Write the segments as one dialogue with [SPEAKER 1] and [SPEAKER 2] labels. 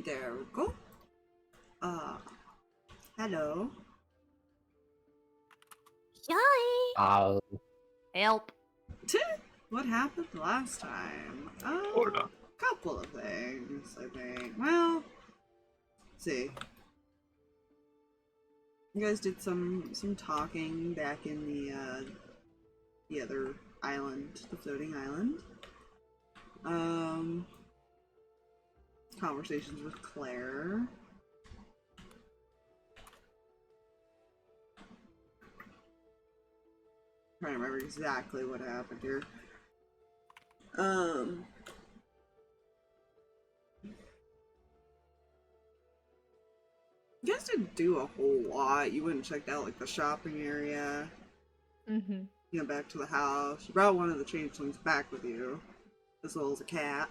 [SPEAKER 1] There we go. Hello.
[SPEAKER 2] Yay!
[SPEAKER 3] Help.
[SPEAKER 1] What happened last time?
[SPEAKER 2] Hola.
[SPEAKER 1] Couple of things, I think. Well, let's see. You guys did some talking back in the other island, the floating island. Conversations with Claire. Trying to remember exactly what happened here. You guys didn't do a whole lot. You went and checked out like the shopping area.
[SPEAKER 3] Mm-hmm.
[SPEAKER 1] You went back to the house. You brought one of the changelings back with you, as well as a cat.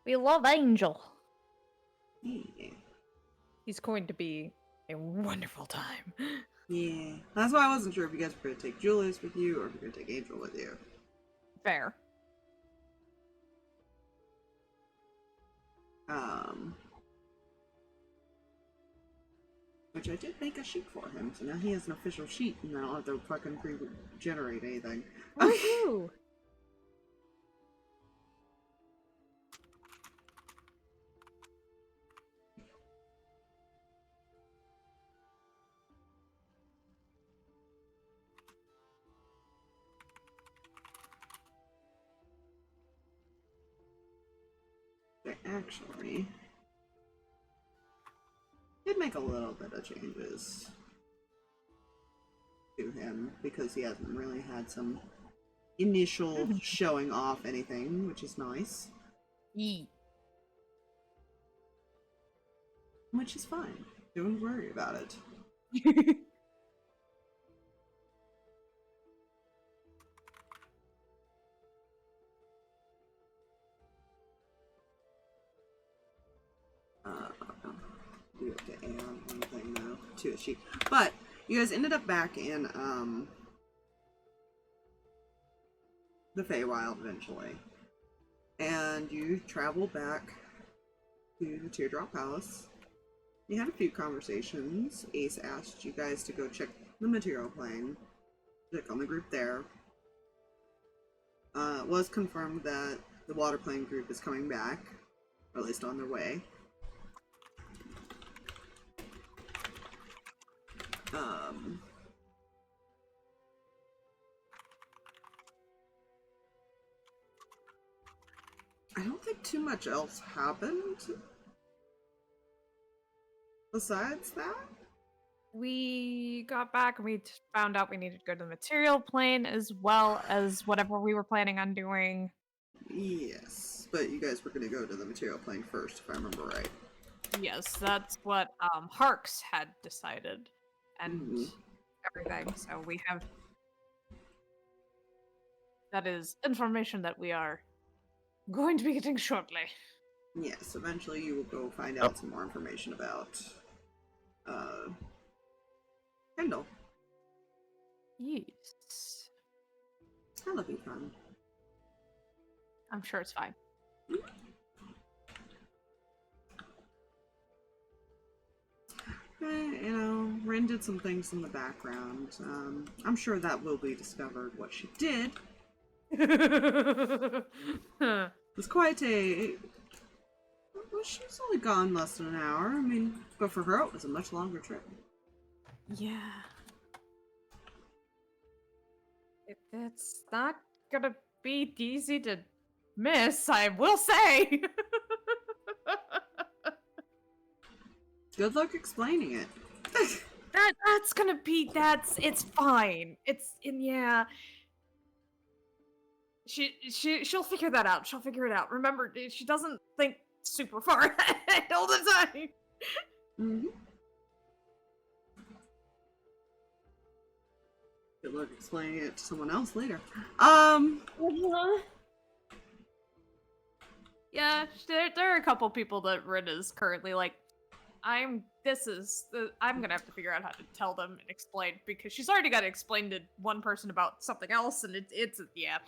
[SPEAKER 3] We love Angel.
[SPEAKER 1] Yeah.
[SPEAKER 3] He's going to be a wonderful time.
[SPEAKER 1] Yeah. That's why I wasn't sure if you guys were going to take Julius with you or if you're going to take Angel with you.
[SPEAKER 3] Fair.
[SPEAKER 1] Which I did make a sheet for him, so now he has an official sheet and I don't have to fucking generate anything.
[SPEAKER 3] Woohoo!
[SPEAKER 1] Actually, did make a little bit of changes to him because he hasn't really had some initial showing off anything, which is nice.
[SPEAKER 3] Yee.
[SPEAKER 1] Which is fine. Don't worry about it. We have to add one thing now to a sheet. But you guys ended up back in the Feywild eventually. And you travel back to the Teardrop Palace. You had a few conversations. Ace asked you guys to go check the material plane. Check on the group there. It was confirmed that the water plane group is coming back, or at least on their way. I don't think too much else happened besides that.
[SPEAKER 3] We got back and we found out we needed to go to the material plane as well as whatever we were planning on doing.
[SPEAKER 1] Yes, but you guys were going to go to the material plane first, if I remember right.
[SPEAKER 3] Yes, that's what Harks had decided and everything. So we have... That is information that we are going to be getting shortly.
[SPEAKER 1] Yes, eventually you will go find out some more information about Kendall.
[SPEAKER 3] Yes.
[SPEAKER 1] That'll be fun.
[SPEAKER 3] I'm sure it's fine.
[SPEAKER 1] You know, Rin did some things in the background. I'm sure that will be discovered what she did. It's quite a... Well, she was only gone less than an hour. I mean, but for her it was a much longer trip.
[SPEAKER 3] Yeah. It's not gonna be easy to miss, I will say.
[SPEAKER 1] Good luck explaining it.
[SPEAKER 3] That's gonna be, it's fine. Yeah. She'll figure that out. She'll figure it out. Remember, she doesn't think super far ahead all the time.
[SPEAKER 1] Mm-hmm. Good luck explaining it to someone else later.
[SPEAKER 3] Yeah, there are a couple people that Rin is currently like, I'm gonna have to figure out how to tell them and explain, because she's already got to explain to one person about something else, and it's yeah.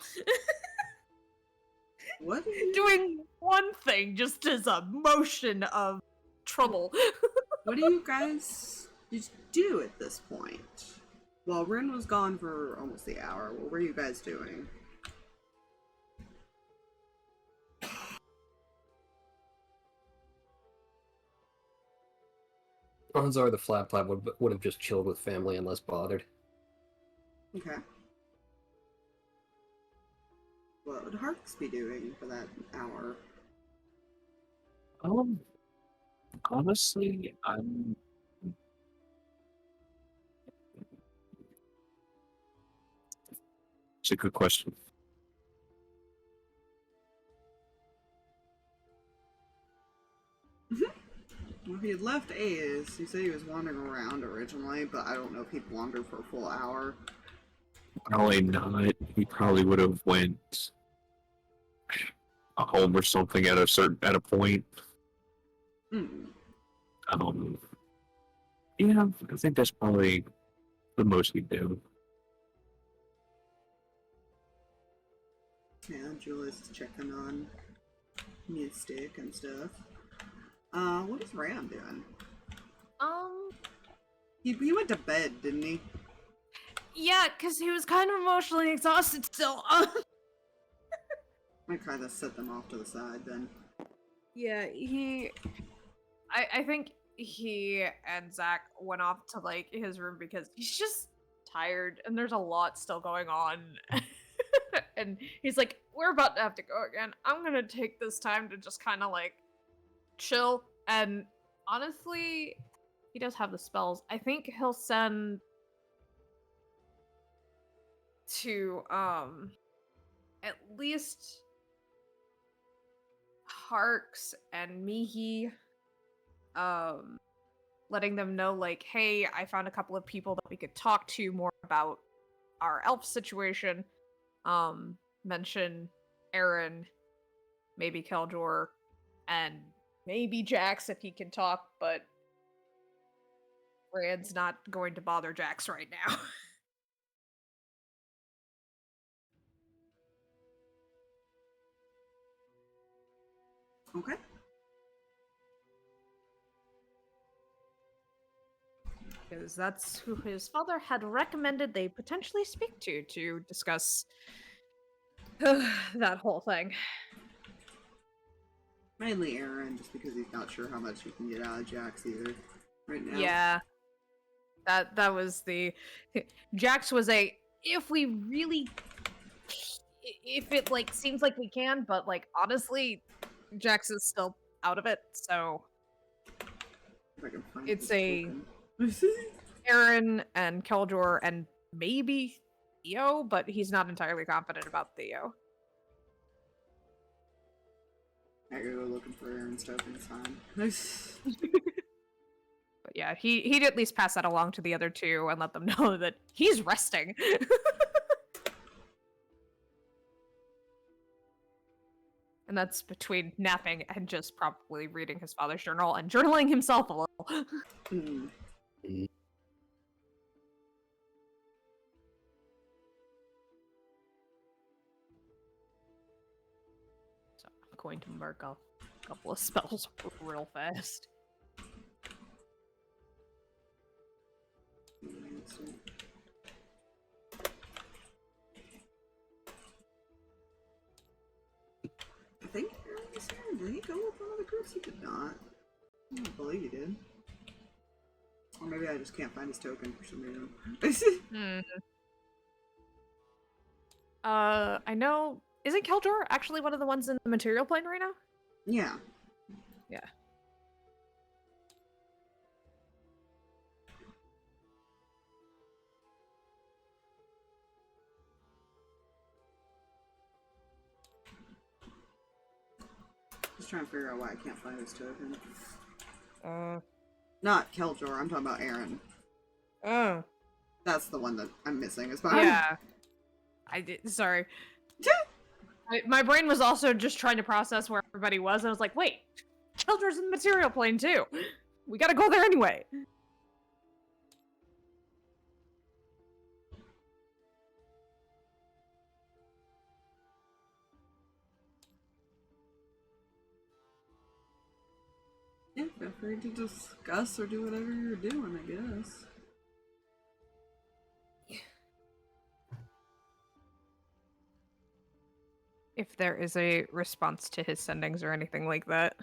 [SPEAKER 1] What do you,
[SPEAKER 3] Doing one thing just as a motion of trouble.
[SPEAKER 1] what do you guys do at this point? Well, Rin was gone for almost the hour. What were you guys doing?
[SPEAKER 2] Odds are the Flap would have just chilled with family and less bothered.
[SPEAKER 1] Okay. What would Harks be doing for that hour?
[SPEAKER 4] Honestly, I'm. It's a good question.
[SPEAKER 1] Well, he had left A's. He said he was wandering around originally, but I don't know if he'd wandered for a full hour.
[SPEAKER 4] Probably not. He probably would have went home or something at a point.
[SPEAKER 1] Hmm.
[SPEAKER 4] Yeah, I think that's probably the most he'd do.
[SPEAKER 1] Yeah, Julius checking on Mystic and stuff. What is Ram doing? He went to bed, didn't he?
[SPEAKER 3] Yeah, because he was kind of emotionally exhausted still.
[SPEAKER 1] I kind of set them off to the side then.
[SPEAKER 3] Yeah, I think he and Zach went off to, like, his room because he's just tired and there's a lot still going on. And he's like, we're about to have to go again. I'm gonna take this time to just kind of, like, chill. And honestly, he does have the spells. I think he'll send to, at least Harks and Mihi, letting them know, like, hey, I found a couple of people that we could talk to more about our elf situation. Mention Aaron, maybe Keldor, and maybe Jax if he can talk, but Rand's not going to bother Jax right now.
[SPEAKER 1] Okay.
[SPEAKER 3] Because that's who his father had recommended they potentially speak to discuss that whole thing.
[SPEAKER 1] Mainly Aaron, just because he's not sure how much he can get out of Jax either right now.
[SPEAKER 3] Yeah. That was the... Jax was a, if it, like, seems like we can, but, like, honestly, Jax is still out of it, so...
[SPEAKER 1] If I can find
[SPEAKER 3] It's
[SPEAKER 1] this
[SPEAKER 3] a...
[SPEAKER 1] token.
[SPEAKER 3] Aaron and Keldor and maybe Theo, but he's not entirely confident about Theo.
[SPEAKER 1] I gotta go looking for Aaron's tokens time.
[SPEAKER 3] But yeah, he'd at least pass that along to the other two and let them know that he's resting. And that's between napping and just probably reading his father's journal and journaling himself a little. So I'm going to mark off a couple of spells real fast.
[SPEAKER 1] I think Aaron was here. Did he go with one of the groups? He did not. I don't believe he did. Or maybe I just can't find his token for some reason.
[SPEAKER 3] I know. Isn't Keldor actually one of the ones in the material plane right now?
[SPEAKER 1] Yeah.
[SPEAKER 3] Yeah.
[SPEAKER 1] Just trying to figure out why I can't find his token.
[SPEAKER 3] Uh.
[SPEAKER 1] Not Keldor, I'm talking about Aaron.
[SPEAKER 3] Oh.
[SPEAKER 1] That's the one that I'm missing. Is fine.
[SPEAKER 3] Yeah. I did. Sorry. My brain was also just trying to process where everybody was. I was like, wait, Keldor's in the material plane too. We gotta go there anyway.
[SPEAKER 1] Yeah, feel free to discuss or do whatever you're doing, I guess.
[SPEAKER 3] If there is a response to his sendings or anything like that.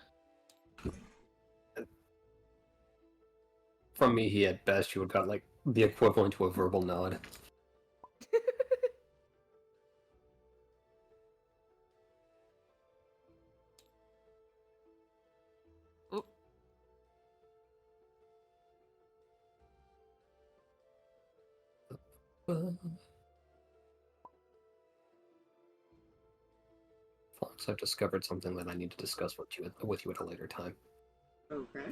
[SPEAKER 2] From me, he at best you would got like the equivalent to a verbal nod.
[SPEAKER 3] Oop.
[SPEAKER 2] Fox, I've discovered something that I need to discuss with you at a later time.
[SPEAKER 1] Okay.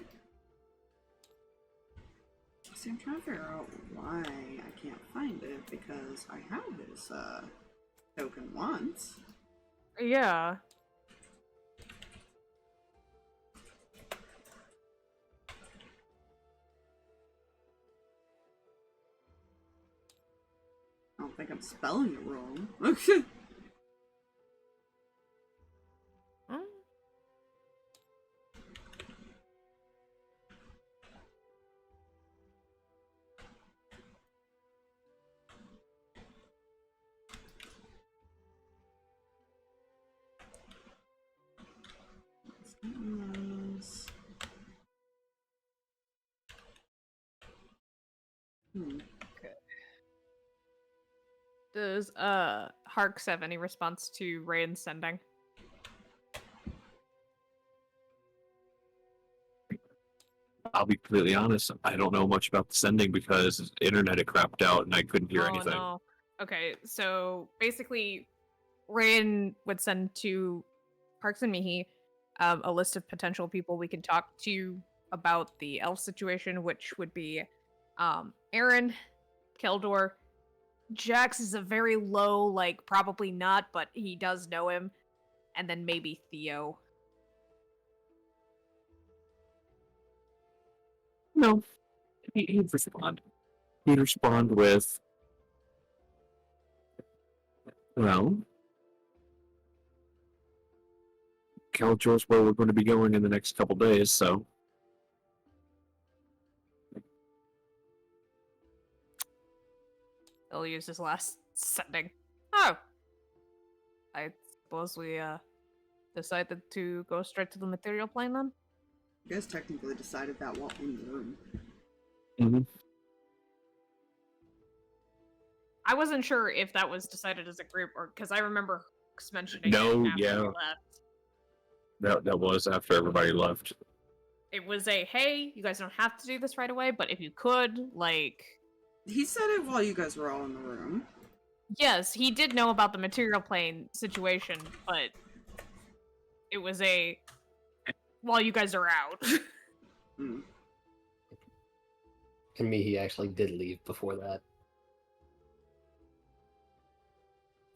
[SPEAKER 1] See, I'm trying to figure out why I can't find it, because I had this, token once.
[SPEAKER 3] Yeah.
[SPEAKER 1] I don't think I'm spelling it wrong.
[SPEAKER 3] Hmm? Does Harks have any response to Rain's sending?
[SPEAKER 4] I'll be completely honest. I don't know much about the sending because the internet had crapped out and I couldn't hear anything.
[SPEAKER 3] No. Okay, so basically, Rain would send to Parks and Mihi a list of potential people we can talk to about the elf situation, which would be Aaron, Keldor. Jax is a very low, like, probably not, but he does know him. And then maybe Theo.
[SPEAKER 4] No, he'd respond. He'd respond with, well, Caljo's where we're going to be going in the next couple days, so.
[SPEAKER 3] He'll use his last sending. Oh! I suppose we, decided to go straight to the material plane then?
[SPEAKER 1] You guys technically decided that while in the room.
[SPEAKER 4] Mm-hmm.
[SPEAKER 3] I wasn't sure if that was decided as a group or because I remember Hooks mentioning
[SPEAKER 4] No,
[SPEAKER 3] it after
[SPEAKER 4] yeah.
[SPEAKER 3] we left.
[SPEAKER 4] That was after everybody left.
[SPEAKER 3] It was a, hey, you guys don't have to do this right away, but if you could, like...
[SPEAKER 1] He said it while you guys were all in the room.
[SPEAKER 3] Yes, he did know about the material plane situation, but it was a, while you guys are out.
[SPEAKER 1] Hmm.
[SPEAKER 2] And me, he actually did leave before that.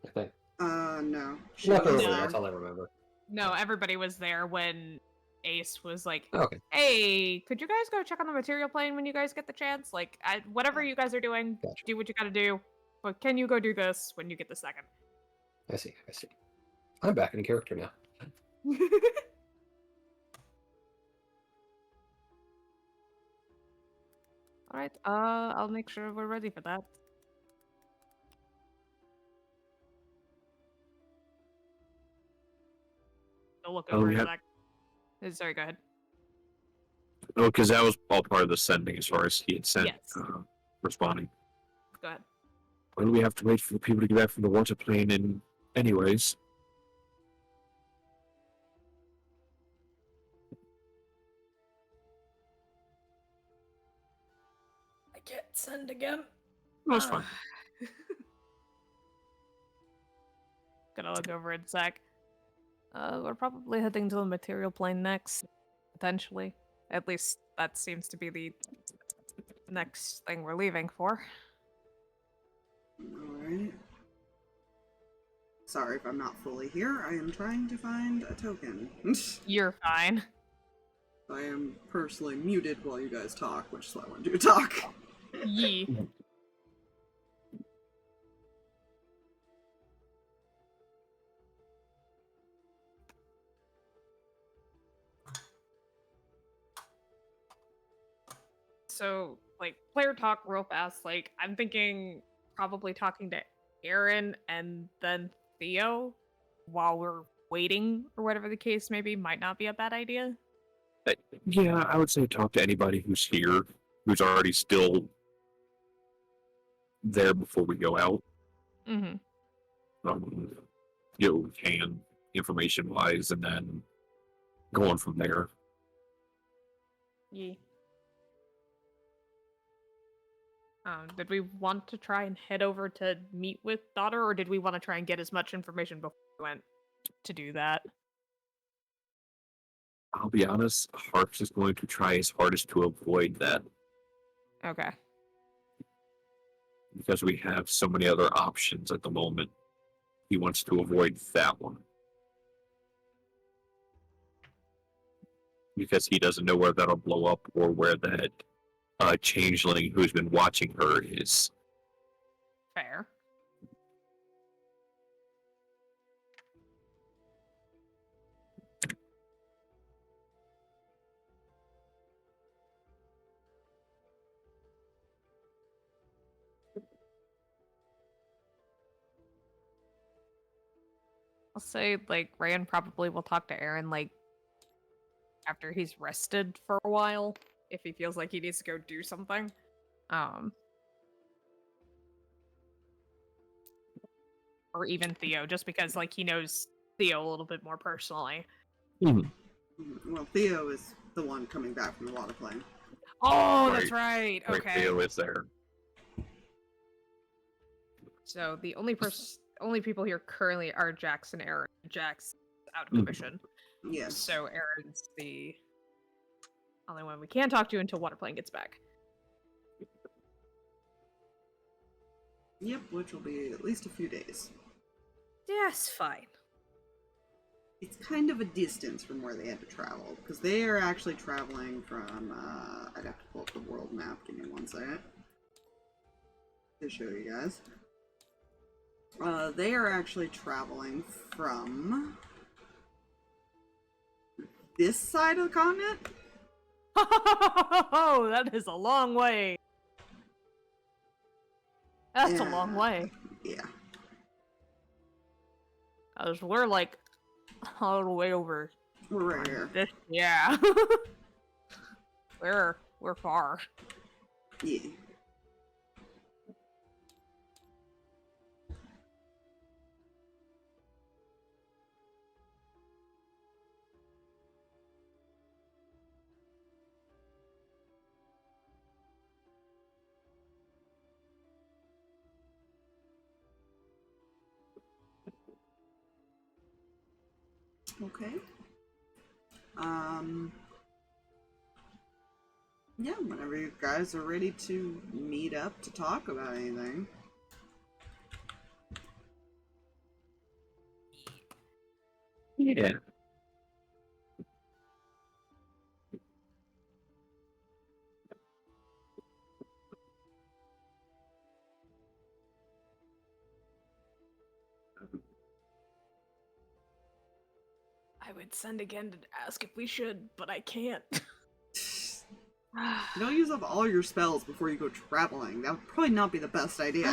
[SPEAKER 2] I think.
[SPEAKER 1] No.
[SPEAKER 2] Left
[SPEAKER 1] was
[SPEAKER 2] early,
[SPEAKER 3] there.
[SPEAKER 2] that's all I remember.
[SPEAKER 3] No, everybody was there when Ace was like,
[SPEAKER 2] Okay.
[SPEAKER 3] hey, could you guys go check on the material plane when you guys get the chance? Like, whatever you guys are doing,
[SPEAKER 2] Gotcha.
[SPEAKER 3] do what you gotta do. But can you go do this when you get the second?
[SPEAKER 2] I see. I'm back in character now.
[SPEAKER 3] Alright, I'll make sure we're ready for that. I'll look over
[SPEAKER 4] yeah.
[SPEAKER 3] Zach. Sorry, go ahead.
[SPEAKER 4] Oh, because that was all part of the sending as far as he had sent,
[SPEAKER 3] Yes.
[SPEAKER 4] responding.
[SPEAKER 3] Go ahead.
[SPEAKER 4] Well, we have to wait for the people to get back from the water plane in anyways.
[SPEAKER 3] I can't send again.
[SPEAKER 4] That's fine.
[SPEAKER 3] Gonna look over at Zach. We're probably heading to the material plane next, potentially. At least that seems to be the next thing we're leaving for.
[SPEAKER 1] Alright. Sorry if I'm not fully here. I am trying to find a token.
[SPEAKER 3] You're fine.
[SPEAKER 1] I am personally muted while you guys talk, which is why I want you to talk.
[SPEAKER 3] Yee. So, like, player talk real fast. Like, I'm thinking probably talking to Aaron and then Theo while we're waiting, or whatever the case may be, might not be a bad idea.
[SPEAKER 4] Yeah, I would say talk to anybody who's here, who's already still there before we go out.
[SPEAKER 3] Mm-hmm.
[SPEAKER 4] Can information wise, and then go on from there.
[SPEAKER 3] Yeah. Did we want to try and head over to meet with Daughter, or did we want to try and get as much information before we went to do that?
[SPEAKER 4] I'll be honest, Harps is going to try his hardest to avoid that
[SPEAKER 3] Okay.
[SPEAKER 4] because we have so many other options at the moment. He wants to avoid that one because he doesn't know where that'll blow up or where that changeling who's been watching her is.
[SPEAKER 3] Fair. I'll say, like, Rand probably will talk to Aaron, like, after he's rested for a while, if he feels like he needs to go do something. Or even Theo, just because, like, he knows Theo a little bit more personally.
[SPEAKER 1] Well, Theo is the one coming back from the water plane.
[SPEAKER 3] Oh, that's right.
[SPEAKER 4] Right,
[SPEAKER 3] Okay.
[SPEAKER 4] Theo is there.
[SPEAKER 3] So the only people here currently are Jax and Aaron. Jax is out of commission.
[SPEAKER 1] Yes.
[SPEAKER 3] So Aaron's the only one we can talk to until Waterplane gets back.
[SPEAKER 1] Yep, which will be at least a few days.
[SPEAKER 3] Yes, fine.
[SPEAKER 1] It's kind of a distance from where they had to travel, because they are actually traveling from, I'd have to pull up the world map, give me one second, to show you guys. They are actually traveling from this side of the continent.
[SPEAKER 3] Oh, that is a long way. That's a long way.
[SPEAKER 1] Yeah.
[SPEAKER 3] Because we're like all the way over.
[SPEAKER 1] We're right here.
[SPEAKER 3] Yeah. we're far.
[SPEAKER 1] Yeah. Okay. Yeah, whenever you guys are ready to meet up to talk about anything.
[SPEAKER 4] Yeah.
[SPEAKER 3] I would send again to ask if we should, but I can't.
[SPEAKER 1] Don't use up all your spells before you go traveling. That would probably not be the best idea.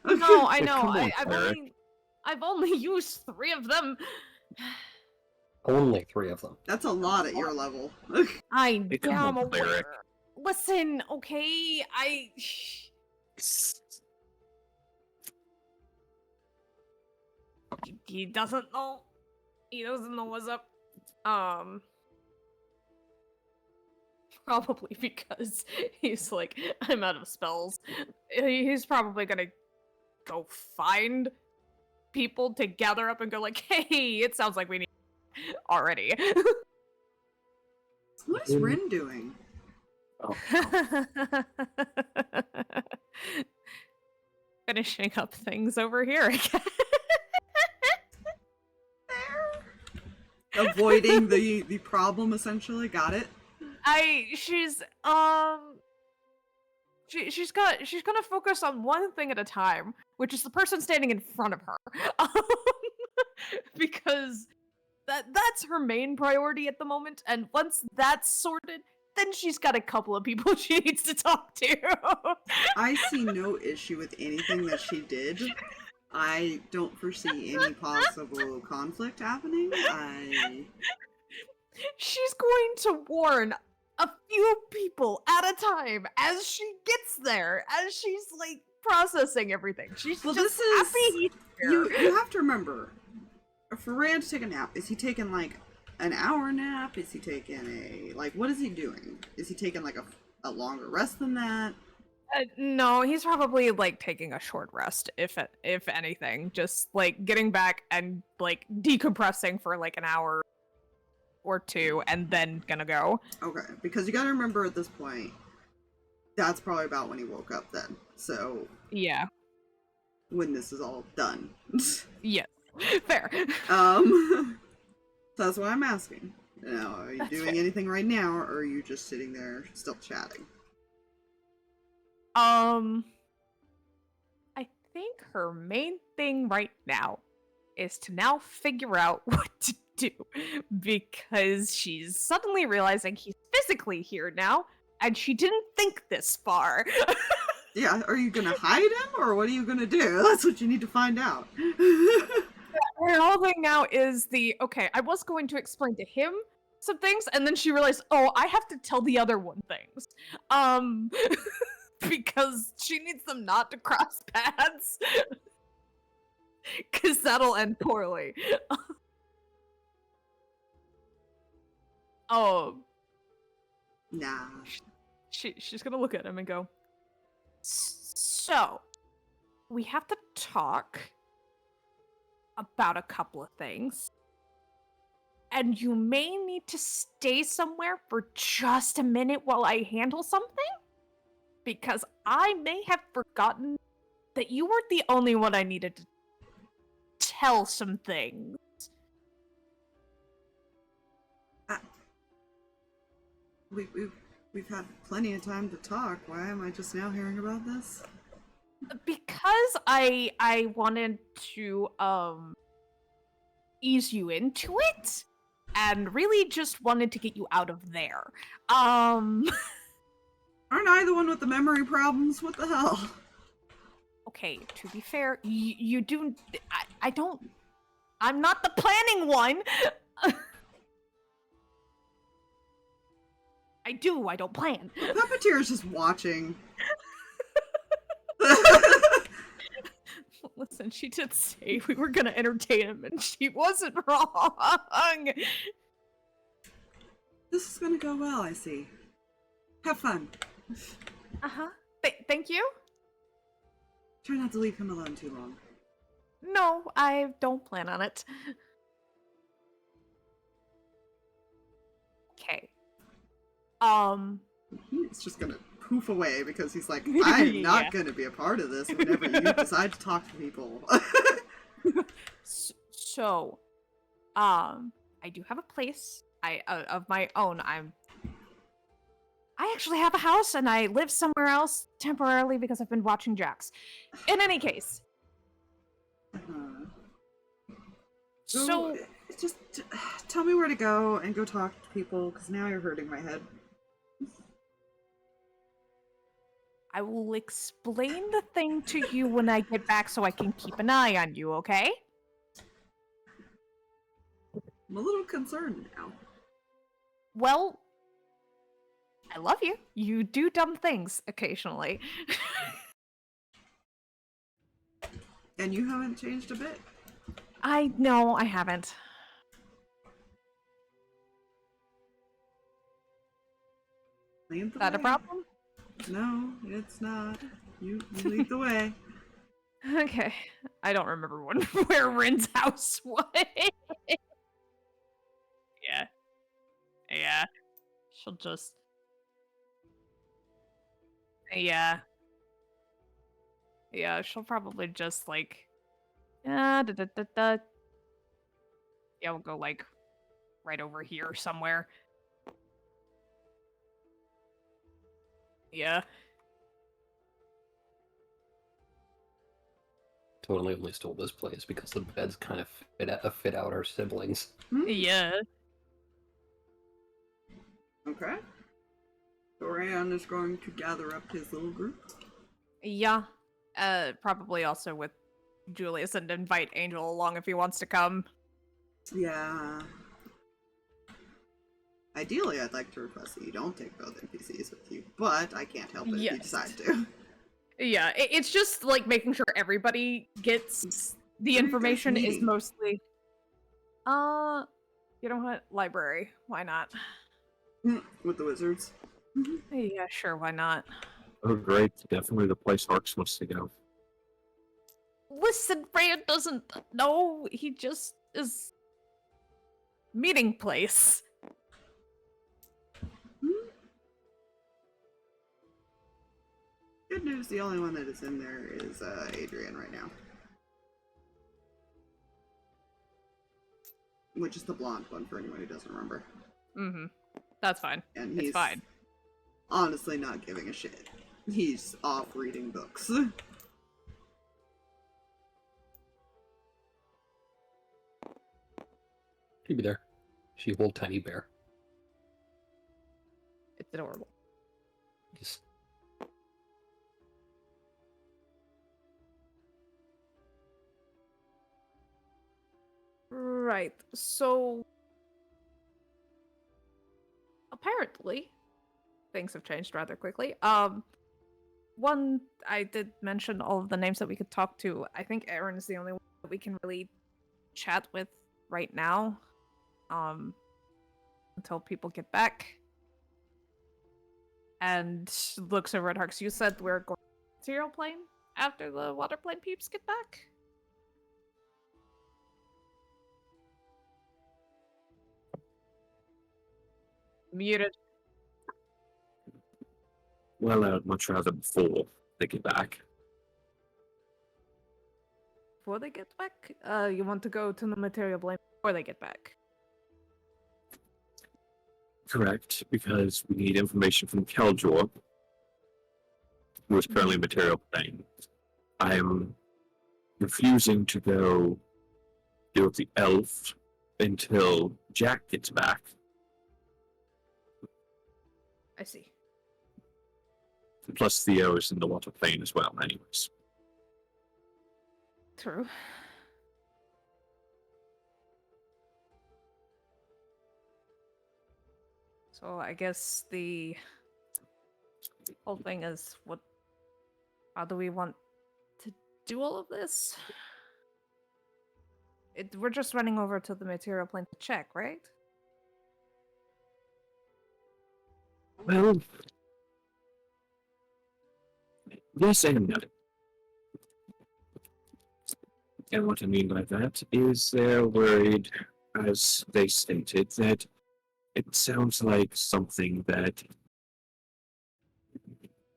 [SPEAKER 3] No, I know.
[SPEAKER 4] Come on,
[SPEAKER 3] I've only used 3 of them.
[SPEAKER 2] Only 3 of them.
[SPEAKER 1] That's a lot at your level.
[SPEAKER 3] I
[SPEAKER 4] Come
[SPEAKER 3] am
[SPEAKER 4] on,
[SPEAKER 3] aware.
[SPEAKER 4] cleric.
[SPEAKER 3] Listen, okay, he doesn't know. He doesn't know what's up. Probably because he's like, I'm out of spells. He's probably gonna go find people to gather up and go like, hey, it sounds like we need already.
[SPEAKER 1] What is Rin doing?
[SPEAKER 4] Oh,
[SPEAKER 3] Finishing up things over here again.
[SPEAKER 1] Avoiding the problem, essentially. Got it.
[SPEAKER 3] She's gonna focus on one thing at a time, which is the person standing in front of her. Because that's her main priority at the moment, and once that's sorted, then she's got a couple of people she needs to talk to.
[SPEAKER 1] I see no issue with anything that she did. I don't foresee any possible conflict happening.
[SPEAKER 3] She's going to warn a few people at a time as she gets there, as she's like processing everything. She's
[SPEAKER 1] Well,
[SPEAKER 3] just
[SPEAKER 1] this is
[SPEAKER 3] happy he's here.
[SPEAKER 1] you have to remember, for Rand to take a nap, is he taking like an hour nap? Is he taking what is he doing? Is he taking like a longer rest than that?
[SPEAKER 3] No, he's probably like taking a short rest, if anything, just like getting back and like decompressing for like an hour or two, and then gonna go.
[SPEAKER 1] Okay, because you gotta remember at this point, that's probably about when he woke up then. So
[SPEAKER 3] Yeah.
[SPEAKER 1] when this is all done.
[SPEAKER 3] Yes. Fair.
[SPEAKER 1] So that's why I'm asking. Now, are you
[SPEAKER 3] That's
[SPEAKER 1] doing
[SPEAKER 3] fair.
[SPEAKER 1] anything right now, or are you just sitting there still chatting?
[SPEAKER 3] I think her main thing right now is to now figure out what to do, because she's suddenly realizing he's physically here now, and she didn't think this far.
[SPEAKER 1] Yeah, are you gonna hide him, or what are you gonna do? That's what you need to find out.
[SPEAKER 3] Her whole thing now is okay, I was going to explain to him some things, and then she realized, oh, I have to tell the other one things. Because she needs them not to cross paths. Because that'll end poorly. Oh,
[SPEAKER 1] Nah.
[SPEAKER 3] she's gonna look at him and go, so, we have to talk about a couple of things. And you may need to stay somewhere for just a minute while I handle something? Because I may have forgotten that you weren't the only one I needed to tell some things.
[SPEAKER 1] We've had plenty of time to talk. Why am I just now hearing about this?
[SPEAKER 3] Because I wanted to ease you into it, and really just wanted to get you out of there.
[SPEAKER 1] Aren't I the one with the memory problems? What the hell?
[SPEAKER 3] Okay, to be fair, you do. I don't. I'm not the planning one. I don't plan.
[SPEAKER 1] The puppeteer is just watching.
[SPEAKER 3] Listen, she did say we were gonna entertain him, and she wasn't wrong.
[SPEAKER 1] This is gonna go well, I see. Have fun.
[SPEAKER 3] Uh-huh. Thank you?
[SPEAKER 1] Try not to leave him alone too long.
[SPEAKER 3] No, I don't plan on it. Okay.
[SPEAKER 1] He's just gonna poof away because he's like, I'm not
[SPEAKER 3] Yeah.
[SPEAKER 1] gonna be a part of this whenever you decide to talk to people.
[SPEAKER 3] So, I do have a place of my own. I actually have a house, and I live somewhere else temporarily because I've been watching Jax. In any case, so
[SPEAKER 1] just tell me where to go and go talk to people, because now you're hurting my head.
[SPEAKER 3] I will explain the thing to you when I get back so I can keep an eye on you, okay?
[SPEAKER 1] I'm a little concerned now.
[SPEAKER 3] Well, I love you. You do dumb things occasionally.
[SPEAKER 1] And you haven't changed a bit.
[SPEAKER 3] I know I haven't.
[SPEAKER 1] Lead the
[SPEAKER 3] Is that a
[SPEAKER 1] way.
[SPEAKER 3] problem?
[SPEAKER 1] No, it's not. You lead the way.
[SPEAKER 3] Okay. I don't remember where Rin's house was. Yeah. Yeah. She'll just... Yeah. Yeah, she'll probably just, like... Yeah, we'll go, like, right over here somewhere. Yeah.
[SPEAKER 2] Totally only stole this place because the beds kind of fit out our siblings.
[SPEAKER 1] Hmm?
[SPEAKER 3] Yeah.
[SPEAKER 1] Okay. Dorian is going to gather up his little group.
[SPEAKER 3] Yeah. Probably also with Julius and invite Angel along if he wants to come.
[SPEAKER 1] Yeah. Ideally, I'd like to request that you don't take both NPCs with you, but I can't help it if you
[SPEAKER 3] Yes.
[SPEAKER 1] decide to.
[SPEAKER 3] Yeah, it's just like making sure everybody gets the information is
[SPEAKER 1] meeting?
[SPEAKER 3] mostly. You know what? Library. Why not?
[SPEAKER 1] With the wizards.
[SPEAKER 3] Yeah, sure. Why not?
[SPEAKER 4] Oh, great. Definitely the place Harks wants to go.
[SPEAKER 3] Listen, Fran doesn't know. He just is meeting place.
[SPEAKER 1] Good news, the only one that is in there is Adrian right now. Which is the blonde one for anyone who doesn't remember.
[SPEAKER 3] Mm-hmm. That's fine.
[SPEAKER 1] And
[SPEAKER 3] It's
[SPEAKER 1] he's
[SPEAKER 3] fine.
[SPEAKER 1] honestly not giving a shit. He's off reading books.
[SPEAKER 2] She'd be there. She hold tiny bear.
[SPEAKER 3] It's adorable.
[SPEAKER 2] Just
[SPEAKER 3] Right. So apparently things have changed rather quickly. One, I did mention all of the names that we could talk to. I think Aaron is the only one that we can really chat with right now. Until people get back. And looks over at Harks. You said we're going to material plane after the water plane peeps get back? Muted.
[SPEAKER 4] Well, I'd much rather before they get back.
[SPEAKER 3] Before they get back? You want to go to the material plane before they get back?
[SPEAKER 4] Correct, because we need information from Keljor, who is currently material plane. I am refusing to go deal with the elf until Jack gets back.
[SPEAKER 3] I see.
[SPEAKER 4] Plus Theo is in the water plane as well, anyways.
[SPEAKER 3] True. So I guess the whole thing is how do we want to do all of this? We're just running over to the material plane to check, right?
[SPEAKER 4] Well, yes and no. And what I mean by that is they're worried, as they stated, that it sounds like something that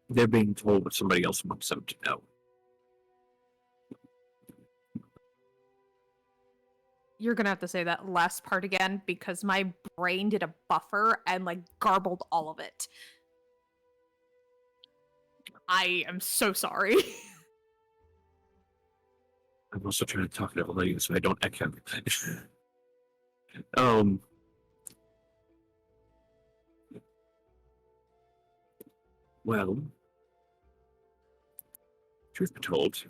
[SPEAKER 4] they're being told what somebody else wants them to know.
[SPEAKER 3] You're gonna have to say that last part again because my brain did a buffer and like garbled all of it. I am so sorry.
[SPEAKER 4] I'm also trying to talk it out loud so I don't echo. Well, truth be told,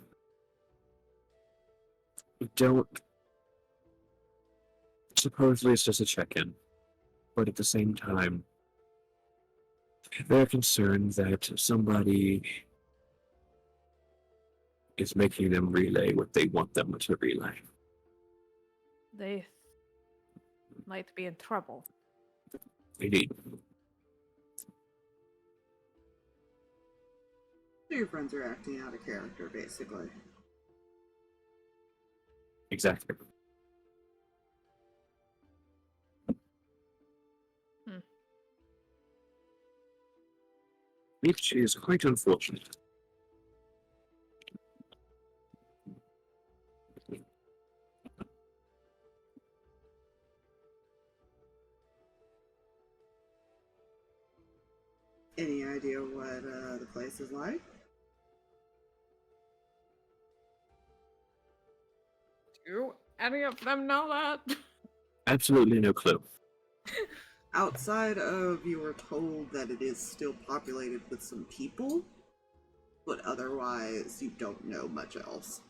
[SPEAKER 4] we don't. Supposedly it's just a check-in, but at the same time, they're concerned that somebody is making them relay what they want them to relay.
[SPEAKER 3] They might be in trouble.
[SPEAKER 4] Indeed.
[SPEAKER 1] So your friends are acting out of character, basically.
[SPEAKER 4] Exactly. Which is quite unfortunate.
[SPEAKER 1] Any idea what the place is like?
[SPEAKER 3] Do any of them know that?
[SPEAKER 4] Absolutely no clue.
[SPEAKER 1] Outside of you were told that it is still populated with some people, but otherwise you don't know much else.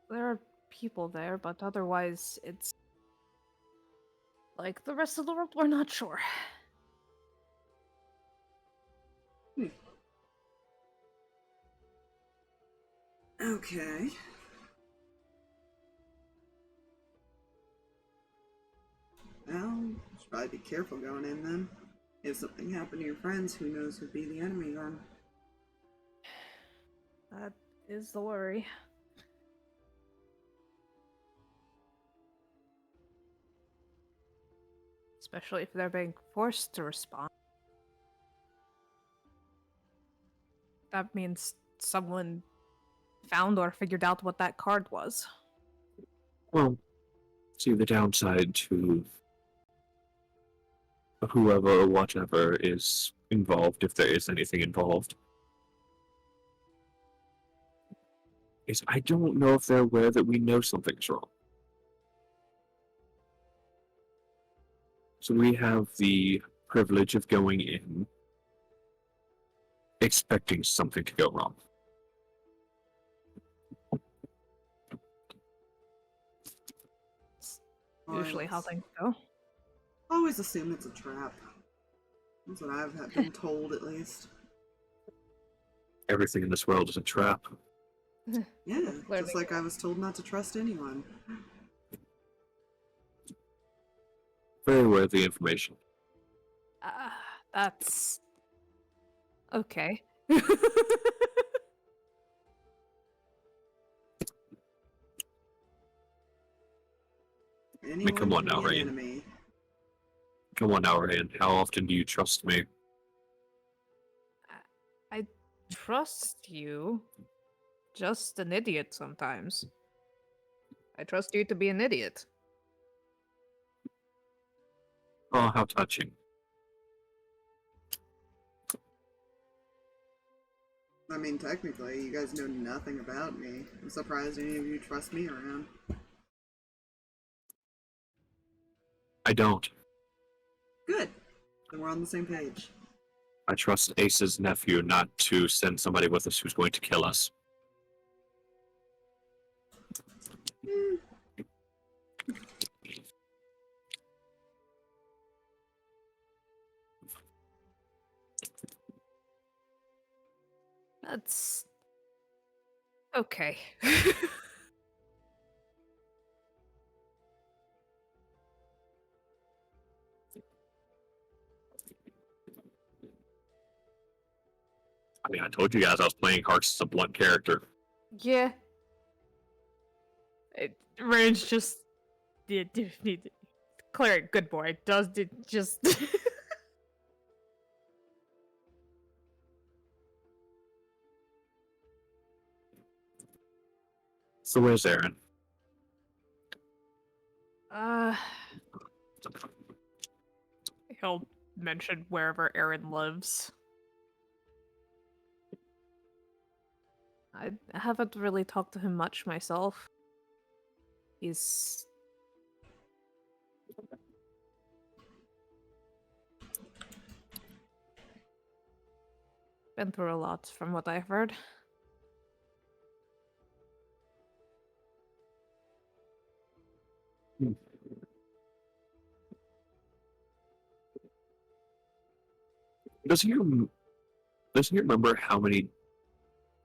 [SPEAKER 3] There are people there, but otherwise it's like the rest of the world, we're not sure.
[SPEAKER 1] Okay. Well, you should probably be careful going in then. If something happened to your friends, who knows who'd be the enemy then?
[SPEAKER 3] That is the worry. Especially if they're being forced to respond. That means someone found or figured out what that card was.
[SPEAKER 4] Well, see, the downside to whoever or whatever is involved, if there is anything involved, is I don't know if they're aware that we know something's wrong. So we have the privilege of going in expecting something to go wrong.
[SPEAKER 3] Usually how
[SPEAKER 1] Always-
[SPEAKER 3] things go.
[SPEAKER 1] Always assume it's a trap. That's what I've been told, at least.
[SPEAKER 4] Everything in this world is a trap.
[SPEAKER 1] Yeah,
[SPEAKER 3] Clearly.
[SPEAKER 1] just like I was told not to trust anyone.
[SPEAKER 4] Very aware of the information.
[SPEAKER 3] That's okay.
[SPEAKER 1] Anyone
[SPEAKER 4] come on
[SPEAKER 1] can
[SPEAKER 4] now,
[SPEAKER 1] be an
[SPEAKER 4] Rain.
[SPEAKER 1] enemy.
[SPEAKER 4] Come on now, Ryan. How often do you trust me?
[SPEAKER 3] I trust you. Just an idiot sometimes. I trust you to be an idiot.
[SPEAKER 4] Oh, how touching.
[SPEAKER 1] I mean, technically, you guys know nothing about me. I'm surprised any of you trust me around.
[SPEAKER 4] I don't.
[SPEAKER 1] Good. Then we're on the same page.
[SPEAKER 4] I trust Ace's nephew not to send somebody with us who's going to kill us.
[SPEAKER 1] Hmm.
[SPEAKER 3] That's okay.
[SPEAKER 4] I mean, I told you guys I was playing Hearts as a blunt character.
[SPEAKER 3] Yeah. Range just did need Cleric, good boy. Does did just
[SPEAKER 4] So where's Aaron?
[SPEAKER 3] uh he'll mention wherever Aaron lives. I haven't really talked to him much myself. He's been through a lot from what I've heard.
[SPEAKER 4] Does he remember how many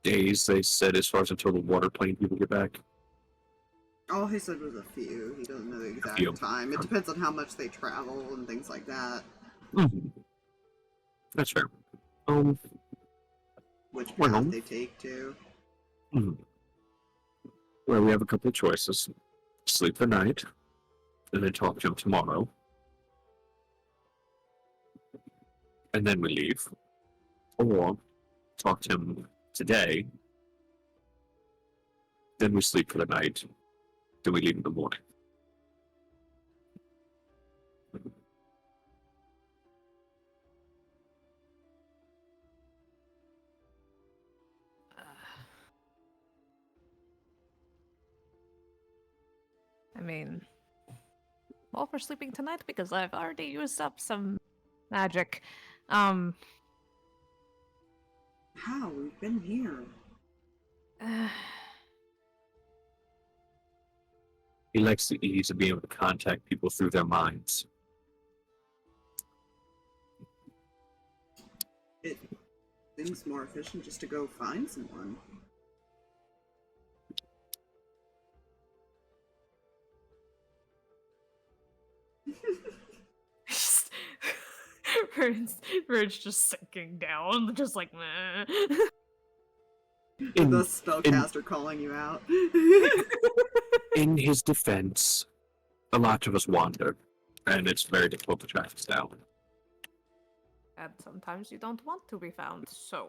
[SPEAKER 4] days they said as far as until the water plane people get back?
[SPEAKER 1] All he said was a few. He doesn't know the
[SPEAKER 4] few.
[SPEAKER 1] exact time. It depends on how much they travel and things like that.
[SPEAKER 4] That's fair.
[SPEAKER 1] Which
[SPEAKER 4] Well,
[SPEAKER 1] path they take to.
[SPEAKER 4] Well, we have a couple of choices. Sleep the night, and then talk to him tomorrow. And then we leave. Or talk to him today, then we sleep for the night, then we leave in the morning.
[SPEAKER 3] I mean, well for sleeping tonight because I've already used up some magic.
[SPEAKER 1] How? We've been here.
[SPEAKER 4] He likes the ease of being able to contact people through their minds.
[SPEAKER 1] It seems more efficient just to go find someone.
[SPEAKER 3] Ridge just sinking down, just like meh.
[SPEAKER 1] The spellcaster calling you out.
[SPEAKER 4] In his defense, a lot of us wander, and it's very difficult to track us down.
[SPEAKER 3] And sometimes you don't want to be found, so.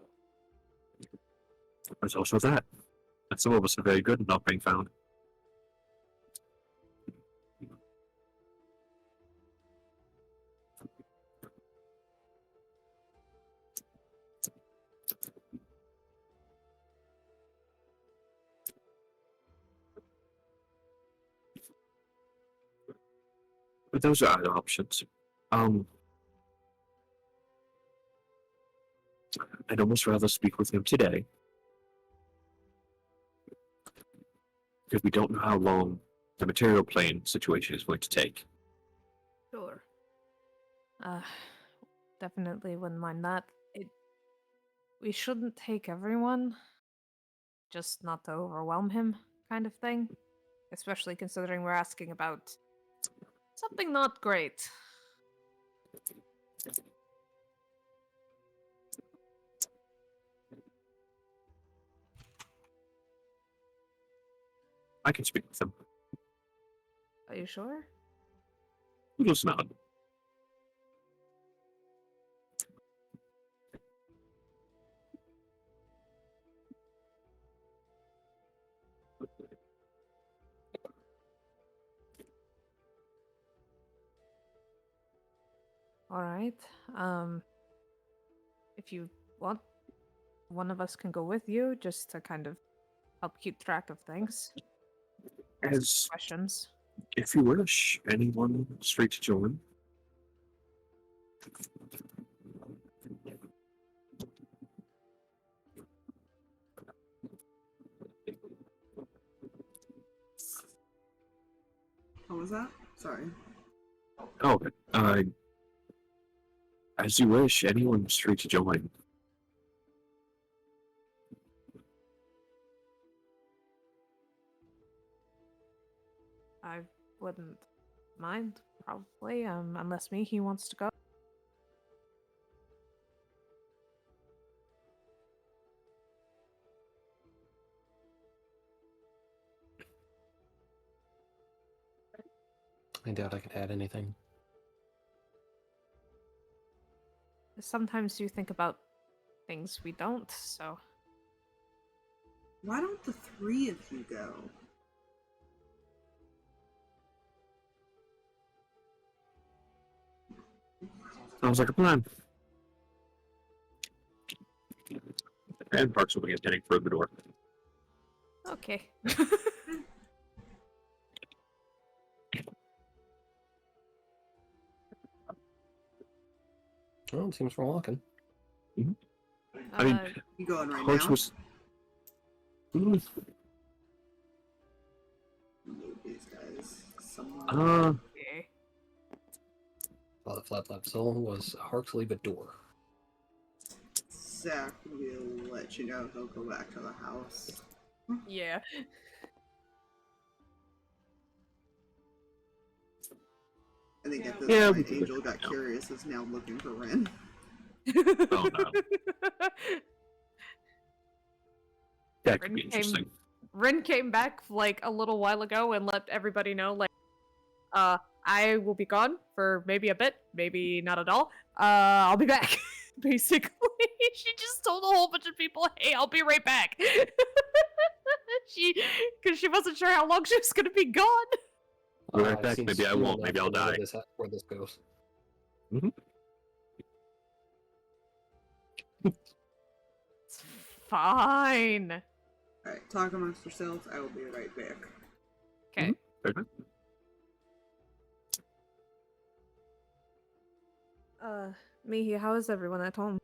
[SPEAKER 4] There's also that. And some of us are very good at not being found. But those are other options. I'd almost rather speak with him today. Because we don't know how long the material plane situation is going to take.
[SPEAKER 3] Sure. Definitely wouldn't mind that. We shouldn't take everyone, just not to overwhelm him, kind of thing. Especially considering we're asking about something not great.
[SPEAKER 4] I can speak with him.
[SPEAKER 3] Are you sure?
[SPEAKER 4] Just nod.
[SPEAKER 3] Alright. If you want, one of us can go with you just to kind of help keep track of things.
[SPEAKER 4] As
[SPEAKER 3] Questions.
[SPEAKER 4] if you wish, anyone straight to join.
[SPEAKER 1] What was that? Sorry.
[SPEAKER 4] Oh, as you wish, anyone straight to join.
[SPEAKER 3] I wouldn't mind, probably, unless he wants to go.
[SPEAKER 2] I doubt I can add anything.
[SPEAKER 3] Sometimes you think about things we don't, so.
[SPEAKER 1] Why don't the three of you go?
[SPEAKER 4] Sounds like a plan. And Parks will be heading for the door.
[SPEAKER 3] Okay.
[SPEAKER 2] Well, it seems we're walking.
[SPEAKER 4] I mean,
[SPEAKER 1] You going right
[SPEAKER 4] Parks
[SPEAKER 1] now?
[SPEAKER 4] was.
[SPEAKER 1] Move these guys somewhere.
[SPEAKER 3] Okay.
[SPEAKER 2] While the flap soul was Hark's leave a door.
[SPEAKER 1] Zach will let you know he'll go back to the house.
[SPEAKER 3] Yeah.
[SPEAKER 1] I think at this
[SPEAKER 4] Yeah,
[SPEAKER 1] point,
[SPEAKER 4] we
[SPEAKER 1] Angel
[SPEAKER 4] could-
[SPEAKER 1] got
[SPEAKER 4] no.
[SPEAKER 1] curious, is now looking for Ren.
[SPEAKER 4] Oh no. That could be
[SPEAKER 3] Ren
[SPEAKER 4] interesting.
[SPEAKER 3] Ren came back like a little while ago and let everybody know, like, I will be gone for maybe a bit, maybe not at all. I'll be back. Basically, she just told a whole bunch of people, "Hey, I'll be right back." Because she wasn't sure how long she was gonna be gone.
[SPEAKER 4] I'll be right
[SPEAKER 2] I've
[SPEAKER 4] back.
[SPEAKER 2] seen
[SPEAKER 4] Maybe I
[SPEAKER 2] soon
[SPEAKER 4] won't.
[SPEAKER 2] enough
[SPEAKER 4] Maybe I'll
[SPEAKER 2] to know
[SPEAKER 4] die.
[SPEAKER 2] where this goes.
[SPEAKER 3] It's fine.
[SPEAKER 1] Alright, talk amongst yourselves. I will be right back.
[SPEAKER 3] Okay.
[SPEAKER 4] Okay.
[SPEAKER 3] Mihi, how is everyone at home?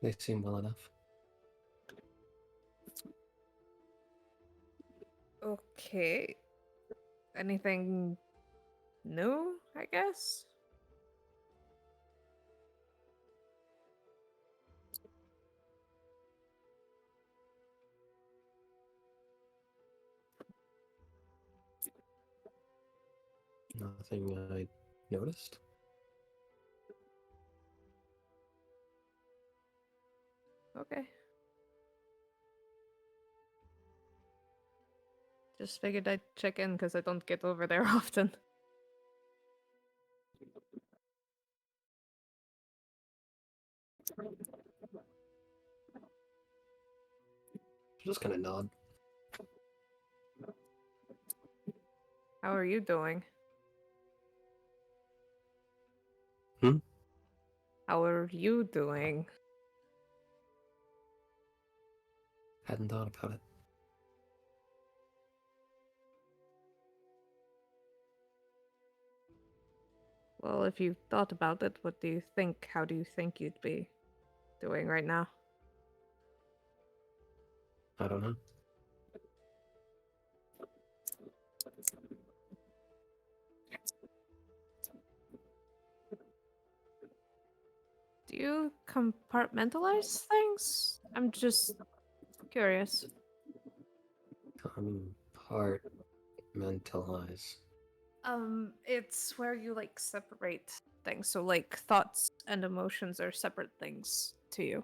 [SPEAKER 2] They seem well enough.
[SPEAKER 3] Okay. Anything new, I guess?
[SPEAKER 2] Nothing I noticed.
[SPEAKER 3] Okay. Just figured I'd check in because I don't get over there often.
[SPEAKER 2] Just kind of nod.
[SPEAKER 3] How are you doing?
[SPEAKER 2] Hmm?
[SPEAKER 3] How are you doing?
[SPEAKER 2] Hadn't thought about it.
[SPEAKER 3] Well, if you thought about it, what do you think? How do you think you'd be doing right now?
[SPEAKER 2] I don't know.
[SPEAKER 3] Do you compartmentalize things? I'm just curious.
[SPEAKER 2] Compartmentalize.
[SPEAKER 3] It's where you like separate things. So like thoughts and emotions are separate things to you.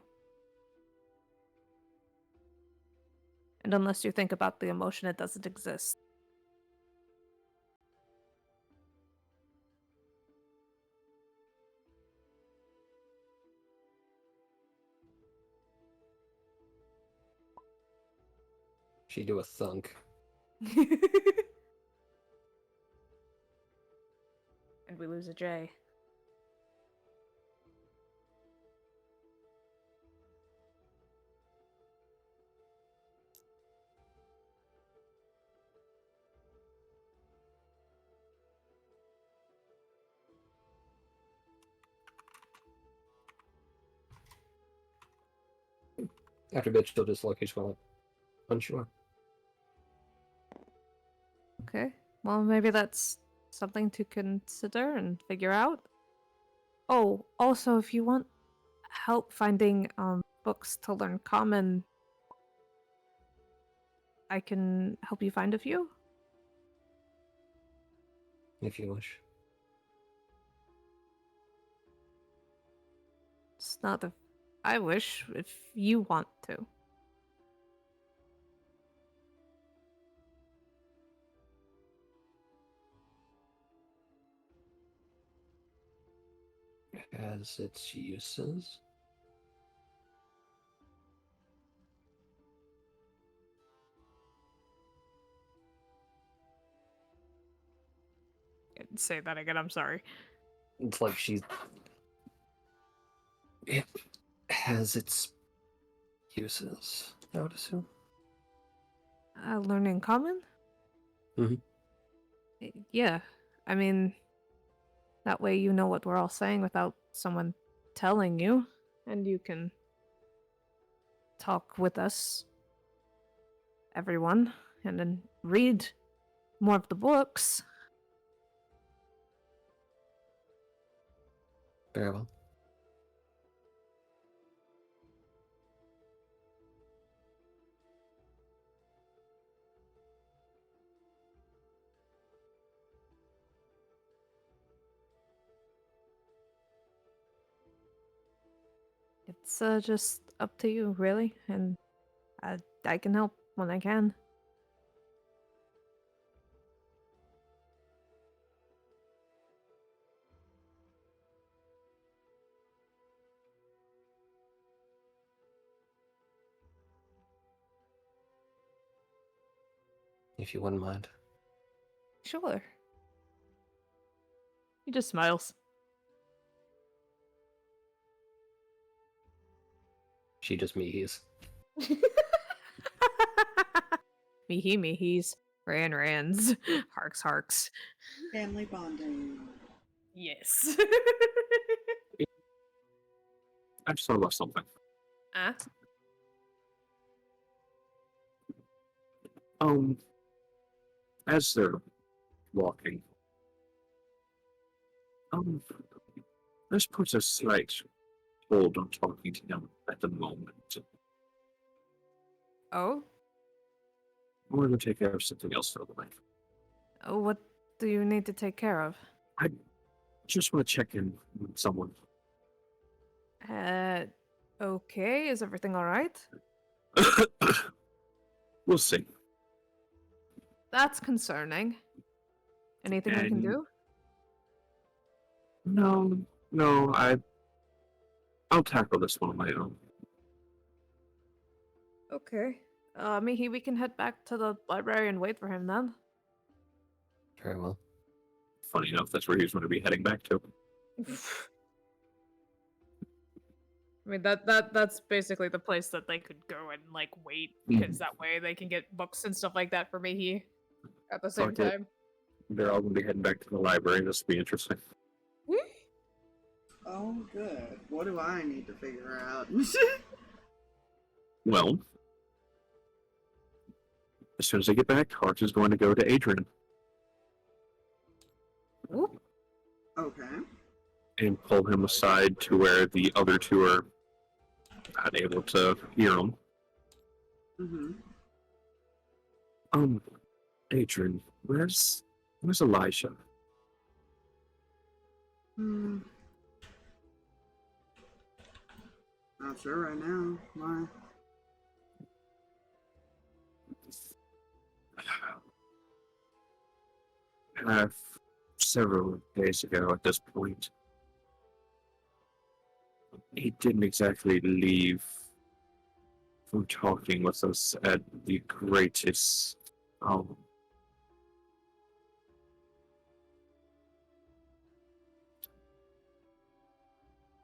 [SPEAKER 3] And unless you think about the emotion, it doesn't exist.
[SPEAKER 2] She do a thunk.
[SPEAKER 3] And we lose a J.
[SPEAKER 2] After a bit, she'll just look each one up. Unsure.
[SPEAKER 3] Okay. Well, maybe that's something to consider and figure out. Oh, also, if you want help finding books to learn common, I can help you find a few.
[SPEAKER 2] If you wish.
[SPEAKER 3] It's not if I wish, if you want to.
[SPEAKER 2] Has its uses.
[SPEAKER 3] Say that again, I'm sorry.
[SPEAKER 2] It's like she's. It has its uses, I would assume.
[SPEAKER 3] Learning common?
[SPEAKER 2] Mhm.
[SPEAKER 3] Yeah. I mean, that way you know what we're all saying without someone telling you, and you can talk with us, everyone, and then read more of the books.
[SPEAKER 2] Very well.
[SPEAKER 3] It's just up to you, really, and I can help when I can.
[SPEAKER 2] If you wouldn't mind.
[SPEAKER 3] Sure. He just smiles.
[SPEAKER 2] She just me's.
[SPEAKER 3] Mihis, Ran Rans, Harks Harks.
[SPEAKER 1] Family bonding.
[SPEAKER 3] Yes.
[SPEAKER 4] I just thought about something.
[SPEAKER 3] Ah,
[SPEAKER 4] As they're walking, um, this puts a slight hold on talking to him at the moment.
[SPEAKER 3] oh?
[SPEAKER 4] We're going to take care of something else for the night.
[SPEAKER 3] What do you need to take care of?
[SPEAKER 4] I just want to check in with someone.
[SPEAKER 3] Okay, is everything alright?
[SPEAKER 4] We'll see.
[SPEAKER 3] That's concerning. Anything we can
[SPEAKER 4] And
[SPEAKER 3] do?
[SPEAKER 4] no, I'll tackle this one on my own.
[SPEAKER 3] Okay. Mihi, we can head back to the library and wait for him then.
[SPEAKER 2] Very well.
[SPEAKER 4] Funny enough, that's where he's going to be heading back to.
[SPEAKER 3] I mean that's basically the place that they could go and like wait, because that way they can get books and stuff like that for Mihi at the same
[SPEAKER 4] Fuck it.
[SPEAKER 3] time.
[SPEAKER 4] They're all going to be heading back to the library. This will be interesting.
[SPEAKER 1] Oh, good. What do I need to figure out?
[SPEAKER 4] Well, as soon as I get back, Hart is going to go to Adrian
[SPEAKER 3] Whoop.
[SPEAKER 1] Okay.
[SPEAKER 4] and pull him aside to where the other two are unable to hear him.
[SPEAKER 1] Mm-hmm.
[SPEAKER 4] Adrian, where's Elijah?
[SPEAKER 1] Hmm. Not sure right now. Why?
[SPEAKER 4] Several days ago at this point, he didn't exactly leave from talking with us at the greatest,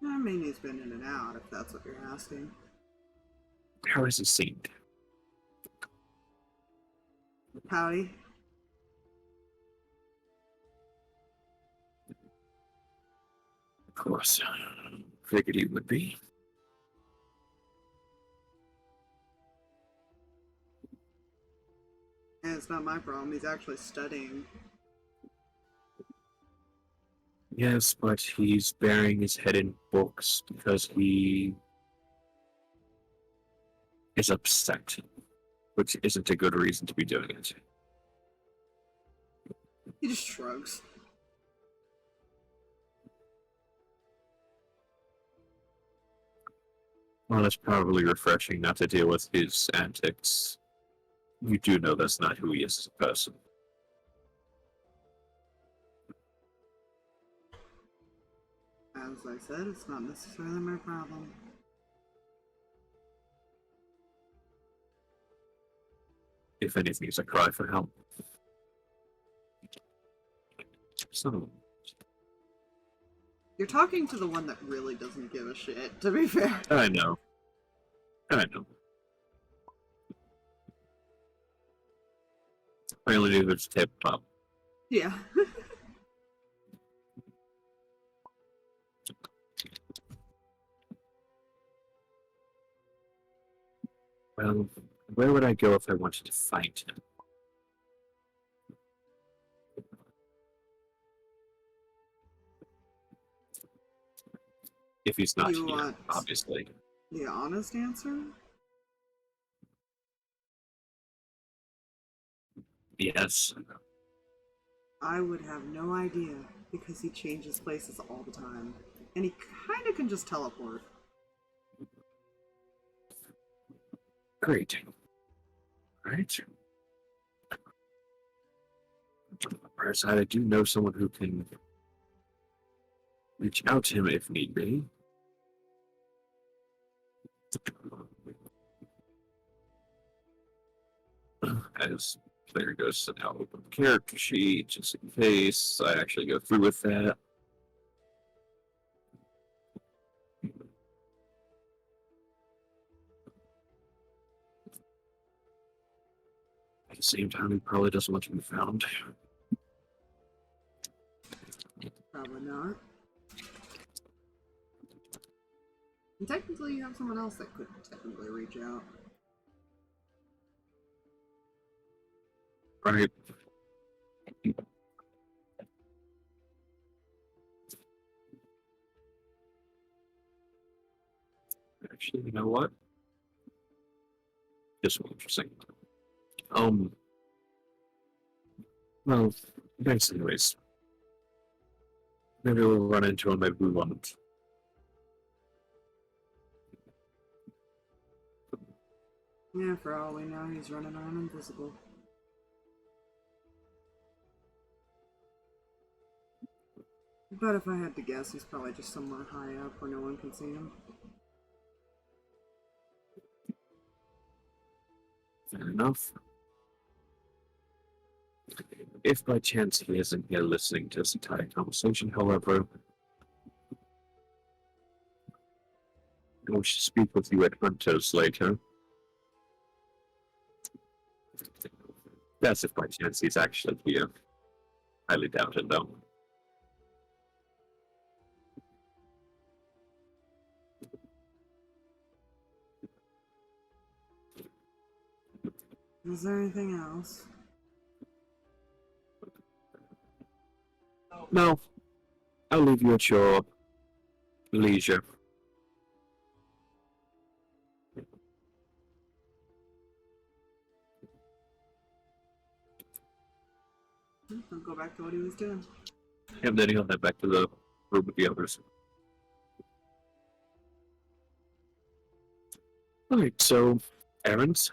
[SPEAKER 1] I mean, he's been in and out, if that's what you're asking.
[SPEAKER 4] how has he seemed?
[SPEAKER 1] Howdy.
[SPEAKER 4] Of course, figured he would be.
[SPEAKER 1] And it's not my problem. He's actually studying.
[SPEAKER 4] Yes, but he's burying his head in books because he is upset, which isn't a good reason to be doing it.
[SPEAKER 1] He just shrugs.
[SPEAKER 4] Well, it's probably refreshing not to deal with his antics. You do know that's not who he is as a person.
[SPEAKER 1] As I said, it's not necessarily my problem.
[SPEAKER 4] If anything, it's a cry for help. So,
[SPEAKER 1] You're talking to the one that really doesn't give a shit, to be fair.
[SPEAKER 4] I know. I only knew there's tabletop.
[SPEAKER 1] Yeah.
[SPEAKER 4] Well, where would I go if I wanted to find him? If he's not
[SPEAKER 1] You
[SPEAKER 4] here,
[SPEAKER 1] want-
[SPEAKER 4] obviously.
[SPEAKER 1] The honest answer?
[SPEAKER 4] Yes.
[SPEAKER 1] I would have no idea, because he changes places all the time. And he kinda can just teleport.
[SPEAKER 4] Great. Right. Whereas I do know someone who can reach out to him if need be. As player goes to now open the character sheet, just in case I actually go through with that. At the same time, he probably doesn't want to be found.
[SPEAKER 1] Probably not. And technically, you have someone else that could technically reach out.
[SPEAKER 4] Right. Actually, you know what? This one interesting. Well, thanks anyways. Maybe we'll run into him, maybe we won't.
[SPEAKER 1] Yeah, for all we know, he's running around invisible. But if I had to guess, he's probably just somewhere high up where no one can see him.
[SPEAKER 4] Fair enough. If by chance he isn't here listening to this entire conversation, however, I wish to speak with you at Hunter's later. That's if by chance he's actually here. Highly doubt it, though.
[SPEAKER 1] Is there anything else?
[SPEAKER 4] No, I'll leave you at your leisure.
[SPEAKER 1] I'll go back to what he was doing.
[SPEAKER 4] And then he'll head back to the room with the others. Alright, so, errands?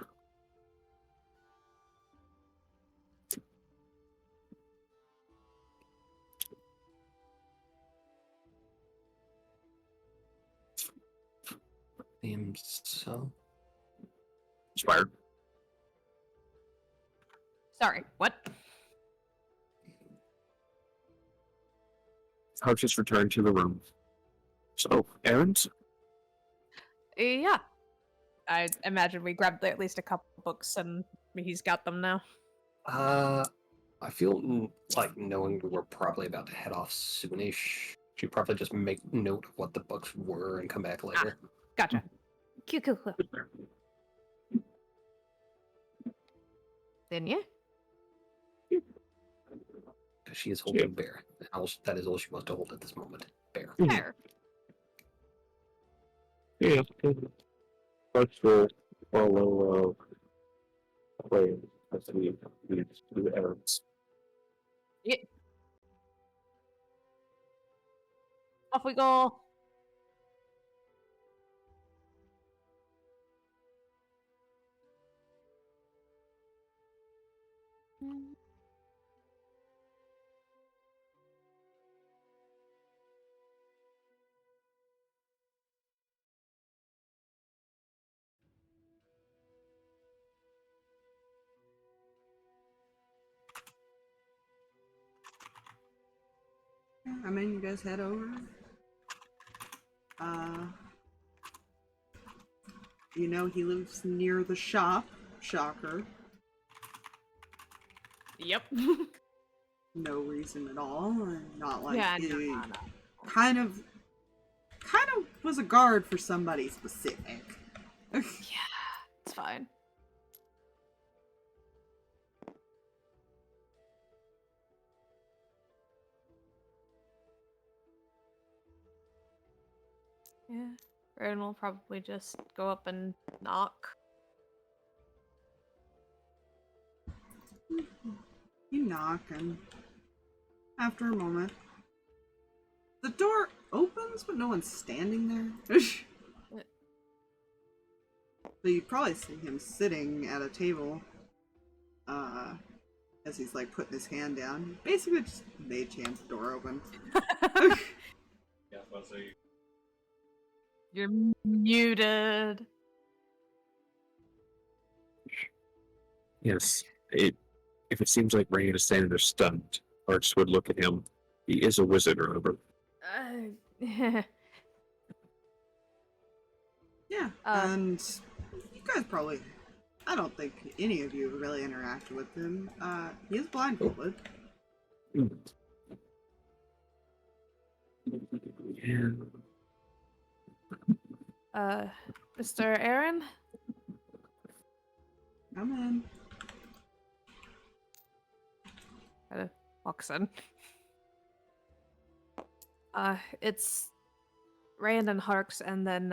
[SPEAKER 2] Seems so.
[SPEAKER 4] Inspired.
[SPEAKER 3] Sorry, what?
[SPEAKER 4] I'll just return to the room. So, errands?
[SPEAKER 3] Yeah. I imagine we grabbed at least a couple books and he's got them now.
[SPEAKER 2] I feel like knowing we're probably about to head off soonish. Should probably just make note of what the books were and come back later.
[SPEAKER 3] Gotcha. Cool. Didn't you?
[SPEAKER 2] Because she is holding Bear. That is all she wants to hold at this moment. Bear.
[SPEAKER 3] Fair.
[SPEAKER 4] Yeah. Let's follow play as we do errands.
[SPEAKER 3] Yeah. Off we go.
[SPEAKER 1] I mean, you guys head over. You know he lives near the shop. Shocker.
[SPEAKER 3] Yep.
[SPEAKER 1] No reason at all, and not like
[SPEAKER 3] Yeah,
[SPEAKER 1] he
[SPEAKER 3] no.
[SPEAKER 1] kind of was a guard for somebody specific.
[SPEAKER 3] Yeah, it's fine. Yeah, Aaron will probably just go up and knock.
[SPEAKER 1] You knock, and after a moment, the door opens, but no one's standing there. So you probably see him sitting at a table, as he's like putting his hand down. Basically, just mage hands the door open.
[SPEAKER 3] You're muted.
[SPEAKER 4] Yes. If it seems like Rain is standing there stunned, Arx would look at him. He is a wizard, remember?
[SPEAKER 1] Yeah, and you guys probably... I don't think any of you really interacted with him. He is blindfolded.
[SPEAKER 4] Yeah.
[SPEAKER 3] Mr. Aaron?
[SPEAKER 1] Come in.
[SPEAKER 3] Walks in. It's Rand and Harks, and then,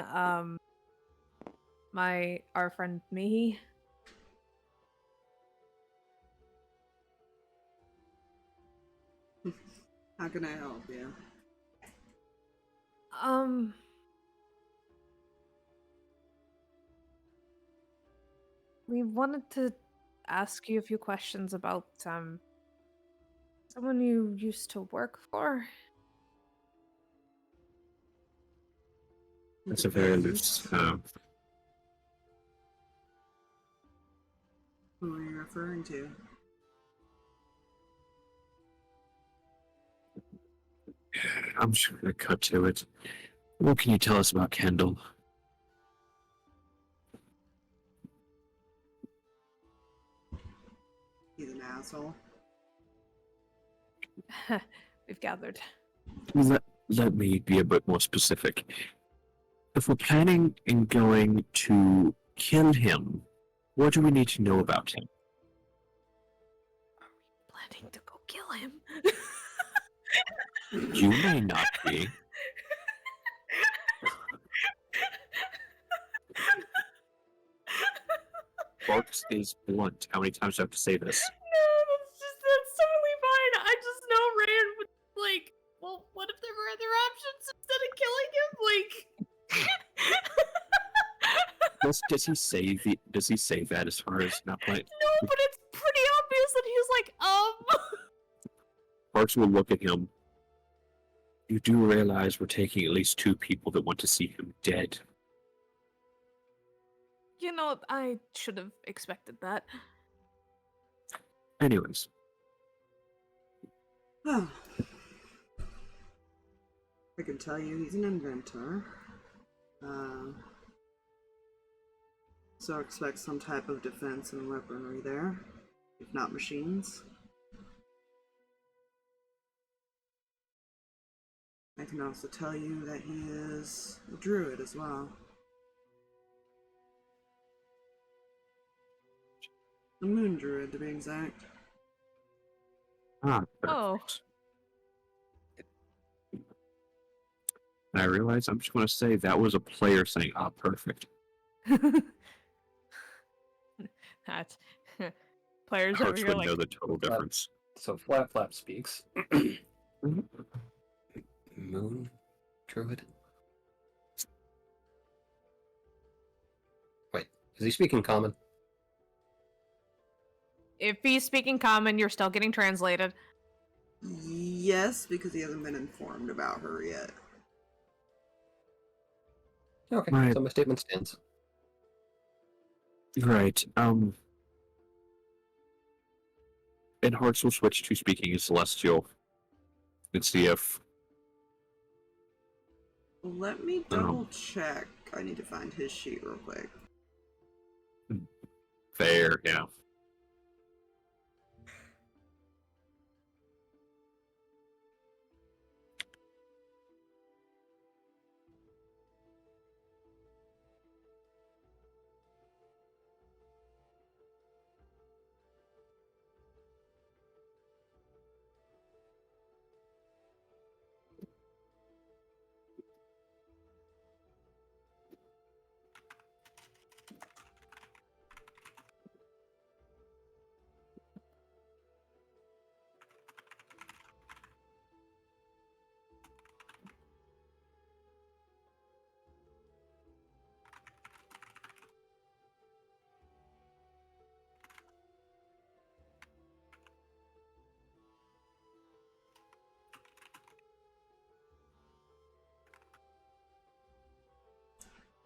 [SPEAKER 3] our friend Mihi.
[SPEAKER 1] How can I help you?
[SPEAKER 3] We wanted to ask you a few questions about, someone you used to work for.
[SPEAKER 4] That's a very loose term.
[SPEAKER 1] Who are you referring to?
[SPEAKER 4] I'm just gonna cut to it. What can you tell us about Kendall?
[SPEAKER 1] He's an asshole.
[SPEAKER 3] We've gathered.
[SPEAKER 4] Let me be a bit more specific. If we're planning and going to kill him, what do we need to know about him?
[SPEAKER 3] Planning to go kill him.
[SPEAKER 4] You may not be. Fox is blunt. How many times do I have to say this?
[SPEAKER 3] No, that's totally fine. I just know Rand would, like, well, what if there were other options instead of killing him?
[SPEAKER 4] Does he say that as far as not playing?
[SPEAKER 3] No, but it's pretty obvious that he's like,
[SPEAKER 4] Fox will look at him. You do realize we're taking at least 2 people that want to see him dead.
[SPEAKER 3] You know, I should have expected that.
[SPEAKER 4] Anyways.
[SPEAKER 1] Oh. I can tell you he's an inventor. So expect some type of defense and weaponry there, if not machines. I can also tell you that he is a druid as well. A moon druid, to be exact.
[SPEAKER 4] Ah,
[SPEAKER 3] Oh.
[SPEAKER 4] I realize I'm just going to say that was a player saying, ah, perfect.
[SPEAKER 3] That's players over
[SPEAKER 4] Hearts
[SPEAKER 3] here
[SPEAKER 4] would
[SPEAKER 3] like,
[SPEAKER 4] know the total difference.
[SPEAKER 2] So Flap Flap speaks. Moon Druid? Wait, is he speaking common?
[SPEAKER 3] if he's speaking common, you're still getting translated.
[SPEAKER 1] Yes, because he hasn't been informed about her yet.
[SPEAKER 2] Okay,
[SPEAKER 4] Right.
[SPEAKER 2] so my statement stands.
[SPEAKER 4] Right. And Hearts will switch to speaking in Celestial and see if.
[SPEAKER 1] Let me double check. I need to find his sheet real quick.
[SPEAKER 4] Fair, yeah.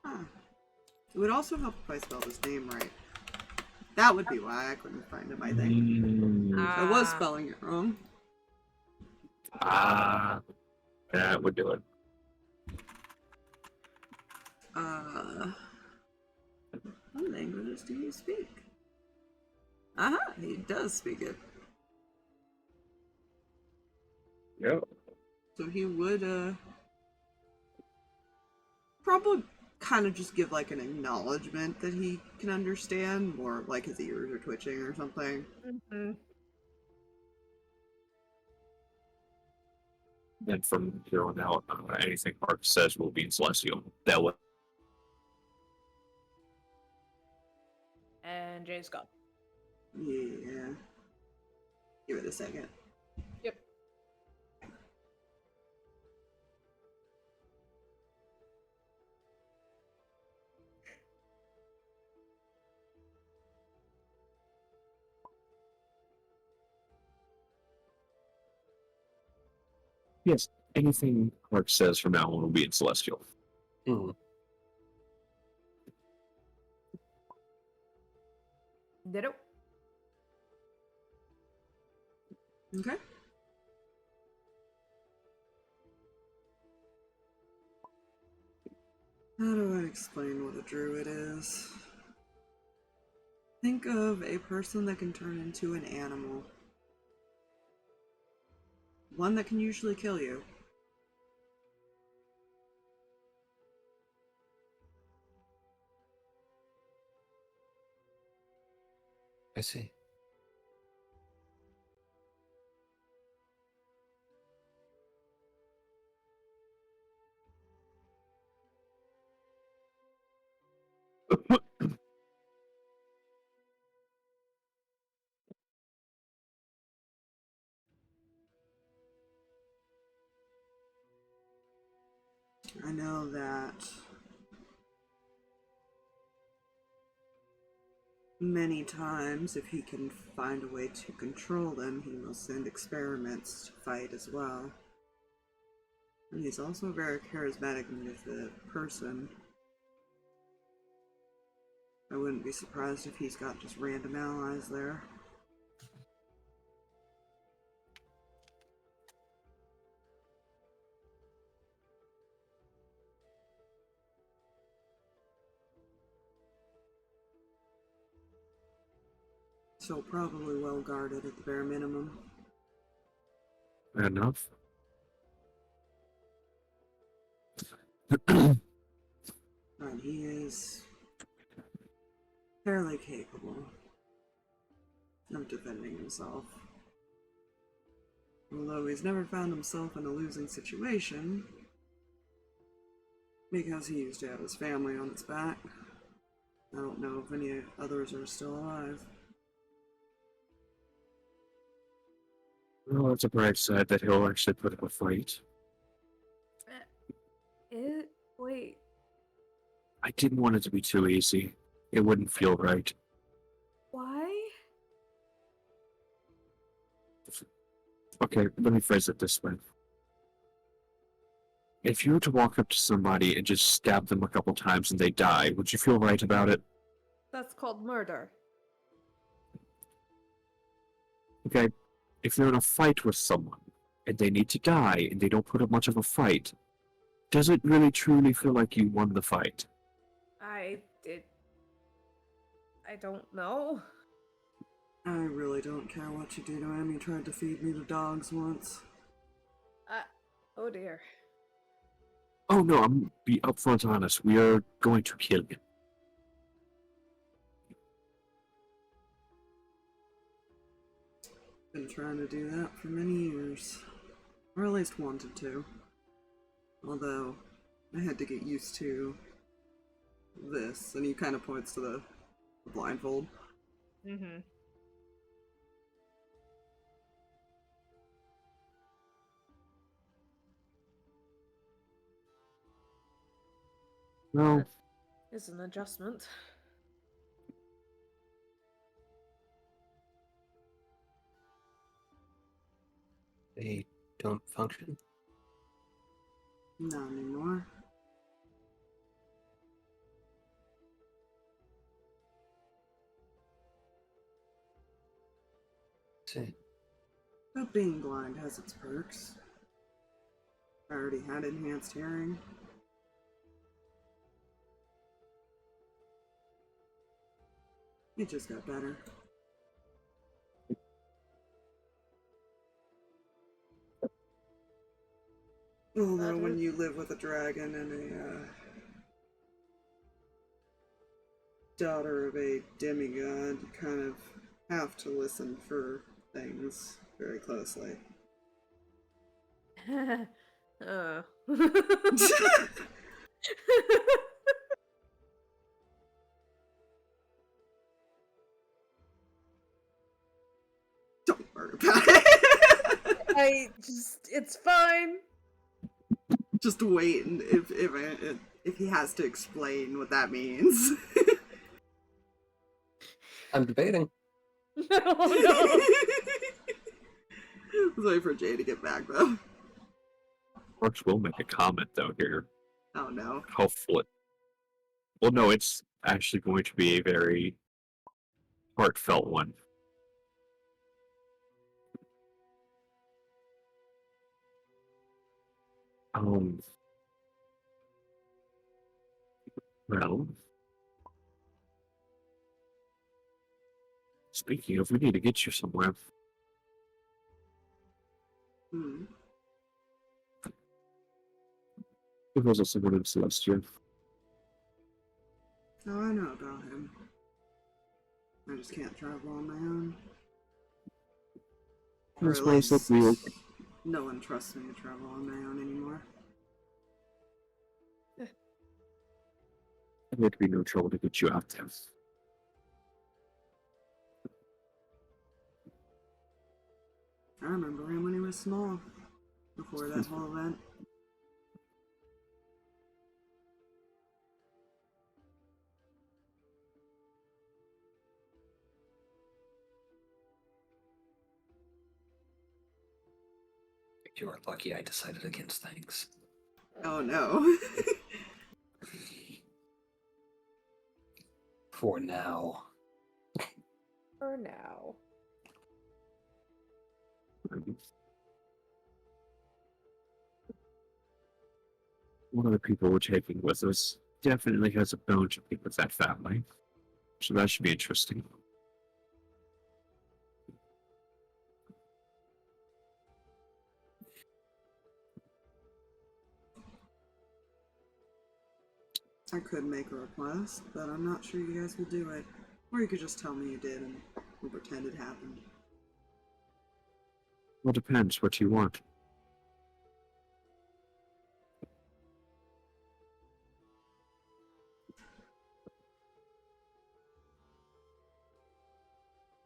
[SPEAKER 1] Huh. It would also help if I spelled his name right. That would be why I couldn't find him, I think. I was spelling it wrong.
[SPEAKER 4] That would do it.
[SPEAKER 1] What languages do you speak? Aha, he does speak it.
[SPEAKER 4] Yep.
[SPEAKER 1] So he would probably kind of just give like an acknowledgement that he can understand, more like his ears are twitching or something.
[SPEAKER 3] Mm-hmm.
[SPEAKER 4] And from here on out, anything Mark says will be in Celestial. That way.
[SPEAKER 3] And Jay's gone.
[SPEAKER 1] Yeah. Give it a second.
[SPEAKER 3] Yep.
[SPEAKER 4] Yes, anything Mark says from now on will be in Celestial.
[SPEAKER 2] Hmm.
[SPEAKER 3] Ditto.
[SPEAKER 1] Okay. How do I explain what a druid is? Think of a person that can turn into an animal. One that can usually kill you.
[SPEAKER 2] I see.
[SPEAKER 1] I know that many times, if he can find a way to control them, he will send experiments to fight as well. And he's also a very charismatic person. I wouldn't be surprised if he's got just random allies there. So probably well guarded at the bare minimum.
[SPEAKER 4] Fair enough.
[SPEAKER 1] And he is fairly capable of defending himself. Although he's never found himself in a losing situation, because he used to have his family on his back. I don't know if any others are still alive.
[SPEAKER 4] Well, it's a bright side that he'll actually put up a fight.
[SPEAKER 3] Wait.
[SPEAKER 4] I didn't want it to be too easy. It wouldn't feel right.
[SPEAKER 3] Why?
[SPEAKER 4] Okay, let me phrase it this way. If you were to walk up to somebody and just stab them a couple times and they die, would you feel right about it?
[SPEAKER 3] That's called murder.
[SPEAKER 4] Okay, if they're in a fight with someone and they need to die and they don't put up much of a fight, does it really truly feel like you won the fight?
[SPEAKER 3] I don't know.
[SPEAKER 1] I really don't care what you do to him. He tried to feed me the dogs once.
[SPEAKER 3] Oh dear.
[SPEAKER 4] Oh no, I'm be upfront honest. We are going to kill him.
[SPEAKER 1] Been trying to do that for many years. Or at least wanted to. Although, I had to get used to this, and he kind of points to the blindfold.
[SPEAKER 3] Mm-hmm.
[SPEAKER 4] No,
[SPEAKER 3] Is an adjustment.
[SPEAKER 2] They don't function.
[SPEAKER 1] Not anymore.
[SPEAKER 2] See.
[SPEAKER 1] But being blind has its perks. I already had enhanced hearing. It just got better. Although when you live with a dragon and a daughter of a demigod, you kind of have to listen for things very closely. Don't worry about it.
[SPEAKER 3] It's fine.
[SPEAKER 1] Just wait, and if he has to explain what that means.
[SPEAKER 2] I'm debating.
[SPEAKER 3] No, no.
[SPEAKER 1] Let's wait for Jay to get back, though.
[SPEAKER 4] Brooks will make a comment though here.
[SPEAKER 1] Oh no.
[SPEAKER 4] Hopefully. Well, no, it's actually going to be a very heartfelt one. Well, speaking of, we need to get you somewhere.
[SPEAKER 1] Hmm.
[SPEAKER 4] There was someone in Celestia.
[SPEAKER 1] Oh, I know about him. I just can't travel on my own. Or
[SPEAKER 4] That's
[SPEAKER 1] at
[SPEAKER 4] why I said
[SPEAKER 1] least
[SPEAKER 4] we
[SPEAKER 1] no one trusts me to travel on my own anymore.
[SPEAKER 4] There'd be no trouble to get you out there.
[SPEAKER 1] I remember him when he was small, before that whole event.
[SPEAKER 2] You are lucky I decided against things.
[SPEAKER 1] Oh no.
[SPEAKER 2] For now.
[SPEAKER 3] For now.
[SPEAKER 4] One of the people we're taking with us definitely has a bone to pick with that family. So that should be interesting.
[SPEAKER 1] I could make a request, but I'm not sure you guys will do it. Or you could just tell me you did and we'll pretend it happened.
[SPEAKER 4] Well, depends what you want.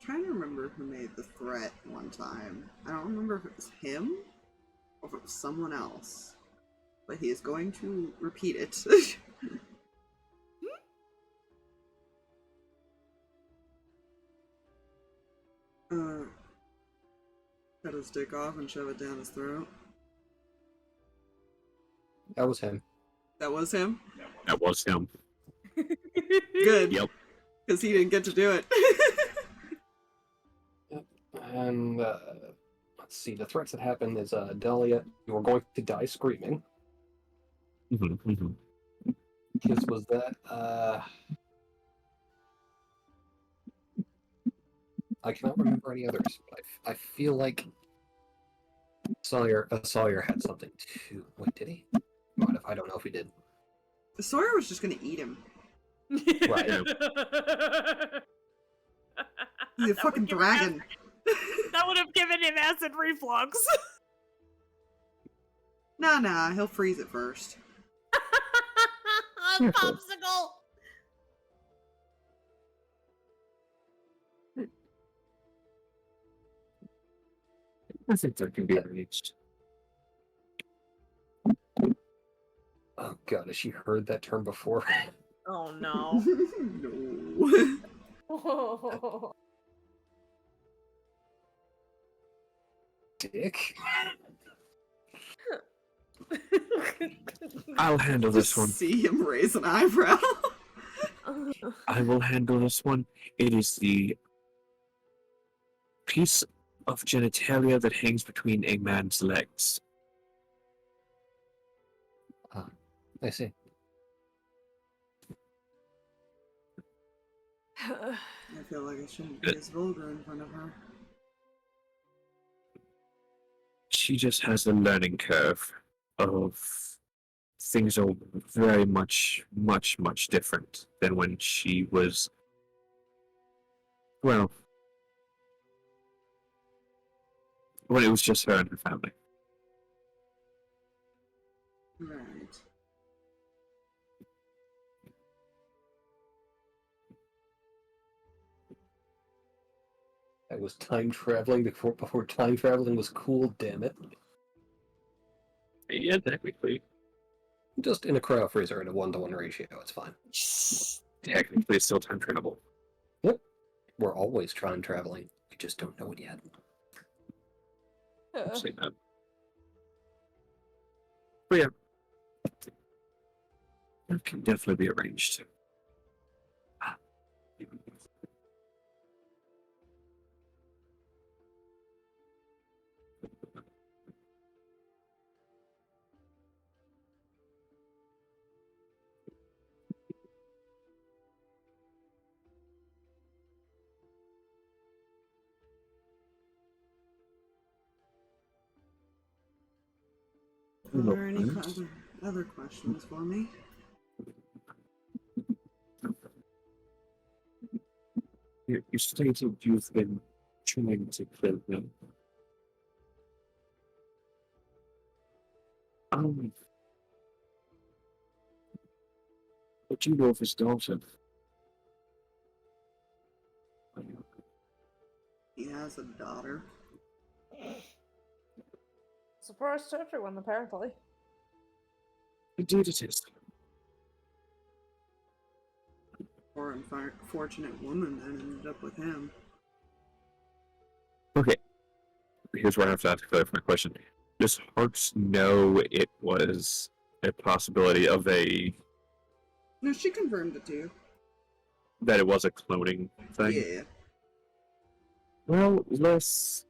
[SPEAKER 1] I'm trying to remember who made the threat one time. I don't remember if it was him or if it was someone else. But he is going to repeat it. Cut his dick off and shove it down his throat.
[SPEAKER 2] That was him.
[SPEAKER 1] That was him?
[SPEAKER 4] That was him.
[SPEAKER 1] Good.
[SPEAKER 4] Yep.
[SPEAKER 1] Because he didn't get to do it.
[SPEAKER 2] And let's see, the threats that happened is Delia, you were going to die screaming. His was that I cannot remember any others, but I feel like Sawyer had something too. Wait, did he? Might have. I don't know if he did.
[SPEAKER 1] Sawyer was just gonna eat him.
[SPEAKER 2] Right.
[SPEAKER 1] He's a fucking dragon.
[SPEAKER 3] That would have given him acid reflux.
[SPEAKER 1] Nah, he'll freeze it first.
[SPEAKER 3] Popsicle.
[SPEAKER 4] I think that can be arranged.
[SPEAKER 2] Oh god, has she heard that term before?
[SPEAKER 3] Oh no.
[SPEAKER 1] No.
[SPEAKER 2] Dick?
[SPEAKER 4] I'll handle this
[SPEAKER 1] Just
[SPEAKER 4] one.
[SPEAKER 1] see him raise an eyebrow.
[SPEAKER 4] I will handle this one. It is the piece of genitalia that hangs between a man's legs.
[SPEAKER 2] I see.
[SPEAKER 1] I feel like I shouldn't be as vulgar in front of her.
[SPEAKER 4] She just has a learning curve. of things are very much, much different than when she was, well, when it was just her and her family.
[SPEAKER 1] Right.
[SPEAKER 2] I was time traveling before time traveling was cool, damn it.
[SPEAKER 4] Yeah, technically.
[SPEAKER 2] Just in a cryo freezer at a 1-to-1 ratio, it's fine.
[SPEAKER 4] Technically, it's still time travel.
[SPEAKER 2] Yep. We're always time traveling. We just don't know it yet.
[SPEAKER 4] I'll say that. But yeah. That can definitely be arranged.
[SPEAKER 1] Are there any other questions for me?
[SPEAKER 4] You stated you've been trying to kill him. What do you know of his daughter?
[SPEAKER 1] He has a daughter.
[SPEAKER 3] Surprise to everyone, apparently.
[SPEAKER 4] Indeed it is.
[SPEAKER 1] Poor unfortunate woman that ended up with him.
[SPEAKER 4] Okay. Here's where I have to ask a clarifying question. Does Harks know it was a possibility of
[SPEAKER 1] No, she confirmed it too.
[SPEAKER 4] that it was a cloning thing?
[SPEAKER 1] Yeah.
[SPEAKER 4] Well, let's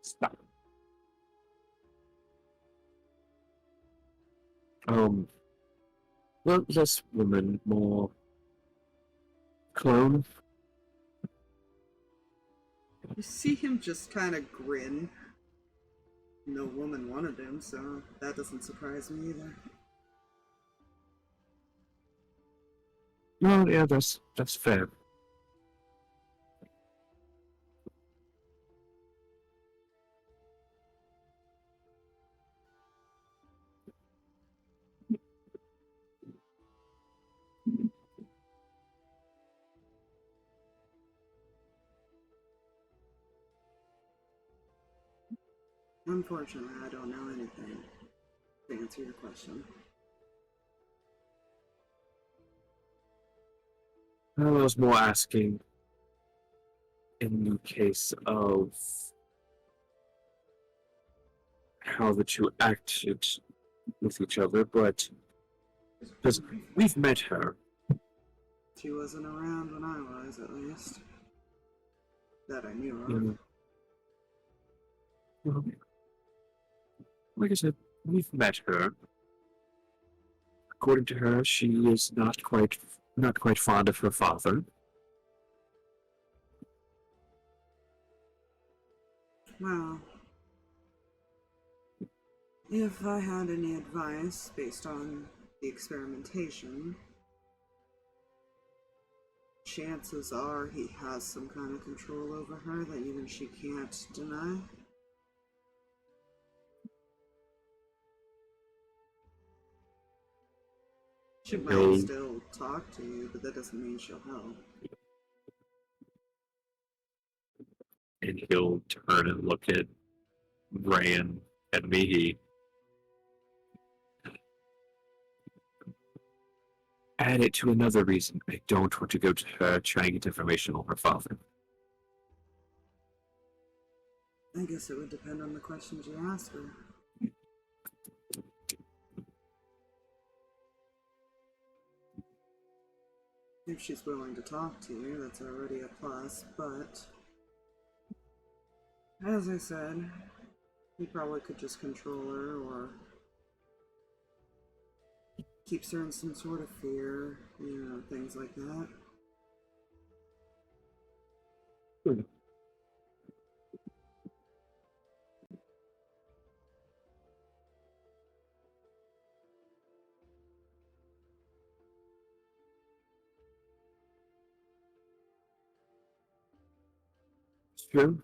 [SPEAKER 4] stop. Well, less woman, more clone.
[SPEAKER 1] You see him just kind of grin. No woman wanted him, so that doesn't surprise me either.
[SPEAKER 4] No, yeah, that's fair.
[SPEAKER 1] Unfortunately, I don't know anything to answer your question.
[SPEAKER 4] I was more asking in the case of how the two acted with each other, but because we've met her.
[SPEAKER 1] She wasn't around when I was, at least. That I knew of.
[SPEAKER 4] Well, like I said, we've met her. According to her, she is not quite fond of her father.
[SPEAKER 1] Well, if I had any advice based on the experimentation, chances are he has some kind of control over her that even she can't deny. She might still talk to you, but that doesn't mean she'll help.
[SPEAKER 4] And he'll turn and look at Ryan and Mihi. Add it to another reason I don't want to go to her trying to get information on her father.
[SPEAKER 1] I guess it would depend on the questions you ask her. If she's willing to talk to you, that's already a plus, but as I said, he probably could just control her or keeps her in some sort of fear, things like that.
[SPEAKER 4] true.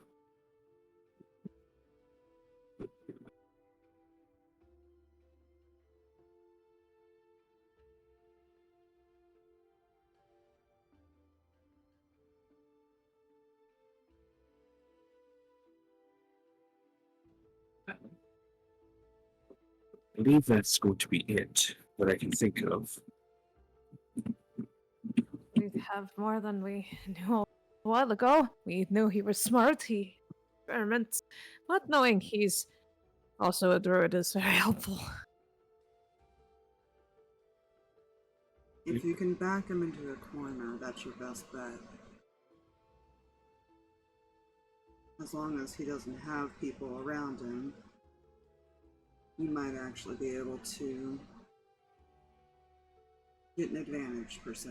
[SPEAKER 4] I believe that's going to be it, what I can think of.
[SPEAKER 3] We have more than we knew a while ago. We knew he was smart, he experiments, but knowing he's also a druid is very helpful.
[SPEAKER 1] If you can back him into a corner, that's your best bet. As long as he doesn't have people around him, you might actually be able to get an advantage, per se.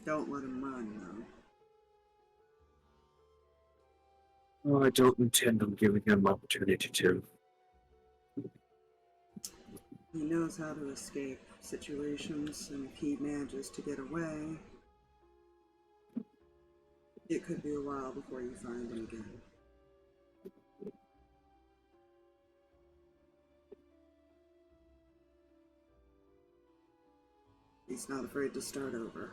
[SPEAKER 1] Don't let him run, though.
[SPEAKER 4] Oh, I don't intend on giving him opportunity to.
[SPEAKER 1] He knows how to escape situations, and if he manages to get away, it could be a while before you find him again. He's not afraid to start over.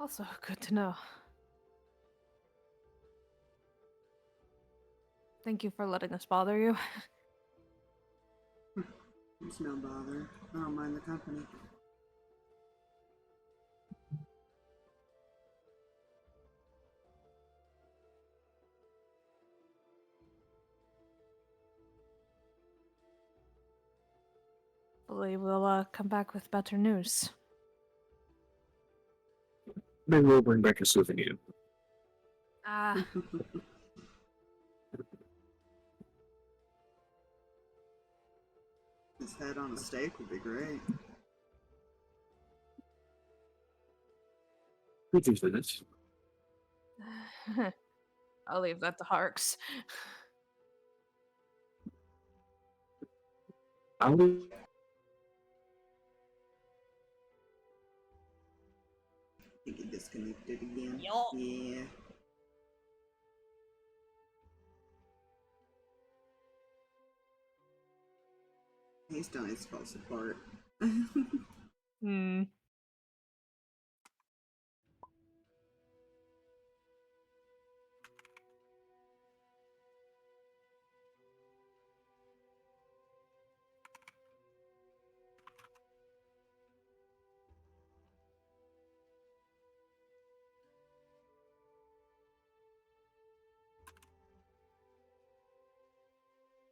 [SPEAKER 3] Also, good to know. Thank you for letting us bother you.
[SPEAKER 1] It's no bother. I don't mind the company.
[SPEAKER 3] Hopefully we'll come back with better news.
[SPEAKER 4] Maybe we'll bring back a souvenir.
[SPEAKER 3] Ah,
[SPEAKER 1] His head on a steak would be great.
[SPEAKER 4] Good news for this.
[SPEAKER 3] I'll leave that to Harks.
[SPEAKER 4] I'll
[SPEAKER 1] I think he disconnected again.
[SPEAKER 3] Yup.
[SPEAKER 1] Yeah. He's done his full support.
[SPEAKER 3] Hmm.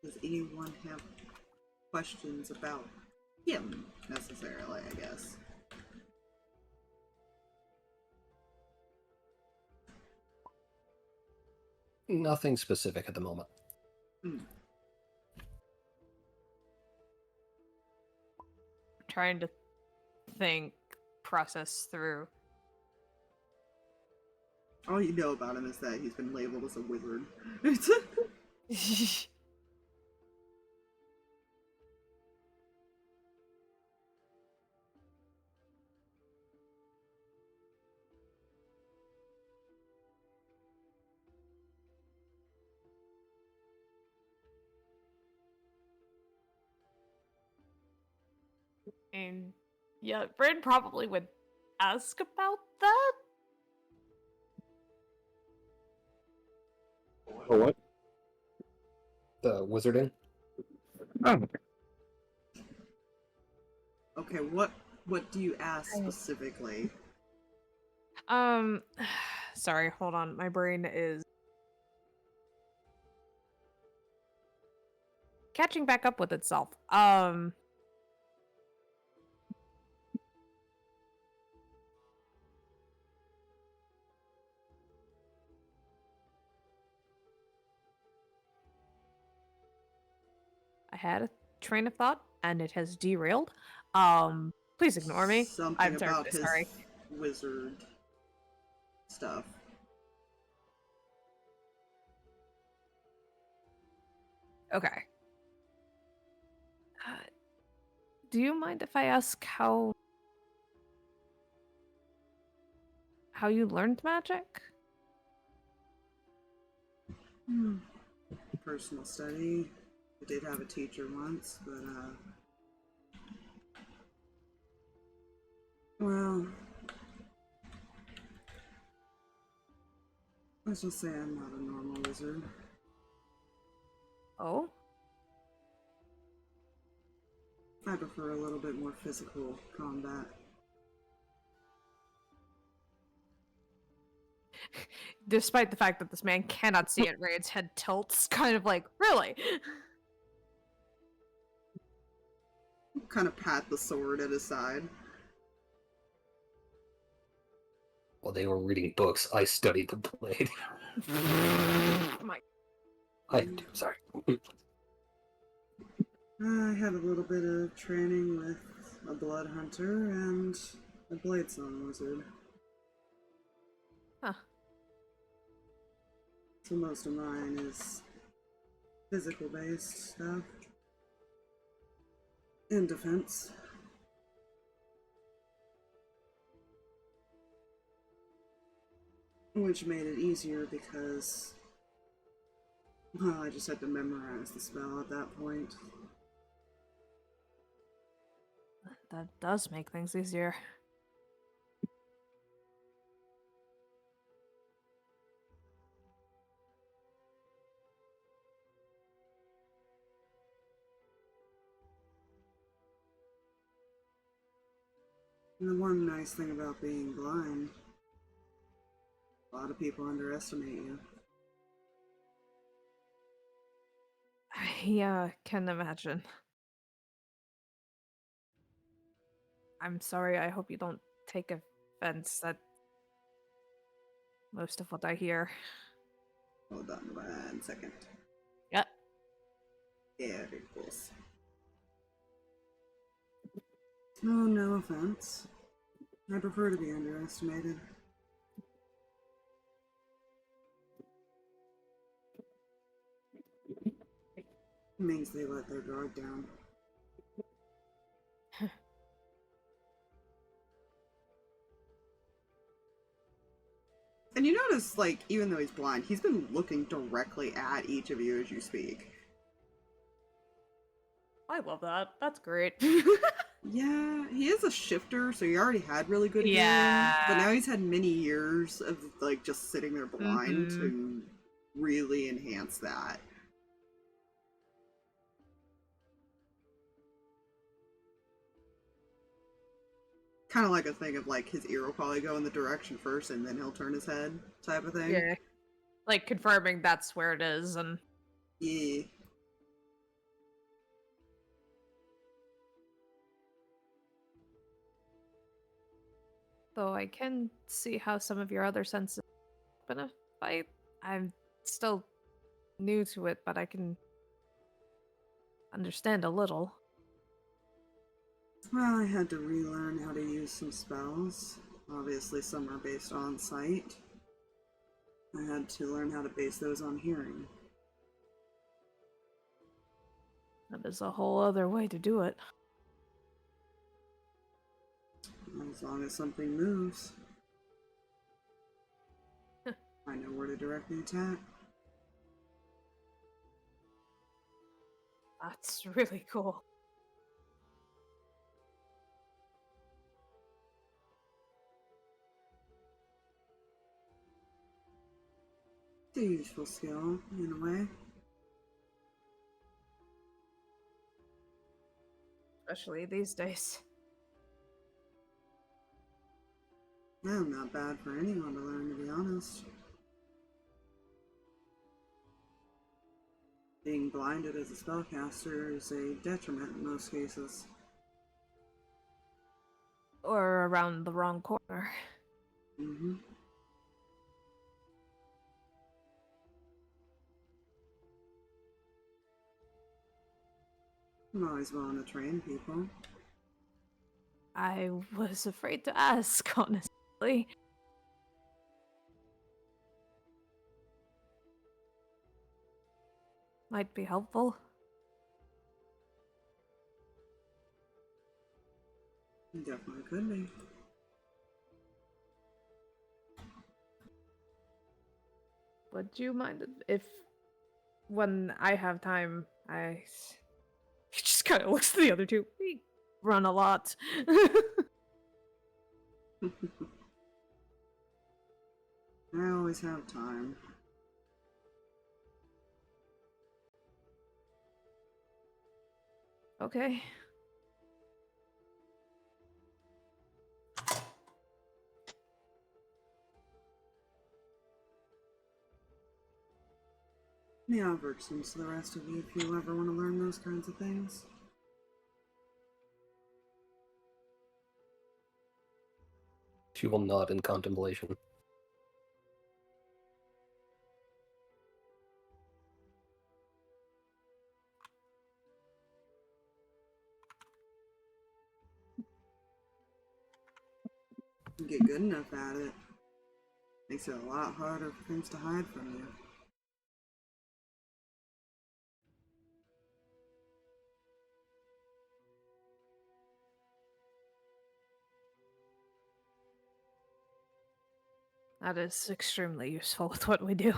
[SPEAKER 1] Does anyone have questions about him, necessarily, I guess?
[SPEAKER 2] Nothing specific at the moment.
[SPEAKER 3] Trying to think, process through.
[SPEAKER 1] All you know about him is that he's been labeled as a wizard.
[SPEAKER 3] And yeah, Bryn probably would ask about that.
[SPEAKER 4] Oh, what?
[SPEAKER 2] The wizarding?
[SPEAKER 4] Oh,
[SPEAKER 1] Okay, what do you ask specifically?
[SPEAKER 3] Sorry, hold on. My brain is catching back up with itself. had a train of thought and it has derailed. Please ignore me.
[SPEAKER 1] Something
[SPEAKER 3] I'm
[SPEAKER 1] about
[SPEAKER 3] terribly
[SPEAKER 1] his
[SPEAKER 3] sorry.
[SPEAKER 1] wizard stuff.
[SPEAKER 3] Okay. Do you mind if I ask how you learned magic?
[SPEAKER 1] Personal study. I did have a teacher once, but well, let's just say I'm not a normal wizard.
[SPEAKER 3] Oh?
[SPEAKER 1] I prefer a little bit more physical combat.
[SPEAKER 3] Despite the fact that this man cannot see it, Raid's head tilts, kind of like, really?
[SPEAKER 1] Kind of pat the sword at his side.
[SPEAKER 2] While they were reading books, I studied the blade.
[SPEAKER 3] My
[SPEAKER 2] I'm sorry.
[SPEAKER 1] I had a little bit of training with a blood hunter and a bladestone wizard.
[SPEAKER 3] Huh.
[SPEAKER 1] So most of mine is physical based stuff. And defense. Which made it easier because, well, I just had to memorize the spell at that point.
[SPEAKER 3] That does make things easier.
[SPEAKER 1] And the one nice thing about being blind, a lot of people underestimate you.
[SPEAKER 3] I can imagine. I'm sorry, I hope you don't take offense at most of what I hear.
[SPEAKER 1] Hold on 1 second.
[SPEAKER 3] Yep.
[SPEAKER 1] Yeah, very close. Oh, no offense. I prefer to be underestimated. It means they let their guard down. And you notice, like, even though he's blind, he's been looking directly at each of you as you speak.
[SPEAKER 3] I love that. That's great.
[SPEAKER 1] Yeah, he is a shifter, so he already had really good hearing.
[SPEAKER 3] Yeah.
[SPEAKER 1] But now he's had many years of, like, just sitting there blind to really enhance that. Kind of like a thing of, like, his ear will probably go in the direction first and then he'll turn his head type of thing.
[SPEAKER 3] Yeah. Like confirming that's where it is and
[SPEAKER 1] Yeah.
[SPEAKER 3] though I can see how some of your other senses been a fight. I'm still new to it, but I can understand a little.
[SPEAKER 1] Well, I had to relearn how to use some spells. Obviously, some are based on sight. I had to learn how to base those on hearing.
[SPEAKER 3] That is a whole other way to do it.
[SPEAKER 1] As long as something moves, I know where to direct the attack.
[SPEAKER 3] That's really cool.
[SPEAKER 1] It's a useful skill, in a way.
[SPEAKER 3] Especially these days.
[SPEAKER 1] I'm not bad for anyone to learn, to be honest. Being blinded as a spellcaster is a detriment in most cases.
[SPEAKER 3] Or around the wrong corner.
[SPEAKER 1] Mm-hmm. I'm always willing to train people.
[SPEAKER 3] I was afraid to ask, honestly. Might be helpful.
[SPEAKER 1] It definitely could be.
[SPEAKER 3] Would you mind if, when I have time, he just kind of looks to the other two. We run a lot.
[SPEAKER 1] I always have time.
[SPEAKER 3] Okay.
[SPEAKER 1] May I offer some to the rest of you if you ever want to learn those kinds of things.
[SPEAKER 2] She will nod in contemplation.
[SPEAKER 1] You get good enough at it. Makes it a lot harder for things to hide from you.
[SPEAKER 3] That is extremely useful with what we do.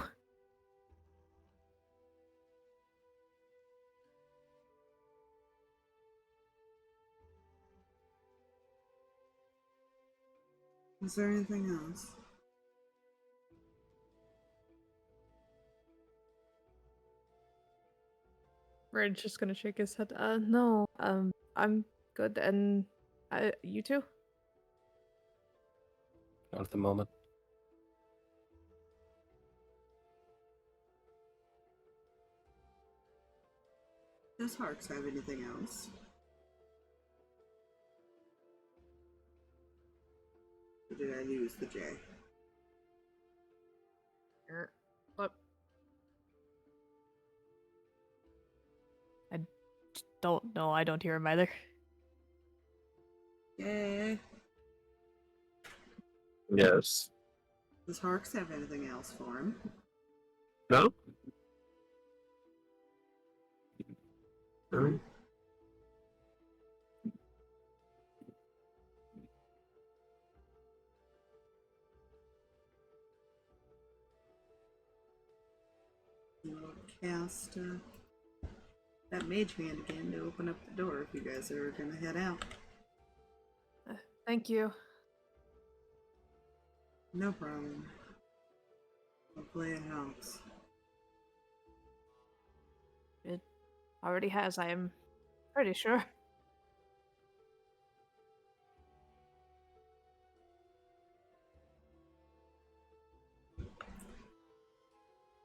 [SPEAKER 1] Is there anything else?
[SPEAKER 3] Ray's just gonna shake his head. No. I'm good, and you too?
[SPEAKER 2] Not at the moment.
[SPEAKER 1] Does Harks have anything else? Or did I lose the J?
[SPEAKER 3] What? I don't know. I don't hear him either.
[SPEAKER 1] Yay!
[SPEAKER 4] Yes.
[SPEAKER 1] Does Harks have anything else for him?
[SPEAKER 4] No? No?
[SPEAKER 1] We'll cast that mage hand again to open up the door if you guys are gonna head out.
[SPEAKER 3] Thank you.
[SPEAKER 1] No problem. Hopefully it helps.
[SPEAKER 3] It already has, I am pretty sure.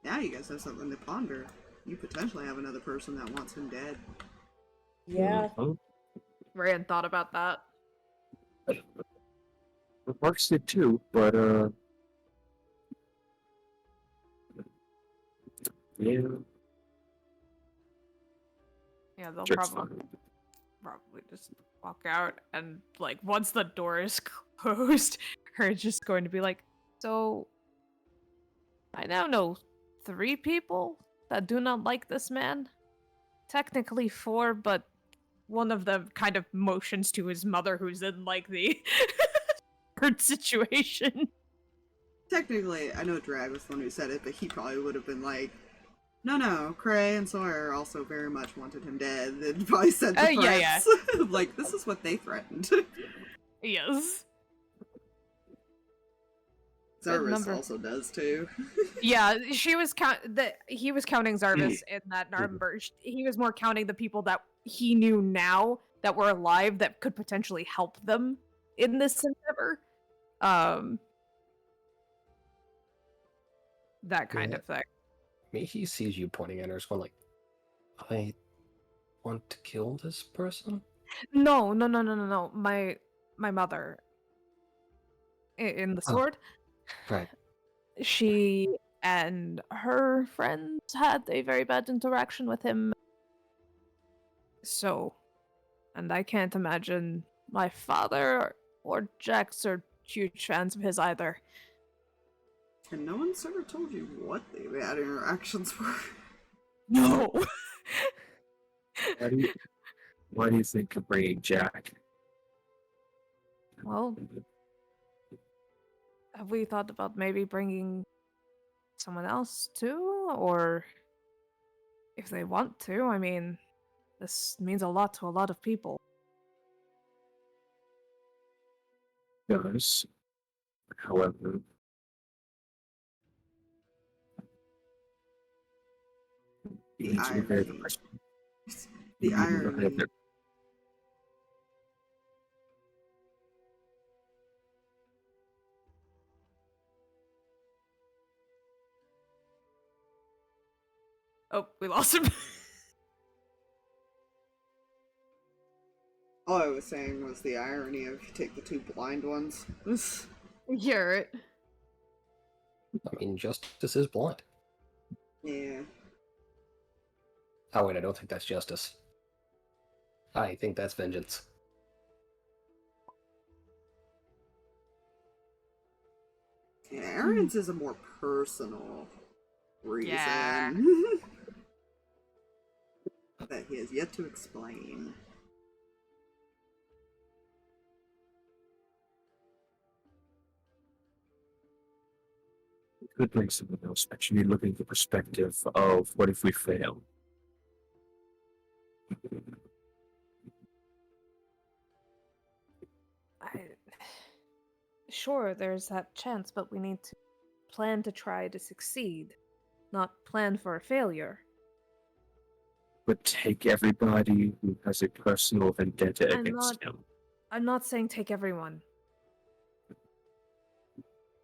[SPEAKER 1] Now you guys have something to ponder. You potentially have another person that wants him dead.
[SPEAKER 3] Yeah.
[SPEAKER 4] Oh,
[SPEAKER 3] Ryan thought about that.
[SPEAKER 4] the Parks did too, but yeah,
[SPEAKER 3] Yeah, they'll
[SPEAKER 4] just
[SPEAKER 3] probably
[SPEAKER 4] fine.
[SPEAKER 3] just walk out, and like once the door is closed, her just going to be like, so I now know 3 people that do not like this man. Technically 4, but one of them kind of motions to his mother, who's in like the hurt situation.
[SPEAKER 1] Technically, I know Drag was the one who said it, but he probably would have been like, no, Cray and Sawyer also very much wanted him dead. And probably said the
[SPEAKER 3] Yeah.
[SPEAKER 1] like, this is what they threatened.
[SPEAKER 3] Yes.
[SPEAKER 1] Zarvis
[SPEAKER 3] number.
[SPEAKER 1] also does too.
[SPEAKER 3] Yeah, he was counting Zarvis in that number. He was more counting the people that he knew now that were alive that could potentially help them in this endeavor. That kind of thing.
[SPEAKER 2] He sees you pointing at her, going like, I want to kill this person?
[SPEAKER 3] No. My mother in the sword.
[SPEAKER 2] Right.
[SPEAKER 3] She and her friends had a very bad interaction with him. So, and I can't imagine my father or Jax are huge fans of his either.
[SPEAKER 1] And no one's ever told you what the bad interactions were.
[SPEAKER 3] No!
[SPEAKER 4] Why do you think of bringing Jack?
[SPEAKER 3] Well, have we thought about maybe bringing someone else too? Or if they want to, I mean, this means a lot to a lot of people.
[SPEAKER 4] Does, however,
[SPEAKER 1] The
[SPEAKER 4] you need to be very
[SPEAKER 1] irony.
[SPEAKER 4] personal.
[SPEAKER 1] The
[SPEAKER 4] You need to have
[SPEAKER 1] irony.
[SPEAKER 4] their-
[SPEAKER 3] Oh, we lost him.
[SPEAKER 1] All I was saying was the irony of you take the two blind ones.
[SPEAKER 3] Hear it.
[SPEAKER 2] I mean, justice is blind.
[SPEAKER 1] Yeah.
[SPEAKER 2] Oh wait, I don't think that's justice. I think that's vengeance.
[SPEAKER 1] Yeah, Aaron's is a more personal reason.
[SPEAKER 3] Yeah.
[SPEAKER 1] that he has yet to explain.
[SPEAKER 4] Could bring someone else, but you need to look at the perspective of what if we fail?
[SPEAKER 3] Sure, there's that chance, but we need to plan to try to succeed, not plan for a failure.
[SPEAKER 4] But take everybody who has a personal vendetta against him.
[SPEAKER 3] I'm not saying take everyone.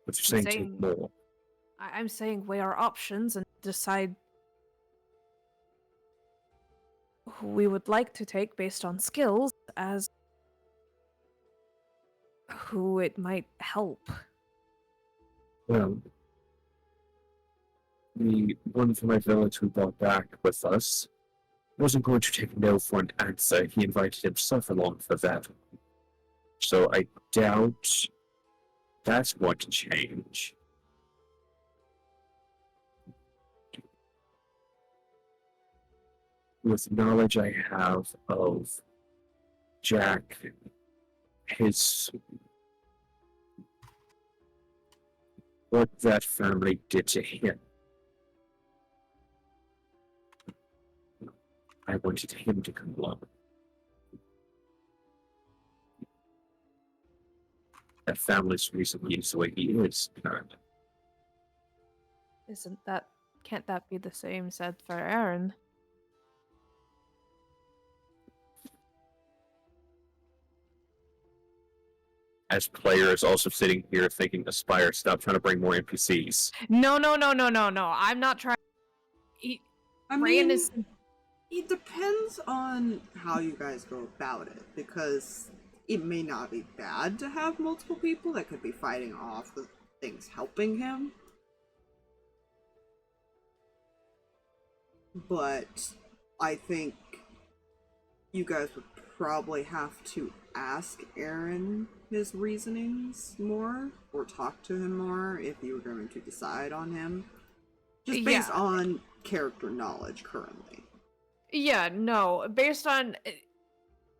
[SPEAKER 4] But you're saying
[SPEAKER 3] saying-
[SPEAKER 4] take more.
[SPEAKER 3] I'm saying weigh our options and decide who we would like to take based on skills as who it might help.
[SPEAKER 4] Well, the one from my village who brought back with us wasn't going to take no for an answer. He invited himself along for that. So I doubt that's going to change. With knowledge I have of Jack, what that family did to him, I wanted him to come along. That family's reason he is the way he is, apparently.
[SPEAKER 3] Can't that be the same said for Aaron?
[SPEAKER 4] As players also sitting here thinking, Aspire, stop trying to bring more NPCs.
[SPEAKER 3] No. I'm not trying.
[SPEAKER 1] I
[SPEAKER 3] Rand
[SPEAKER 1] mean,
[SPEAKER 3] is.
[SPEAKER 1] it depends on how you guys go about it, because it may not be bad to have multiple people that could be fighting off the things helping him. But I think you guys would probably have to ask Aaron his reasonings more, or talk to him more if you were going to decide on him. Just based on character knowledge currently.
[SPEAKER 3] Yeah, no. Based on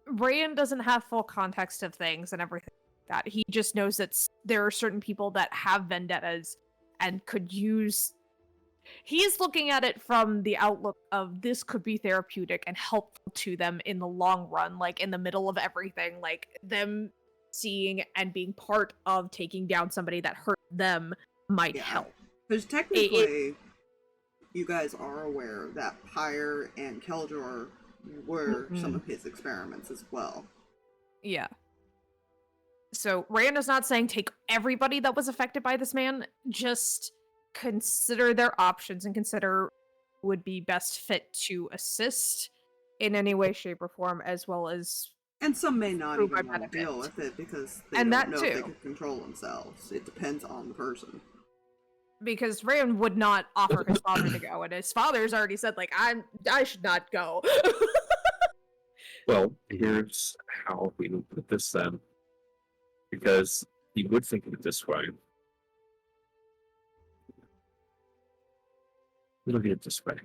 [SPEAKER 3] Ryan doesn't have full context of things and everything like that. He just knows that there are certain people that have vendettas and could use. He's looking at it from the outlook of this could be therapeutic and helpful to them in the long run, like in the middle of everything, like them seeing and being part of taking down somebody that hurt them might help.
[SPEAKER 1] Because technically, you guys are aware that Pyre and Keldor were some of his experiments as well.
[SPEAKER 3] Yeah. So Rand is not saying take everybody that was affected by this man, just consider their options and consider who would be best fit to assist in any way, shape, or form, as well as.
[SPEAKER 1] And some may not
[SPEAKER 3] Prove
[SPEAKER 1] even
[SPEAKER 3] our
[SPEAKER 1] want to deal
[SPEAKER 3] benefit.
[SPEAKER 1] with it because they
[SPEAKER 3] And
[SPEAKER 1] don't
[SPEAKER 3] that
[SPEAKER 1] know if they
[SPEAKER 3] too.
[SPEAKER 1] can control themselves. It depends on the person.
[SPEAKER 3] Because Rand would not offer his father to go, and his father's already said, like, I should not go.
[SPEAKER 4] Well, here's how we would put this then. Because you would think of it this way. Look at it this way.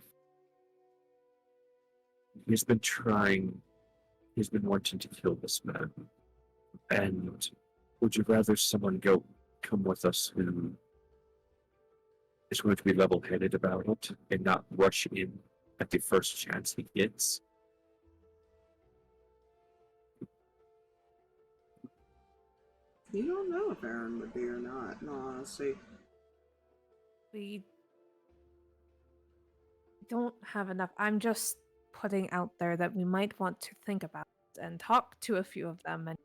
[SPEAKER 4] He's been wanting to kill this man. And would you rather someone come with us who is going to be level-headed about it and not rush in at the first chance he gets?
[SPEAKER 1] You don't know if Aaron would be or not, in all honesty.
[SPEAKER 3] We don't have enough. I'm just putting out there that we might want to think about it and talk to a few of them and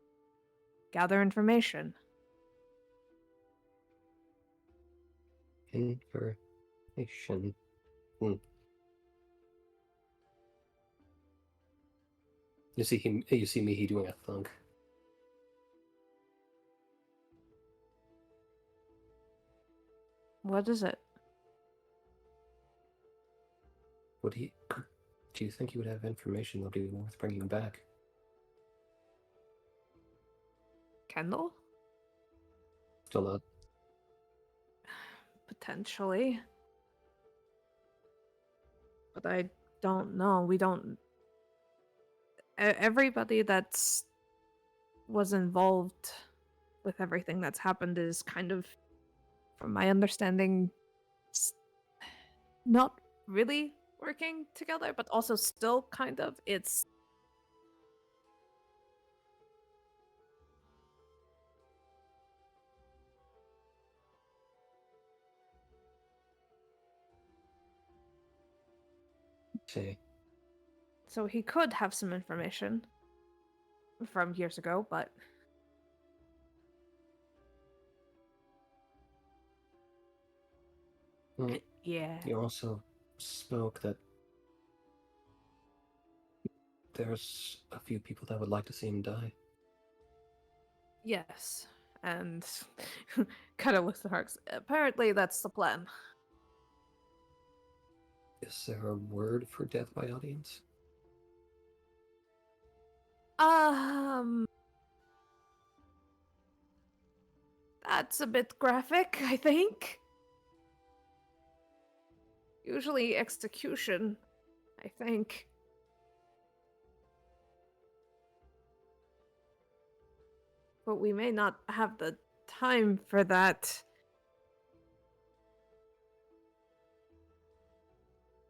[SPEAKER 3] gather information.
[SPEAKER 2] Information. You see Mihi doing a thunk.
[SPEAKER 3] What is it?
[SPEAKER 2] Do you think he would have information that would be worth bringing back?
[SPEAKER 3] Kendall?
[SPEAKER 2] Still not.
[SPEAKER 3] Potentially. But I don't know. We don't... Everybody that's was involved with everything that's happened is kind of, from my understanding, not really working together, but also still kind of. It's
[SPEAKER 2] See.
[SPEAKER 3] so he could have some information from years ago, but
[SPEAKER 2] Well,
[SPEAKER 3] yeah.
[SPEAKER 2] you also spoke that there's a few people that would like to see him die.
[SPEAKER 3] Yes. And kind of looks at Harks. Apparently that's the plan.
[SPEAKER 2] Is there a word for death by audience?
[SPEAKER 3] That's a bit graphic, I think. Usually execution, I think. But we may not have the time for that.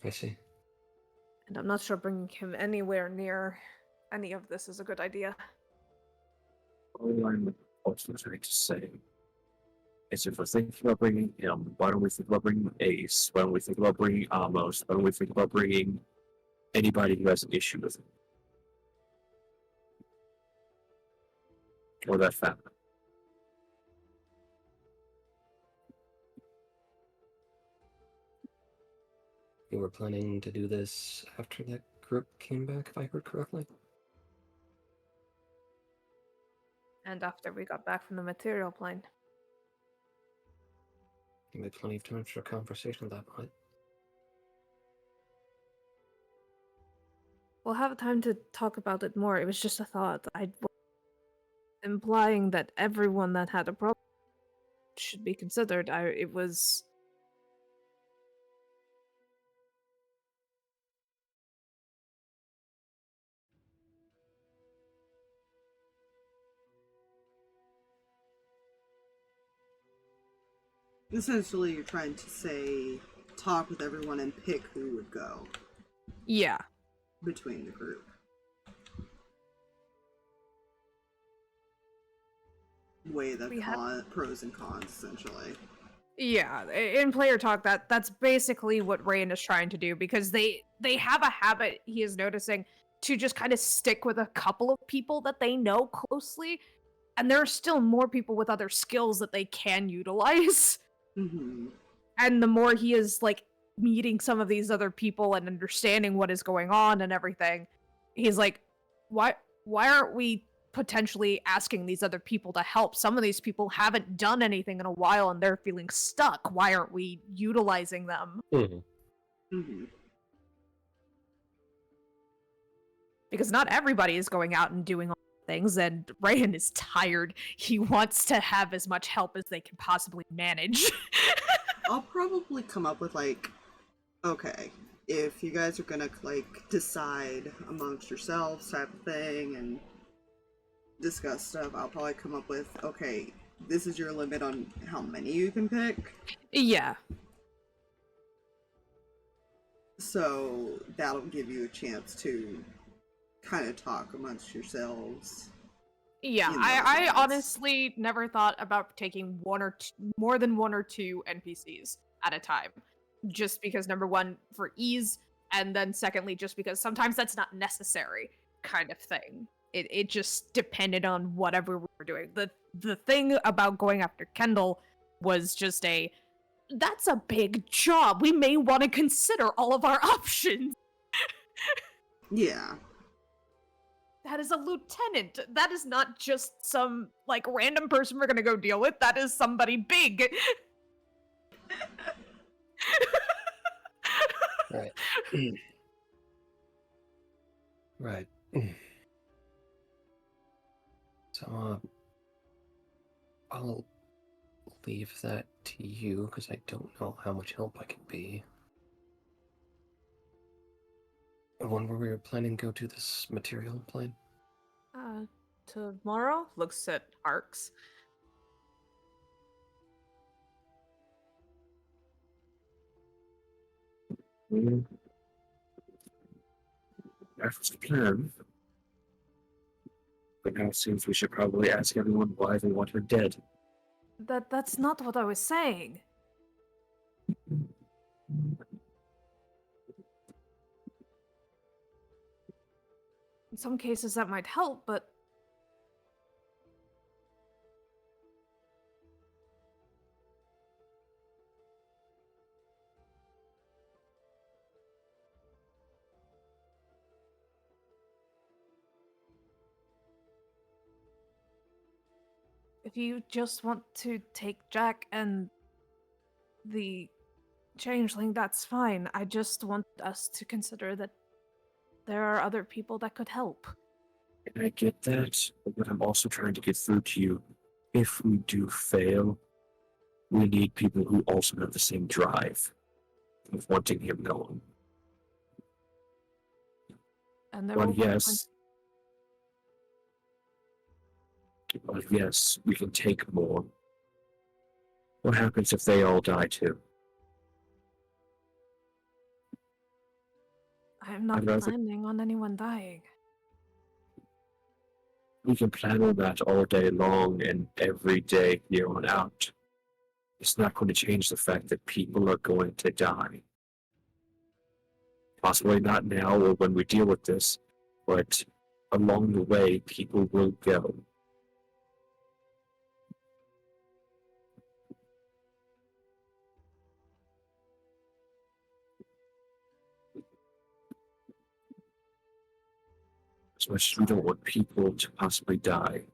[SPEAKER 2] I see.
[SPEAKER 3] And I'm not sure bringing him anywhere near any of this is a good idea.
[SPEAKER 4] All I'm also trying to say is if we're thinking about bringing him, why don't we think about bringing Ace? Why don't we think about bringing Amos? Why don't we think about bringing anybody who has an issue with him? Or that family.
[SPEAKER 2] You were planning to do this after that group came back, if I heard correctly?
[SPEAKER 3] And after we got back from the material plane.
[SPEAKER 2] You made plenty of time for a conversation at that point.
[SPEAKER 3] We'll have time to talk about it more. It was just a thought. Implying that everyone that had a problem should be considered. It was...
[SPEAKER 1] Essentially, you're trying to say, talk with everyone and pick who would go
[SPEAKER 3] Yeah.
[SPEAKER 1] between the group. Weigh the pros and cons, essentially.
[SPEAKER 3] Yeah, in player talk, that's basically what Rain is trying to do, because they have a habit, he is noticing, to just kind of stick with a couple of people that they know closely, and there are still more people with other skills that they can utilize.
[SPEAKER 1] Mm-hmm.
[SPEAKER 3] And the more he is, like, meeting some of these other people and understanding what is going on and everything, he's like, why aren't we potentially asking these other people to help? Some of these people haven't done anything in a while and they're feeling stuck. Why aren't we utilizing them?
[SPEAKER 2] Mm-hmm.
[SPEAKER 1] Mm-hmm.
[SPEAKER 3] because not everybody is going out and doing all the things, and Rayan is tired. He wants to have as much help as they can possibly manage.
[SPEAKER 1] I'll probably come up with like, okay, if you guys are gonna like decide amongst yourselves type of thing and discuss stuff, I'll probably come up with, okay, this is your limit on how many you can pick.
[SPEAKER 3] Yeah.
[SPEAKER 1] So that'll give you a chance to kind of talk amongst yourselves.
[SPEAKER 3] Yeah,
[SPEAKER 1] in
[SPEAKER 3] I
[SPEAKER 1] those moments.
[SPEAKER 3] honestly never thought about taking more than one or two NPCs at a time. Just because, number one, for ease, and then secondly, just because sometimes that's not necessary kind of thing. It just depended on whatever we were doing. The thing about going after Kendall was just that's a big job. We may want to consider all of our options.
[SPEAKER 1] Yeah.
[SPEAKER 3] That is a lieutenant. That is not just some, like, random person we're gonna go deal with. That is somebody big.
[SPEAKER 2] Right. Right. So, I'll leave that to you, because I don't know how much help I can be. When were we planning to go to this material plane?
[SPEAKER 3] Tomorrow? Looks at arcs.
[SPEAKER 4] That's the plan. But now it seems we should probably ask everyone why they want her dead.
[SPEAKER 3] That's not what I was saying. In some cases that might help, but if you just want to take Jack and the changeling, that's fine. I just want us to consider that there are other people that could help.
[SPEAKER 4] And I get that, but I'm also trying to get through to you. If we do fail, we need people who also have the same drive of wanting him gone.
[SPEAKER 3] And there
[SPEAKER 4] Well,
[SPEAKER 3] will
[SPEAKER 4] yes. Well, yes, we can take more. What happens if they all die too?
[SPEAKER 3] I'm not
[SPEAKER 4] I'd rather-
[SPEAKER 3] planning on anyone dying.
[SPEAKER 4] We can plan on that all day long and every day here on out. It's not going to change the fact that people are going to die. Possibly not now or when we deal with this, but along the way, people will go. As much as we don't want people to possibly die,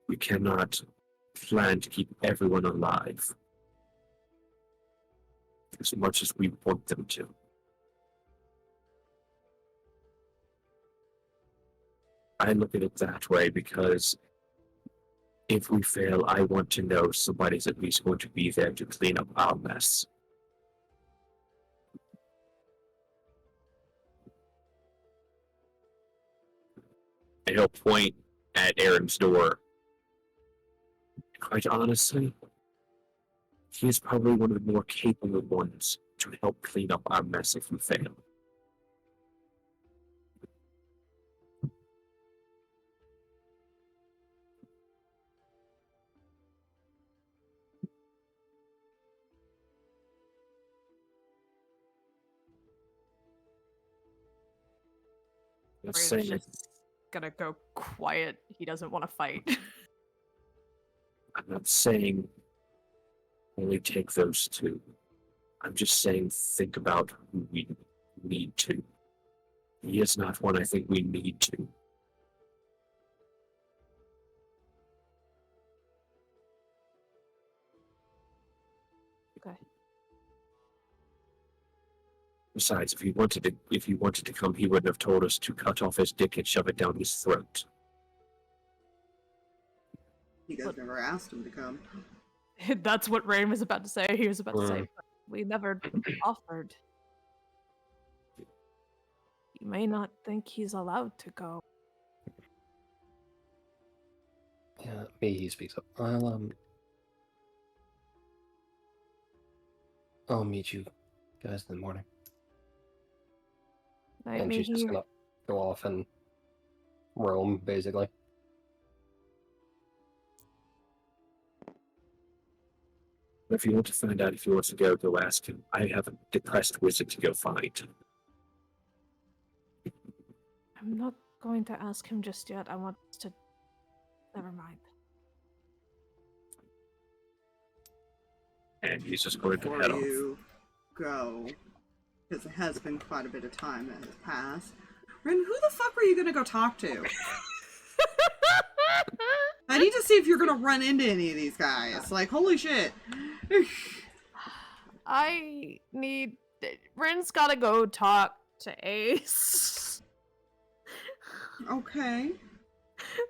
[SPEAKER 4] we cannot plan to keep everyone alive as much as we want them to. I look at it that way because if we fail, I want to know somebody's at least going to be there to clean up our mess. And he'll point at Aaron's door. Quite honestly, he is probably one of the more capable ones to help clean up our mess if we fail. I'm
[SPEAKER 3] Ray's
[SPEAKER 4] saying,
[SPEAKER 3] just gonna go quiet. He doesn't want to fight.
[SPEAKER 4] I'm not saying only take those two. I'm just saying think about who we need to. He is not one I think we need to.
[SPEAKER 3] Okay.
[SPEAKER 4] Besides, if he wanted to come, he wouldn't have told us to cut off his dick and shove it down his throat.
[SPEAKER 1] You guys never asked him to come.
[SPEAKER 3] That's what Rain was about to say. He was about to say, we never offered. You may not think he's allowed to go.
[SPEAKER 2] Yeah, me, he speaks up. I'll meet you guys in the morning.
[SPEAKER 3] Night,
[SPEAKER 2] And she's just
[SPEAKER 3] Michi.
[SPEAKER 2] gonna go off and roam, basically.
[SPEAKER 4] If you want to find out if he wants to go, go ask him. I have a depressed wizard to go find.
[SPEAKER 3] I'm not going to ask him just yet. I want to... Never mind.
[SPEAKER 4] And he's just going to
[SPEAKER 1] Before
[SPEAKER 4] head off.
[SPEAKER 1] you go, because it has been quite a bit of time that has passed. Rin, who the fuck were you gonna go talk to? I need to see if you're gonna run into any of these guys. Like, holy shit.
[SPEAKER 3] I need... Rin's gotta go talk to Ace.
[SPEAKER 1] Okay.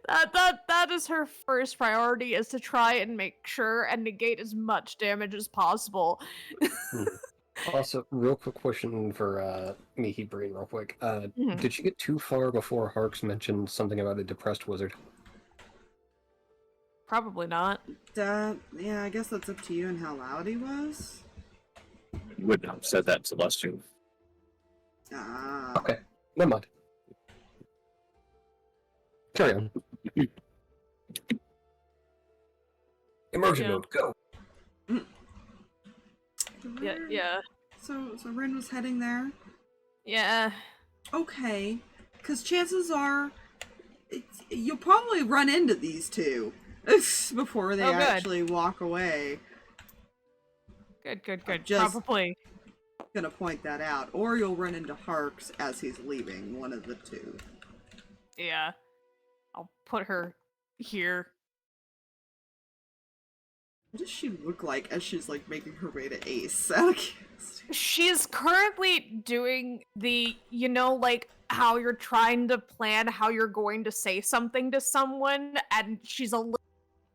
[SPEAKER 3] That is her first priority, is to try and make sure and negate as much damage as possible.
[SPEAKER 2] Also, real quick question for Mihi Breen, real quick.
[SPEAKER 3] Mhm.
[SPEAKER 2] Did you get too far before Harks mentioned something about a depressed wizard?
[SPEAKER 3] Probably not.
[SPEAKER 1] Yeah, I guess that's up to you and how loud he was.
[SPEAKER 4] You wouldn't have said that, Celestial.
[SPEAKER 1] Ah.
[SPEAKER 2] Okay, never mind. Carry on. Immersion
[SPEAKER 3] Yeah.
[SPEAKER 2] mode, go!
[SPEAKER 3] Yeah.
[SPEAKER 1] So Rin was heading there?
[SPEAKER 3] Yeah.
[SPEAKER 1] Okay. Because chances are, you'll probably run into these two before they
[SPEAKER 3] Oh, good.
[SPEAKER 1] actually walk away.
[SPEAKER 3] Good.
[SPEAKER 1] Just-
[SPEAKER 3] Probably.
[SPEAKER 1] Gonna point that out. Or you'll run into Harks as he's leaving, one of the two.
[SPEAKER 3] Yeah. I'll put her here.
[SPEAKER 1] What does she look like as she's like making her way to Ace? Out of curiosity.
[SPEAKER 3] She's currently doing the, like how you're trying to plan how you're going to say something to someone, and she's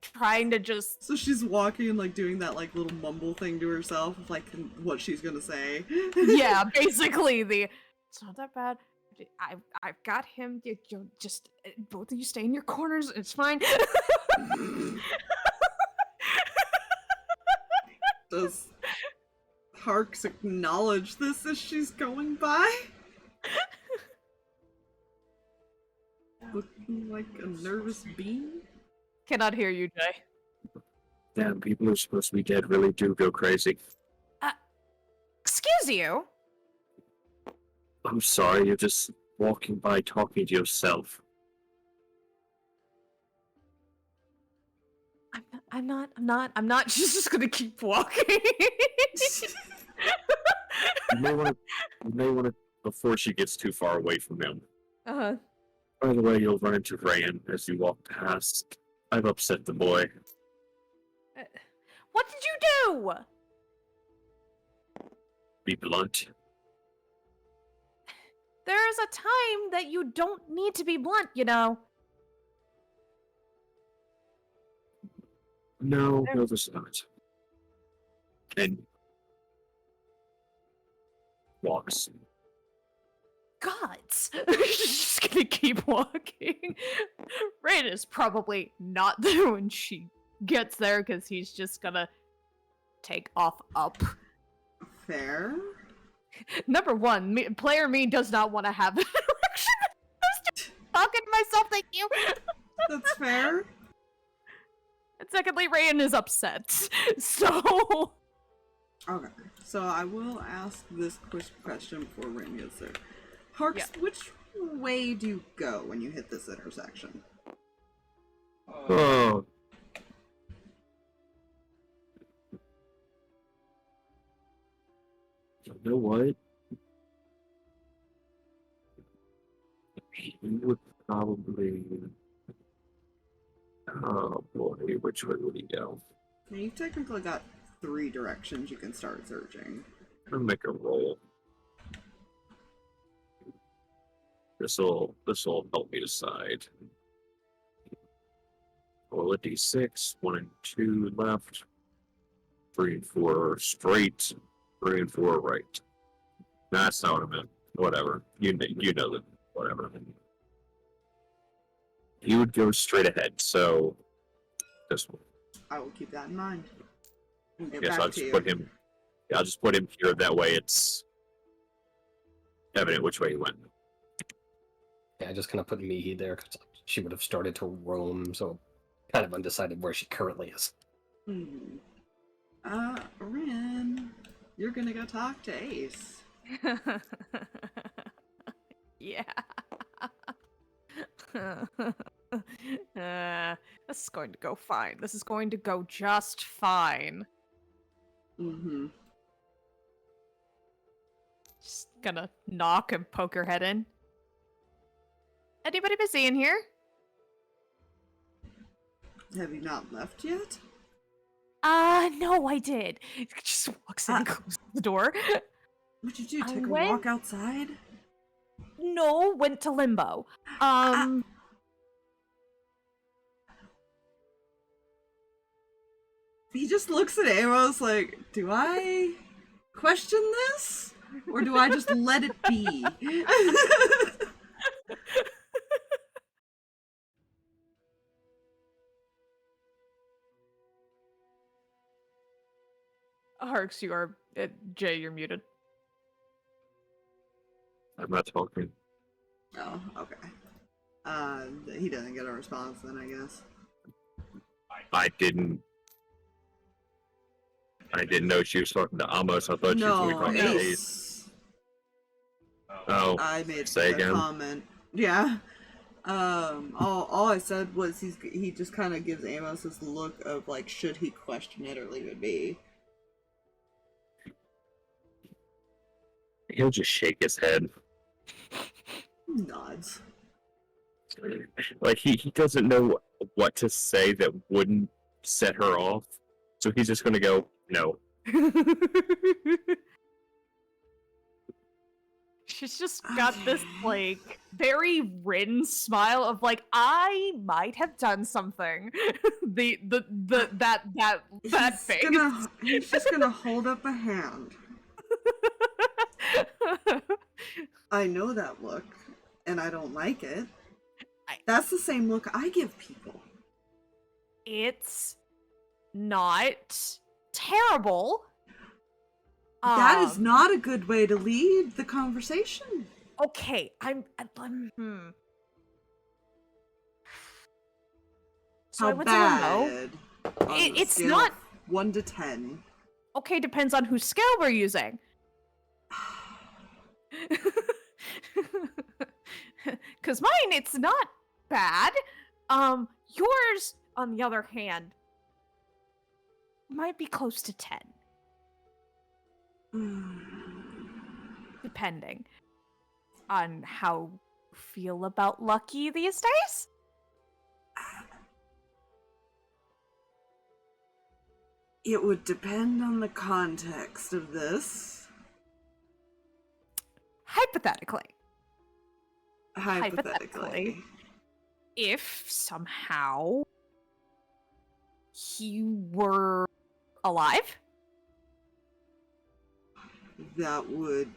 [SPEAKER 3] trying to just...
[SPEAKER 1] So she's walking and like doing that like little mumble thing to herself, of, like what she's gonna say.
[SPEAKER 3] Yeah, basically it's not that bad. I've got him. You just both of you stay in your corners. It's fine.
[SPEAKER 1] Does Harks acknowledge this as she's going by? Looking like a nervous bean?
[SPEAKER 3] Cannot hear you, Jay.
[SPEAKER 4] Damn, people who are supposed to be dead really do go crazy.
[SPEAKER 3] Excuse you.
[SPEAKER 4] I'm sorry, you're just walking by talking to yourself.
[SPEAKER 3] I'm not. She's just gonna keep walking.
[SPEAKER 4] You may want to, before she gets too far away from them.
[SPEAKER 3] Uh-huh.
[SPEAKER 4] By the way, you'll run into Rayan as you walk past. I've upset the boy.
[SPEAKER 3] What did you do?
[SPEAKER 4] Be blunt.
[SPEAKER 3] There is a time that you don't need to be blunt,
[SPEAKER 4] No, there's not. And walks.
[SPEAKER 3] Gods. She's just gonna keep walking. Rain is probably not there when she gets there, because he's just gonna take off up.
[SPEAKER 1] Fair.
[SPEAKER 3] Number one, player me does not want to have an erection. I'm just talking to myself, thank you.
[SPEAKER 1] That's fair.
[SPEAKER 3] And secondly, Rayan is upset. So...
[SPEAKER 1] Okay, so I will ask this quick question before Rin gets there. Harks, which way do you go when you hit this intersection?
[SPEAKER 4] Oh. You know what? He would probably... Oh boy, which way would he go?
[SPEAKER 1] Now, you've technically got 3 directions you can start searching.
[SPEAKER 4] I'll make a roll. This'll help me decide. Roll a d6. 1 and 2 left. 3 and 4 straight. 3 and 4 right. That's not what I meant. Whatever. You know that. Whatever. He would go straight ahead. So this one.
[SPEAKER 1] I will keep that in mind. We'll get
[SPEAKER 4] Yes,
[SPEAKER 1] back
[SPEAKER 4] I'll
[SPEAKER 1] to
[SPEAKER 4] just
[SPEAKER 1] you.
[SPEAKER 4] put him. Yeah, I'll just put him here. That way, it's evident which way he went.
[SPEAKER 2] Yeah, I just kind of put Mihi there because she would have started to roam, so kind of undecided where she currently is.
[SPEAKER 1] Rin, you're gonna go talk to Ace.
[SPEAKER 3] Yeah. This is going to go fine. This is going to go just fine.
[SPEAKER 1] Mm-hmm.
[SPEAKER 3] Just gonna knock and poke her head in. Anybody busy in here?
[SPEAKER 1] Have you not left yet?
[SPEAKER 3] No, I did. Just walks in and closes the door.
[SPEAKER 1] What'd you do?
[SPEAKER 3] I
[SPEAKER 1] Take a
[SPEAKER 3] went-
[SPEAKER 1] walk outside?
[SPEAKER 3] No, went to limbo.
[SPEAKER 1] He just looks at Amos like, do I question this? Or do I just let it be?
[SPEAKER 3] Harks, you are Jay, you're muted.
[SPEAKER 4] I'm not talking.
[SPEAKER 1] Oh, okay. He doesn't get a response then, I guess.
[SPEAKER 4] I didn't know she was talking to Amos. I thought she was
[SPEAKER 1] No,
[SPEAKER 4] talking to Ace.
[SPEAKER 1] Ace.
[SPEAKER 4] Oh,
[SPEAKER 1] I made
[SPEAKER 4] say
[SPEAKER 1] a
[SPEAKER 4] again?
[SPEAKER 1] comment. Yeah. All I said was he just kind of gives Amos this look of like, should he question it or leave it be?
[SPEAKER 4] he'll just shake his head.
[SPEAKER 1] Nods.
[SPEAKER 4] Like he doesn't know what to say that wouldn't set her off. So he's just gonna go, no.
[SPEAKER 3] She's just got this like very Rin smile of like, I might have done something. that face.
[SPEAKER 1] He's just gonna hold up a hand. I know that look, and I don't like it. That's the same look I give people.
[SPEAKER 3] It's not terrible.
[SPEAKER 1] That is not a good way to lead the conversation.
[SPEAKER 3] Okay, So
[SPEAKER 1] How
[SPEAKER 3] I went to limbo.
[SPEAKER 1] bad? On a
[SPEAKER 3] It's
[SPEAKER 1] scale
[SPEAKER 3] not-
[SPEAKER 1] of 1 to 10.
[SPEAKER 3] Okay, depends on whose scale we're using. Cause mine, it's not bad. Yours, on the other hand, might be close to 10. Depending on how you feel about Lucky these days.
[SPEAKER 1] It would depend on the context of this.
[SPEAKER 3] Hypothetically,
[SPEAKER 1] Hypothetically.
[SPEAKER 3] if somehow he were alive,
[SPEAKER 1] That would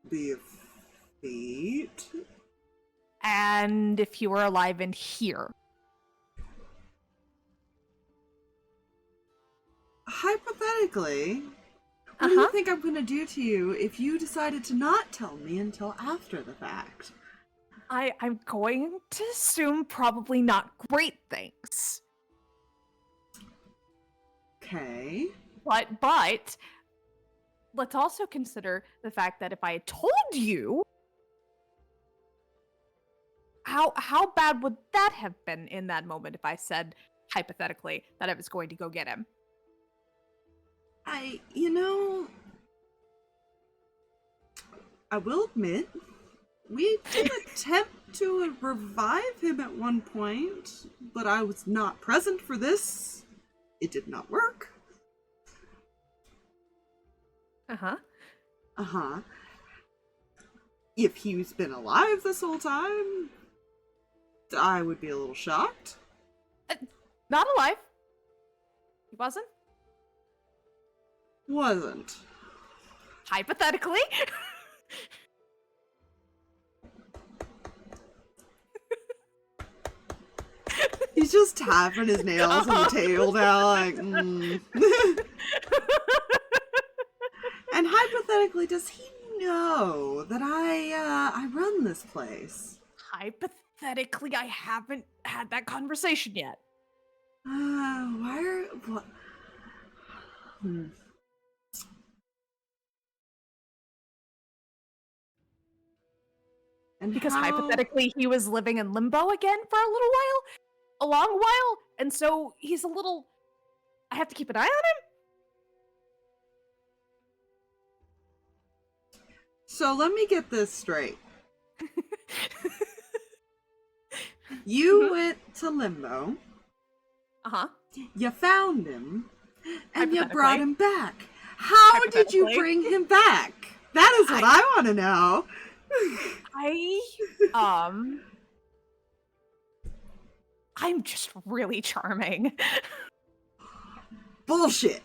[SPEAKER 1] be a feat.
[SPEAKER 3] and if he were alive and here,
[SPEAKER 1] Hypothetically, what do you think I'm gonna do to you if you decided to not tell me until after the fact?
[SPEAKER 3] I'm going to assume probably not great things.
[SPEAKER 1] Okay.
[SPEAKER 3] But let's also consider the fact that if I had told you, how bad would that have been in that moment if I said hypothetically that I was going to go get him?
[SPEAKER 1] I will admit, we did attempt to revive him at one point, but I was not present for this. It did not work.
[SPEAKER 3] Uh-huh.
[SPEAKER 1] Uh-huh. if he's been alive this whole time, I would be a little shocked.
[SPEAKER 3] Not alive. He wasn't.
[SPEAKER 1] Wasn't.
[SPEAKER 3] Hypothetically.
[SPEAKER 1] He's just tapping his nails on the table now, like, And hypothetically, does he know that I run this place?
[SPEAKER 3] Hypothetically, I haven't had that conversation yet.
[SPEAKER 1] What? And
[SPEAKER 3] Because
[SPEAKER 1] how...
[SPEAKER 3] hypothetically, he was living in limbo again for a little while, a long while, and so he's a little. I have to keep an eye on him.
[SPEAKER 1] So let me get this straight. You went to limbo.
[SPEAKER 3] Uh-huh.
[SPEAKER 1] You found him, and you
[SPEAKER 3] Hypothetically.
[SPEAKER 1] brought him back. How did you
[SPEAKER 3] Hypothetically.
[SPEAKER 1] bring him back? That is what I want to know.
[SPEAKER 3] I'm just really charming.
[SPEAKER 1] Bullshit.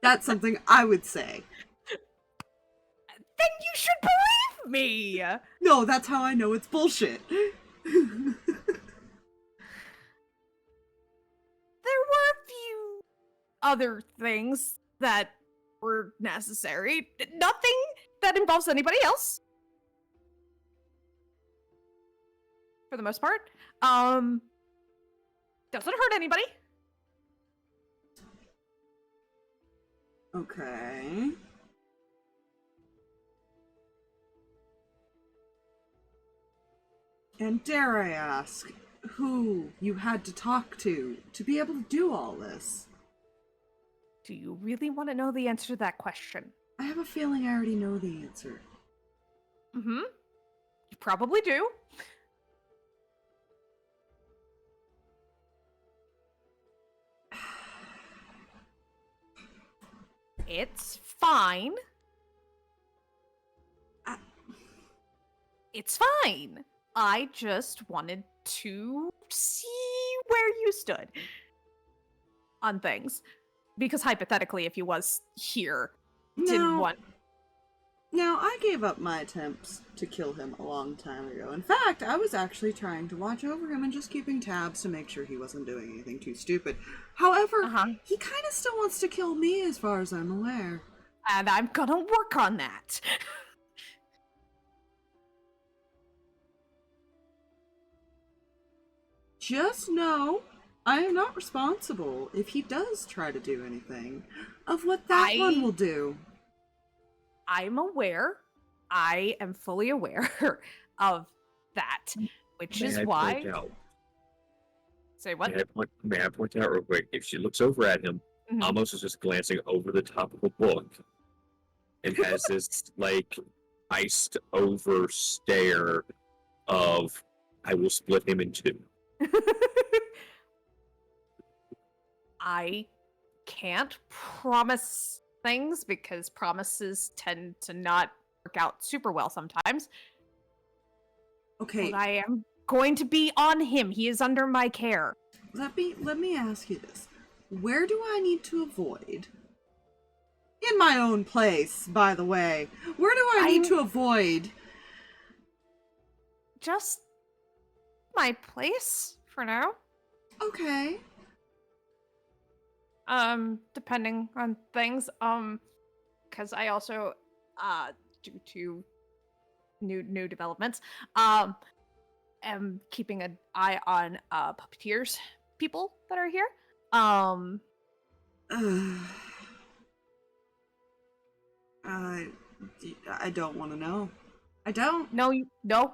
[SPEAKER 1] That's something I would say.
[SPEAKER 3] Then you should believe me!
[SPEAKER 1] No, that's how I know it's bullshit.
[SPEAKER 3] There were a few other things that were necessary. Nothing that involves anybody else. For the most part. Doesn't hurt anybody.
[SPEAKER 1] Okay. And dare I ask, who you had to talk to be able to do all this?
[SPEAKER 3] Do you really want to know the answer to that question?
[SPEAKER 1] I have a feeling I already know the answer.
[SPEAKER 3] Mm-hmm. You probably do. It's fine. It's fine. I just wanted to see where you stood on things. Because hypothetically, if he was here, didn't want...
[SPEAKER 1] Now, I gave up my attempts to kill him a long time ago. In fact, I was actually trying to watch over him and just keeping tabs to make sure he wasn't doing anything too stupid. However, he kind of still wants to kill me as far as I'm aware.
[SPEAKER 3] And I'm gonna work on that.
[SPEAKER 1] Just know, I am not responsible if he does try to do anything of what that one will do.
[SPEAKER 3] I'm aware. I am fully aware of that, which is why... Say what?
[SPEAKER 4] May I point out real quick, if she looks over at him, Amos is just glancing over the top of a book and has this, like, iced over stare of, I will split him in two.
[SPEAKER 3] I can't promise things because promises tend to not work out super well sometimes.
[SPEAKER 1] Okay.
[SPEAKER 3] But I am going to be on him. He is under my care.
[SPEAKER 1] Let me ask you this. Where do I need to avoid? In my own place, by the way. Where do I need to avoid?
[SPEAKER 3] Just my place for now.
[SPEAKER 1] Okay.
[SPEAKER 3] Depending on things, because I also, due to new developments, am keeping an eye on, puppeteers, people that are here.
[SPEAKER 1] I don't want to know. I don't.
[SPEAKER 3] No, you don't.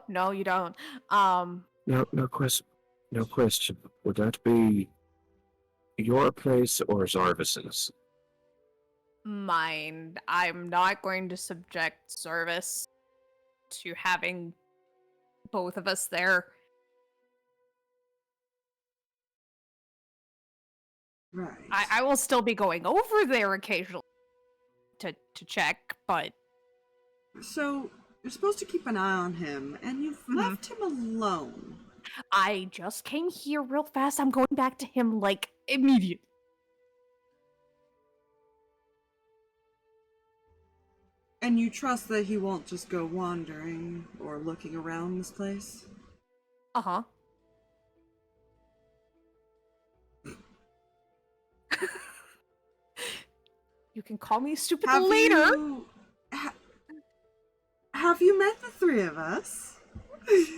[SPEAKER 4] No question. Would that be your place or Zarvis's?
[SPEAKER 3] Mine. I'm not going to subject Service to having both of us there.
[SPEAKER 1] Right.
[SPEAKER 3] I will still be going over there occasionally to check, but
[SPEAKER 1] So, you're supposed to keep an eye on him, and you've left him alone.
[SPEAKER 3] I just came here real fast. I'm going back to him, like, immediately.
[SPEAKER 1] And you trust that he won't just go wandering or looking around this place?
[SPEAKER 3] Uh-huh. You can call me stupid later.
[SPEAKER 1] Have you met the three of us?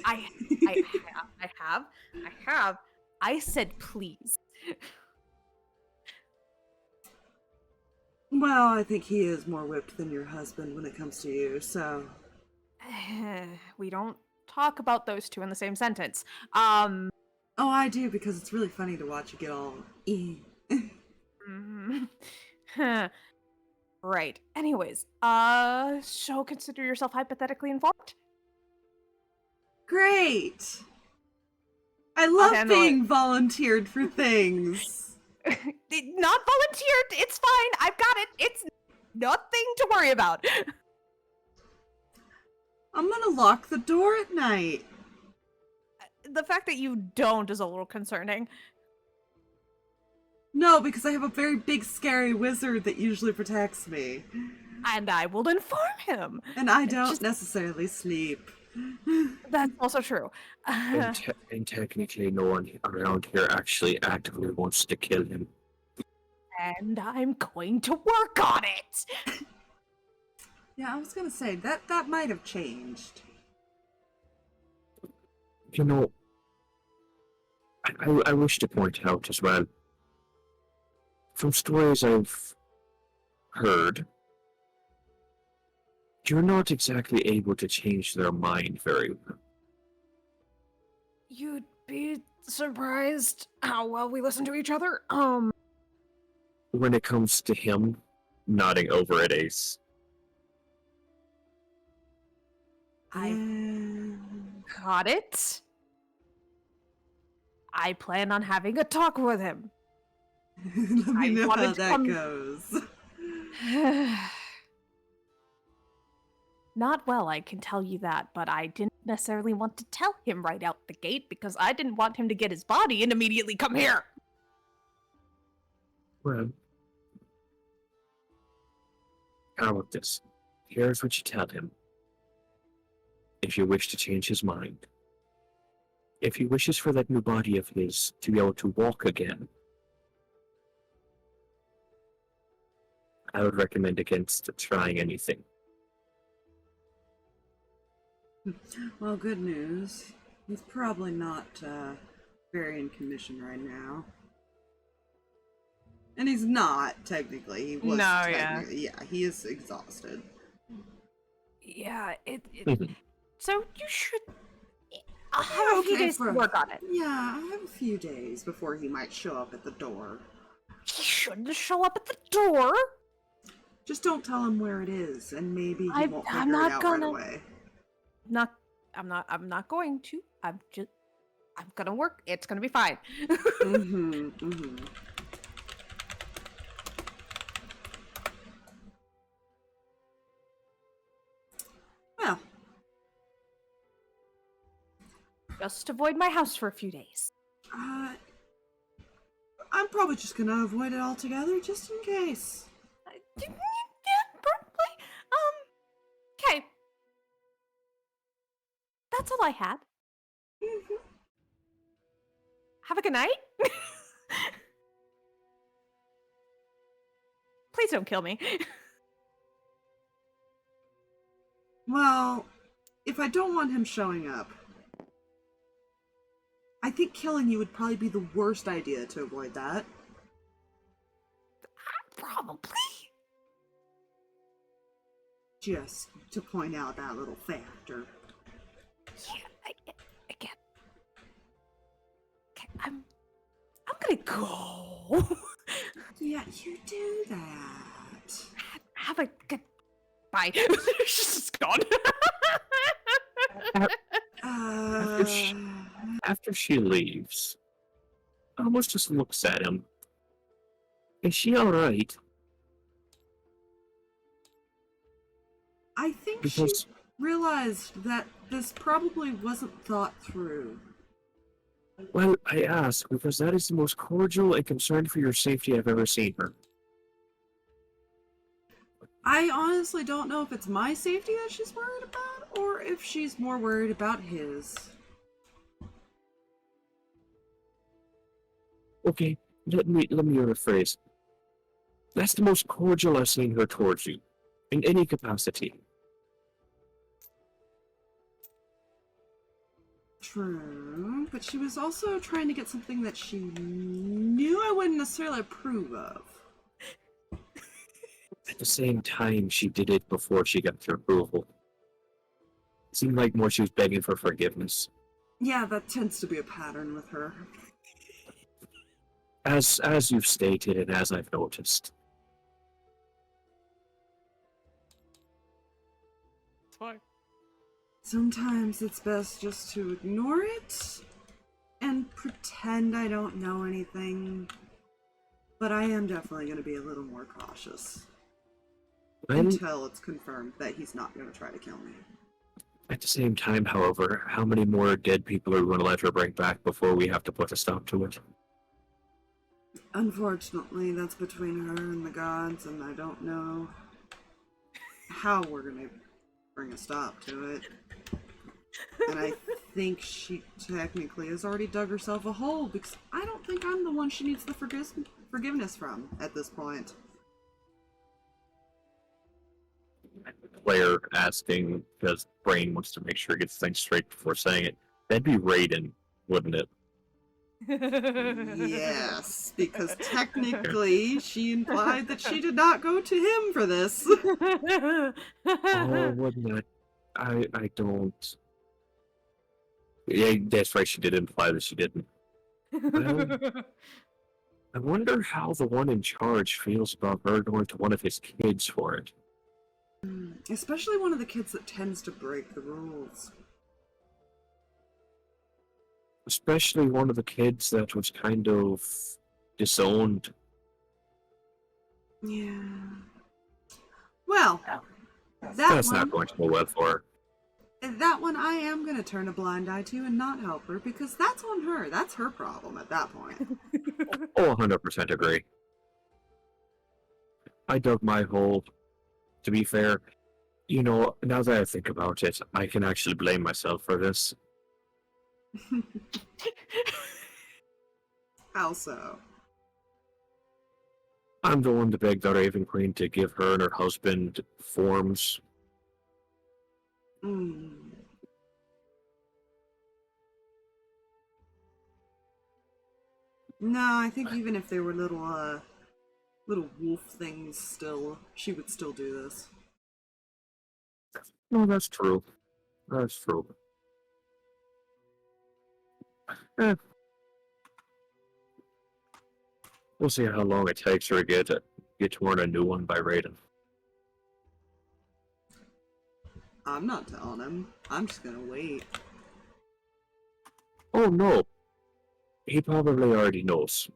[SPEAKER 3] I have. I said please.
[SPEAKER 1] Well, I think he is more whipped than your husband when it comes to you, so...
[SPEAKER 3] We don't talk about those two in the same sentence.
[SPEAKER 1] Oh, I do, because it's really funny to watch you get all...
[SPEAKER 3] Right. Anyways, so consider yourself hypothetically informed?
[SPEAKER 1] Great! I love being volunteered for things.
[SPEAKER 3] Not volunteered. It's fine. I've got it. It's nothing to worry about.
[SPEAKER 1] I'm gonna lock the door at night.
[SPEAKER 3] The fact that you don't is a little concerning.
[SPEAKER 1] No, because I have a very big, scary wizard that usually protects me.
[SPEAKER 3] And I will inform him.
[SPEAKER 1] And I don't necessarily sleep.
[SPEAKER 3] That's also true.
[SPEAKER 4] And technically, no one around here actually actively wants to kill him.
[SPEAKER 3] And I'm going to work on it.
[SPEAKER 1] Yeah, I was gonna say, that might have changed.
[SPEAKER 4] You know, I wish to point out as well, from stories I've heard, you're not exactly able to change their mind very well.
[SPEAKER 3] You'd be surprised how well we listen to each other.
[SPEAKER 4] When it comes to him, nodding over at Ace.
[SPEAKER 3] I got it. I plan on having a talk with him.
[SPEAKER 1] Let me know how that goes.
[SPEAKER 3] Not well, I can tell you that, but I didn't necessarily want to tell him right out the gate because I didn't want him to get his body and immediately come here.
[SPEAKER 4] Well, how about this? Here's what you tell him. If you wish to change his mind, if he wishes for that new body of his to be able to walk again, I would recommend against trying anything.
[SPEAKER 1] Well, good news. He's probably not very in commission right now. And he's not, technically. He was technically. Yeah, he is exhausted.
[SPEAKER 3] Yeah, so you should... I'll have a few days to work on it.
[SPEAKER 1] Yeah, I have a few days before he might show up at the door.
[SPEAKER 3] He shouldn't show up at the door.
[SPEAKER 1] Just don't tell him where it is, and maybe he won't figure it out right away.
[SPEAKER 3] I'm not going to. I'm gonna work. It's gonna be fine.
[SPEAKER 1] Well,
[SPEAKER 3] just avoid my house for a few days.
[SPEAKER 1] I'm probably just gonna avoid it altogether, just in case.
[SPEAKER 3] Yeah, probably. Okay. That's all I had. Have a good night. Please don't kill me.
[SPEAKER 1] Well, if I don't want him showing up, I think killing you would probably be the worst idea to avoid that.
[SPEAKER 3] Probably.
[SPEAKER 1] Just to point out that little factor.
[SPEAKER 3] Yeah, again. Okay, I'm gonna go.
[SPEAKER 1] Yeah, you do that.
[SPEAKER 3] Have a good... Bye. She's just gone.
[SPEAKER 4] After she leaves, almost just looks at him. Is she alright?
[SPEAKER 1] I think
[SPEAKER 4] Because,
[SPEAKER 1] she realized that this probably wasn't thought through.
[SPEAKER 4] well, I ask because that is the most cordial and concerned for your safety I've ever seen her.
[SPEAKER 1] I honestly don't know if it's my safety that she's worried about, or if she's more worried about his.
[SPEAKER 4] Okay, let me rephrase. That's the most cordial I've seen her towards you, in any capacity.
[SPEAKER 1] True, but she was also trying to get something that she knew I wouldn't necessarily approve of.
[SPEAKER 4] At the same time, she did it before she got your approval. It seemed like more she was begging for forgiveness.
[SPEAKER 1] Yeah, that tends to be a pattern with her.
[SPEAKER 4] As you've stated and as I've noticed.
[SPEAKER 3] It's fine.
[SPEAKER 1] Sometimes it's best just to ignore it and pretend I don't know anything. But I am definitely going to be a little more cautious. Until it's confirmed that he's not going to try to kill me.
[SPEAKER 4] At the same time, however, how many more dead people are we going to let her bring back before we have to put a stop to it?
[SPEAKER 1] Unfortunately, that's between her and the gods, and I don't know how we're going to bring a stop to it. And I think she technically has already dug herself a hole, because I don't think I'm the one she needs the forgiveness from at this point.
[SPEAKER 4] Player asking because Brain wants to make sure he gets things straight before saying it. That'd be Raiden, wouldn't it?
[SPEAKER 1] Yes, because technically she implied that she did not go to him for this.
[SPEAKER 4] Oh, wouldn't it? I don't. Yeah, that's right. She did imply that she didn't. Well, I wonder how the one in charge feels about her going to one of his kids for it.
[SPEAKER 1] Especially one of the kids that tends to break the rules.
[SPEAKER 4] Especially one of the kids that was kind of disowned.
[SPEAKER 1] Yeah. Well,
[SPEAKER 4] That's not going to go well for her.
[SPEAKER 1] that one I am going to turn a blind eye to and not help her, because that's on her. That's her problem at that point.
[SPEAKER 4] Oh, 100% agree. I dug my hole. To be fair, you know, now that I think about it, I can actually blame myself for this.
[SPEAKER 1] How so?
[SPEAKER 4] I'm the one to beg the Raven Queen to give her and her husband forms.
[SPEAKER 1] Mm. No, I think even if they were little wolf things still, she would still do this.
[SPEAKER 4] No, that's true. That's true. Eh. We'll see how long it takes her to get torn a new one by Raiden.
[SPEAKER 1] I'm not telling him. I'm just gonna wait.
[SPEAKER 4] Oh no. He probably already knows.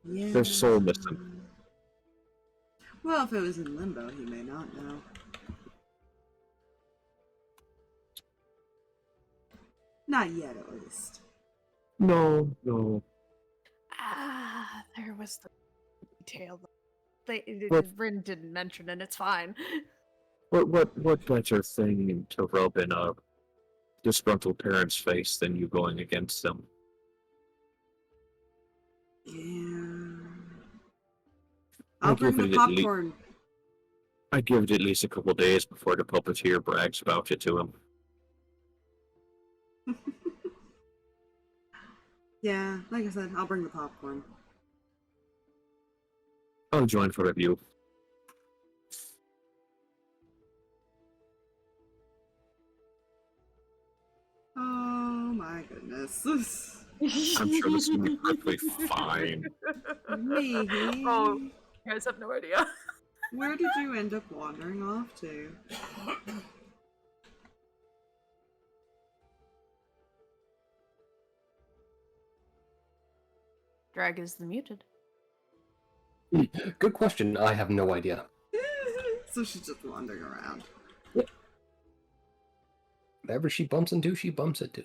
[SPEAKER 1] Yeah.
[SPEAKER 4] Their soul missing.
[SPEAKER 1] Well, if it was in limbo, he may not know. Not yet, at least.
[SPEAKER 4] No.
[SPEAKER 3] There was the detail.
[SPEAKER 4] What?
[SPEAKER 3] Rin didn't mention it. It's fine.
[SPEAKER 4] What better thing to rub in a disgruntled parent's face than you going against them?
[SPEAKER 1] Yeah. I'll bring the popcorn.
[SPEAKER 4] I'd give it at least a couple days before the puppeteer brags about it to him.
[SPEAKER 1] Yeah, like I said, I'll bring the popcorn.
[SPEAKER 4] I'll join for review.
[SPEAKER 1] Oh my goodness.
[SPEAKER 4] I'm sure this will be perfectly fine.
[SPEAKER 1] Me.
[SPEAKER 3] Oh, you guys have no idea.
[SPEAKER 1] Where did you end up wandering off to?
[SPEAKER 3] Drag is the muted.
[SPEAKER 2] Good question. I have no idea.
[SPEAKER 1] So she's just wandering around.
[SPEAKER 2] Whatever she bumps into, she bumps into.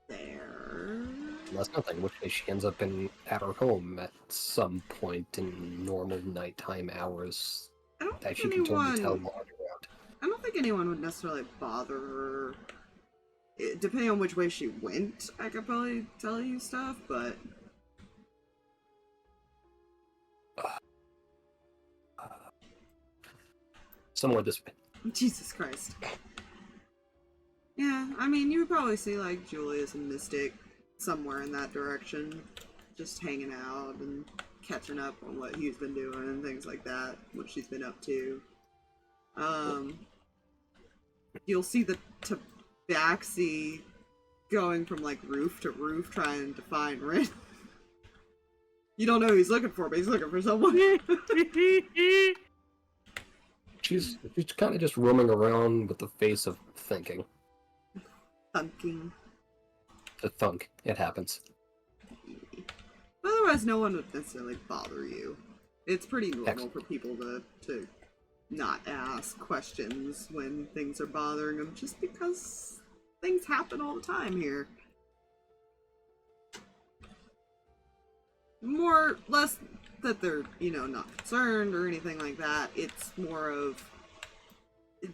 [SPEAKER 1] There.
[SPEAKER 2] That's nothing. Which way she ends up at her home at some point in normal nighttime hours
[SPEAKER 1] I don't
[SPEAKER 2] that
[SPEAKER 1] think
[SPEAKER 2] she can totally tell
[SPEAKER 1] anyone.
[SPEAKER 2] wandered around.
[SPEAKER 1] I don't think anyone would necessarily bother her. Depending on which way she went, I could probably tell you stuff, but
[SPEAKER 2] Somewhere this way.
[SPEAKER 1] Jesus Christ. Yeah, I mean, you would probably see like Julius and Mystic somewhere in that direction, just hanging out and catching up on what he's been doing and things like that, what she's been up to. You'll see the tabaxi going from like roof to roof trying to find Rin. You don't know who he's looking for, but he's looking for someone.
[SPEAKER 2] She's kind of just roaming around with the face of thinking.
[SPEAKER 1] Thunking.
[SPEAKER 2] The thunk. It happens.
[SPEAKER 1] Otherwise, no one would necessarily bother you. It's pretty normal
[SPEAKER 2] Excellent.
[SPEAKER 1] for people to not ask questions when things are bothering them, just because things happen all the time here. More, less that they're, not concerned or anything like that. It's more of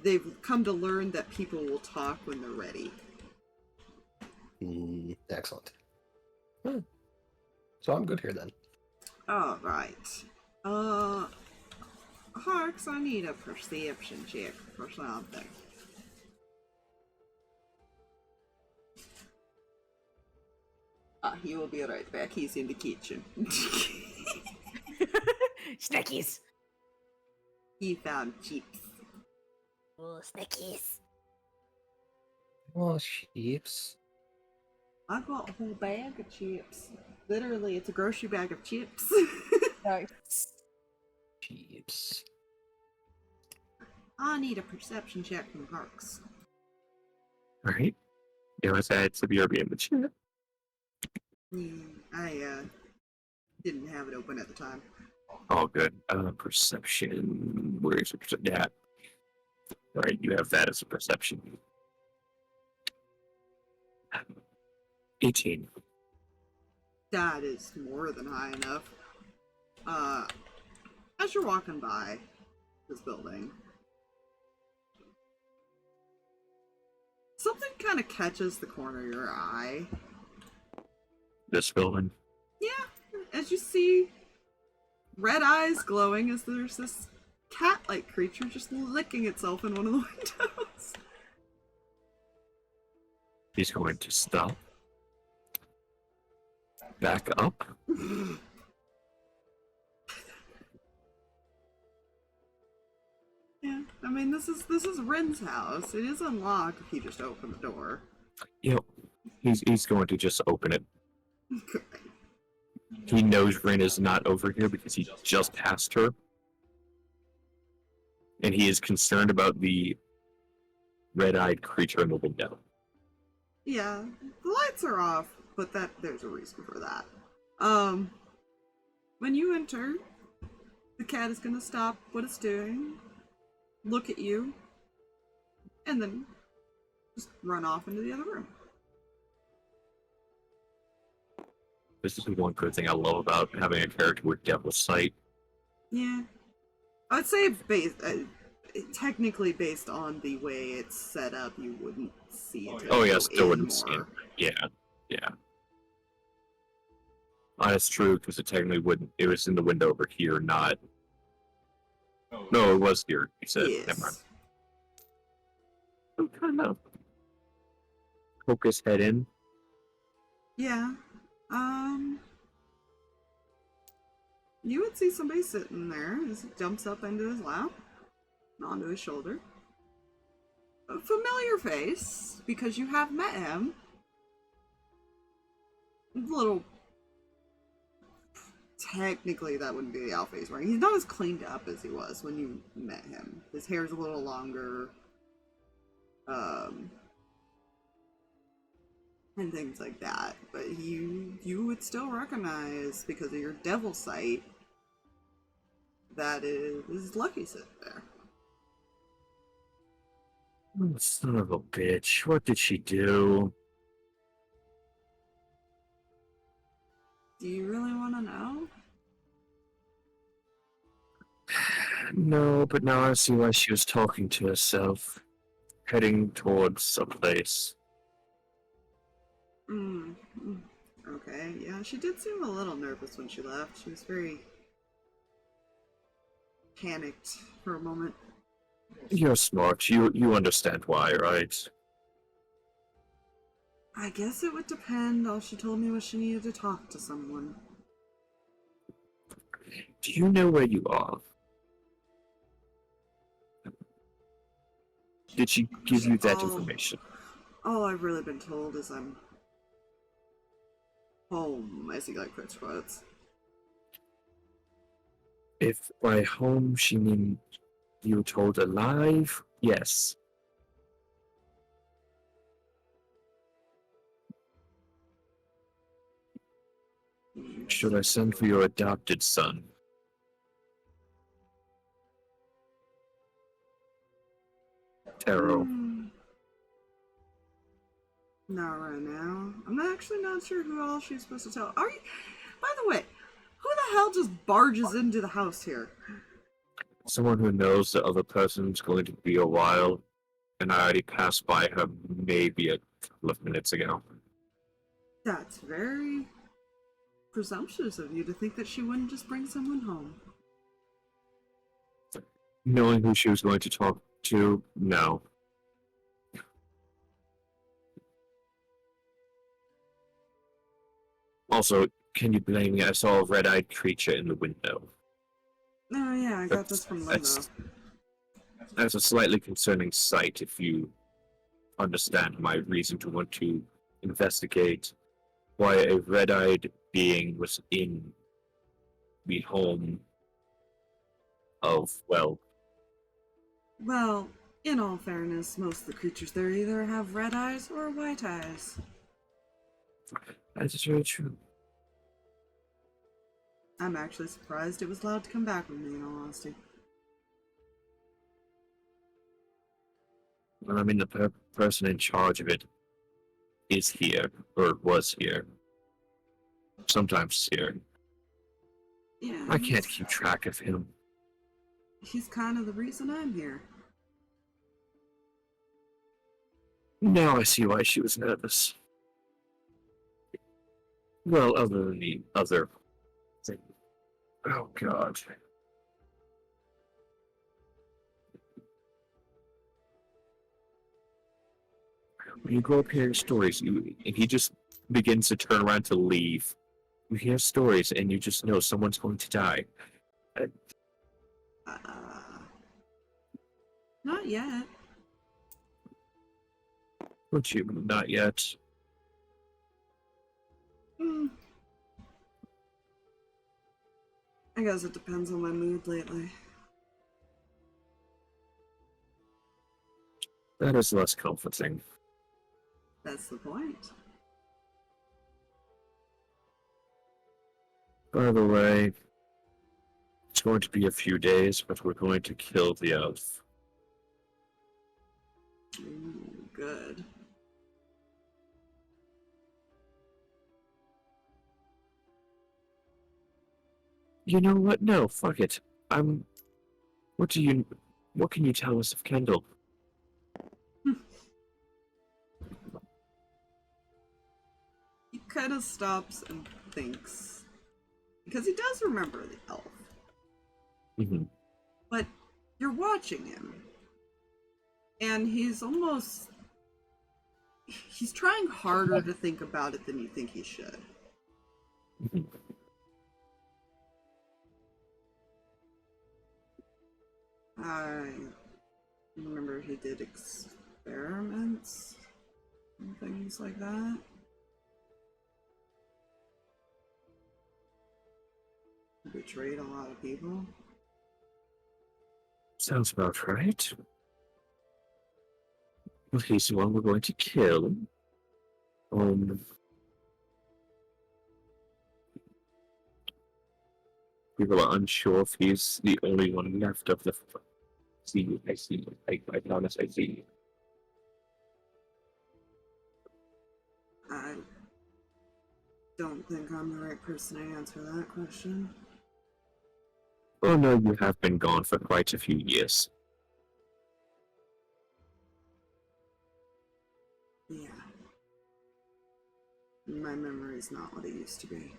[SPEAKER 1] they've come to learn that people will talk when they're ready.
[SPEAKER 2] Excellent. So I'm good here then.
[SPEAKER 1] Alright. Harks, I need a perception check for something. He will be right back. He's in the kitchen.
[SPEAKER 5] Snackies.
[SPEAKER 1] He found chips.
[SPEAKER 5] Oh, snackies.
[SPEAKER 2] Oh, sheeps.
[SPEAKER 1] I got a whole bag of chips. Literally, it's a grocery bag of chips.
[SPEAKER 3] Nice.
[SPEAKER 2] Sheeps.
[SPEAKER 1] I need a perception check from Harks.
[SPEAKER 4] Alright. It was at Suburbia in the chat.
[SPEAKER 1] I didn't have it open at the time.
[SPEAKER 4] All good. Perception. Where is it? Yeah. Alright, you have that as a perception. 18.
[SPEAKER 1] That is more than high enough. As you're walking by this building, something kind of catches the corner of your eye.
[SPEAKER 4] This building.
[SPEAKER 1] Yeah, as you see red eyes glowing as there's this cat-like creature just licking itself in one of the windows.
[SPEAKER 4] He's going to stop. Back up.
[SPEAKER 1] Yeah, I mean this is Rin's house. It is unlocked if you just open the door.
[SPEAKER 4] Yep. He's going to just open it.
[SPEAKER 1] Good.
[SPEAKER 4] He knows Rin is not over here because he just passed her. And he is concerned about the red-eyed creature in the window.
[SPEAKER 1] Yeah, the lights are off, but there's a reason for that. When you enter, the cat is gonna stop what it's doing, look at you, and then just run off into the other room.
[SPEAKER 4] This is one good thing I love about having a character with depth of sight.
[SPEAKER 1] Yeah, I'd say technically based on the way it's set up, you wouldn't see it.
[SPEAKER 4] Oh yeah,
[SPEAKER 1] go
[SPEAKER 4] still
[SPEAKER 1] in
[SPEAKER 4] wouldn't see it.
[SPEAKER 1] more.
[SPEAKER 4] Yeah. That's true, because it technically wouldn't. It was in the window over here, not. No, it was here. He said.
[SPEAKER 1] Yes.
[SPEAKER 4] Never mind. I'm kind of poke his head in.
[SPEAKER 1] Yeah. You would see somebody sitting there as he jumps up into his lap, and onto his shoulder. A familiar face, because you have met him. Little. Technically, that wouldn't be the outfit he's wearing. He's not as cleaned up as he was when you met him. His hair's a little longer. And things like that. But you would still recognize, because of your devil sight, that is Lucky sit there.
[SPEAKER 4] Oh, son of a bitch. What did she do?
[SPEAKER 1] Do you really want to know?
[SPEAKER 4] No, but now I see why she was talking to herself, heading towards someplace.
[SPEAKER 1] Mm, mm, okay, yeah, she did seem a little nervous when she left. She was very panicked for a moment.
[SPEAKER 4] You're smart. You understand why, right?
[SPEAKER 1] I guess it would depend. All she told me was she needed to talk to someone.
[SPEAKER 4] Do you know where you are? Did she give you that information?
[SPEAKER 1] All I've really been told is I'm home. I see like quotes.
[SPEAKER 4] If by home she means you were told alive, yes. Should I send for your adopted son? Taro.
[SPEAKER 1] Not right now. I'm actually not sure who all she's supposed to tell. Are you? By the way, who the hell just barges into the house here?
[SPEAKER 4] Someone who knows the other person's going to be a while, and I already passed by her maybe a couple of minutes ago.
[SPEAKER 1] That's very presumptuous of you to think that she wouldn't just bring someone home.
[SPEAKER 4] Knowing who she was going to talk to, no. Also, can you blame me? I saw a red-eyed creature in the window.
[SPEAKER 1] Oh yeah, I got this from Limbo.
[SPEAKER 4] That's a slightly concerning sight if you understand my reason to want to investigate why a red-eyed being was in the home of, well...
[SPEAKER 1] Well, in all fairness, most of the creatures there either have red eyes or white eyes.
[SPEAKER 4] That is very true.
[SPEAKER 1] I'm actually surprised it was allowed to come back with me, in all honesty.
[SPEAKER 4] Well, I mean, the person in charge of it is here, or was here. Sometimes here.
[SPEAKER 1] Yeah,
[SPEAKER 4] I can't keep track of him.
[SPEAKER 1] he's kind of the reason I'm here.
[SPEAKER 4] Now I see why she was nervous. Well, other than the other thing. Oh, God. When you grow up hearing stories, and he just begins to turn around to leave. You hear stories, and you just know someone's going to die.
[SPEAKER 1] Not yet.
[SPEAKER 4] Would you? Not yet.
[SPEAKER 1] I guess it depends on my mood lately.
[SPEAKER 4] That is less comforting.
[SPEAKER 1] That's the point.
[SPEAKER 4] By the way, it's going to be a few days, but we're going to kill the elf.
[SPEAKER 1] Ooh, good.
[SPEAKER 4] You know what? No, fuck it. What can you tell us of Kendall?
[SPEAKER 1] He kind of stops and thinks. Because he does remember the elf.
[SPEAKER 4] Mm-hmm.
[SPEAKER 1] But you're watching him. And he's trying harder to think about it than you think he should.
[SPEAKER 4] Mm-hmm.
[SPEAKER 1] I remember he did experiments and things like that. He betrayed a lot of people.
[SPEAKER 4] Sounds about right. Well, he's the one we're going to kill. People are unsure if he's the only one left of the. See, I see. I promise, I see.
[SPEAKER 1] I don't think I'm the right person to answer that question.
[SPEAKER 4] Oh no, you have been gone for quite a few years.
[SPEAKER 1] Yeah. My memory's not what it used to be.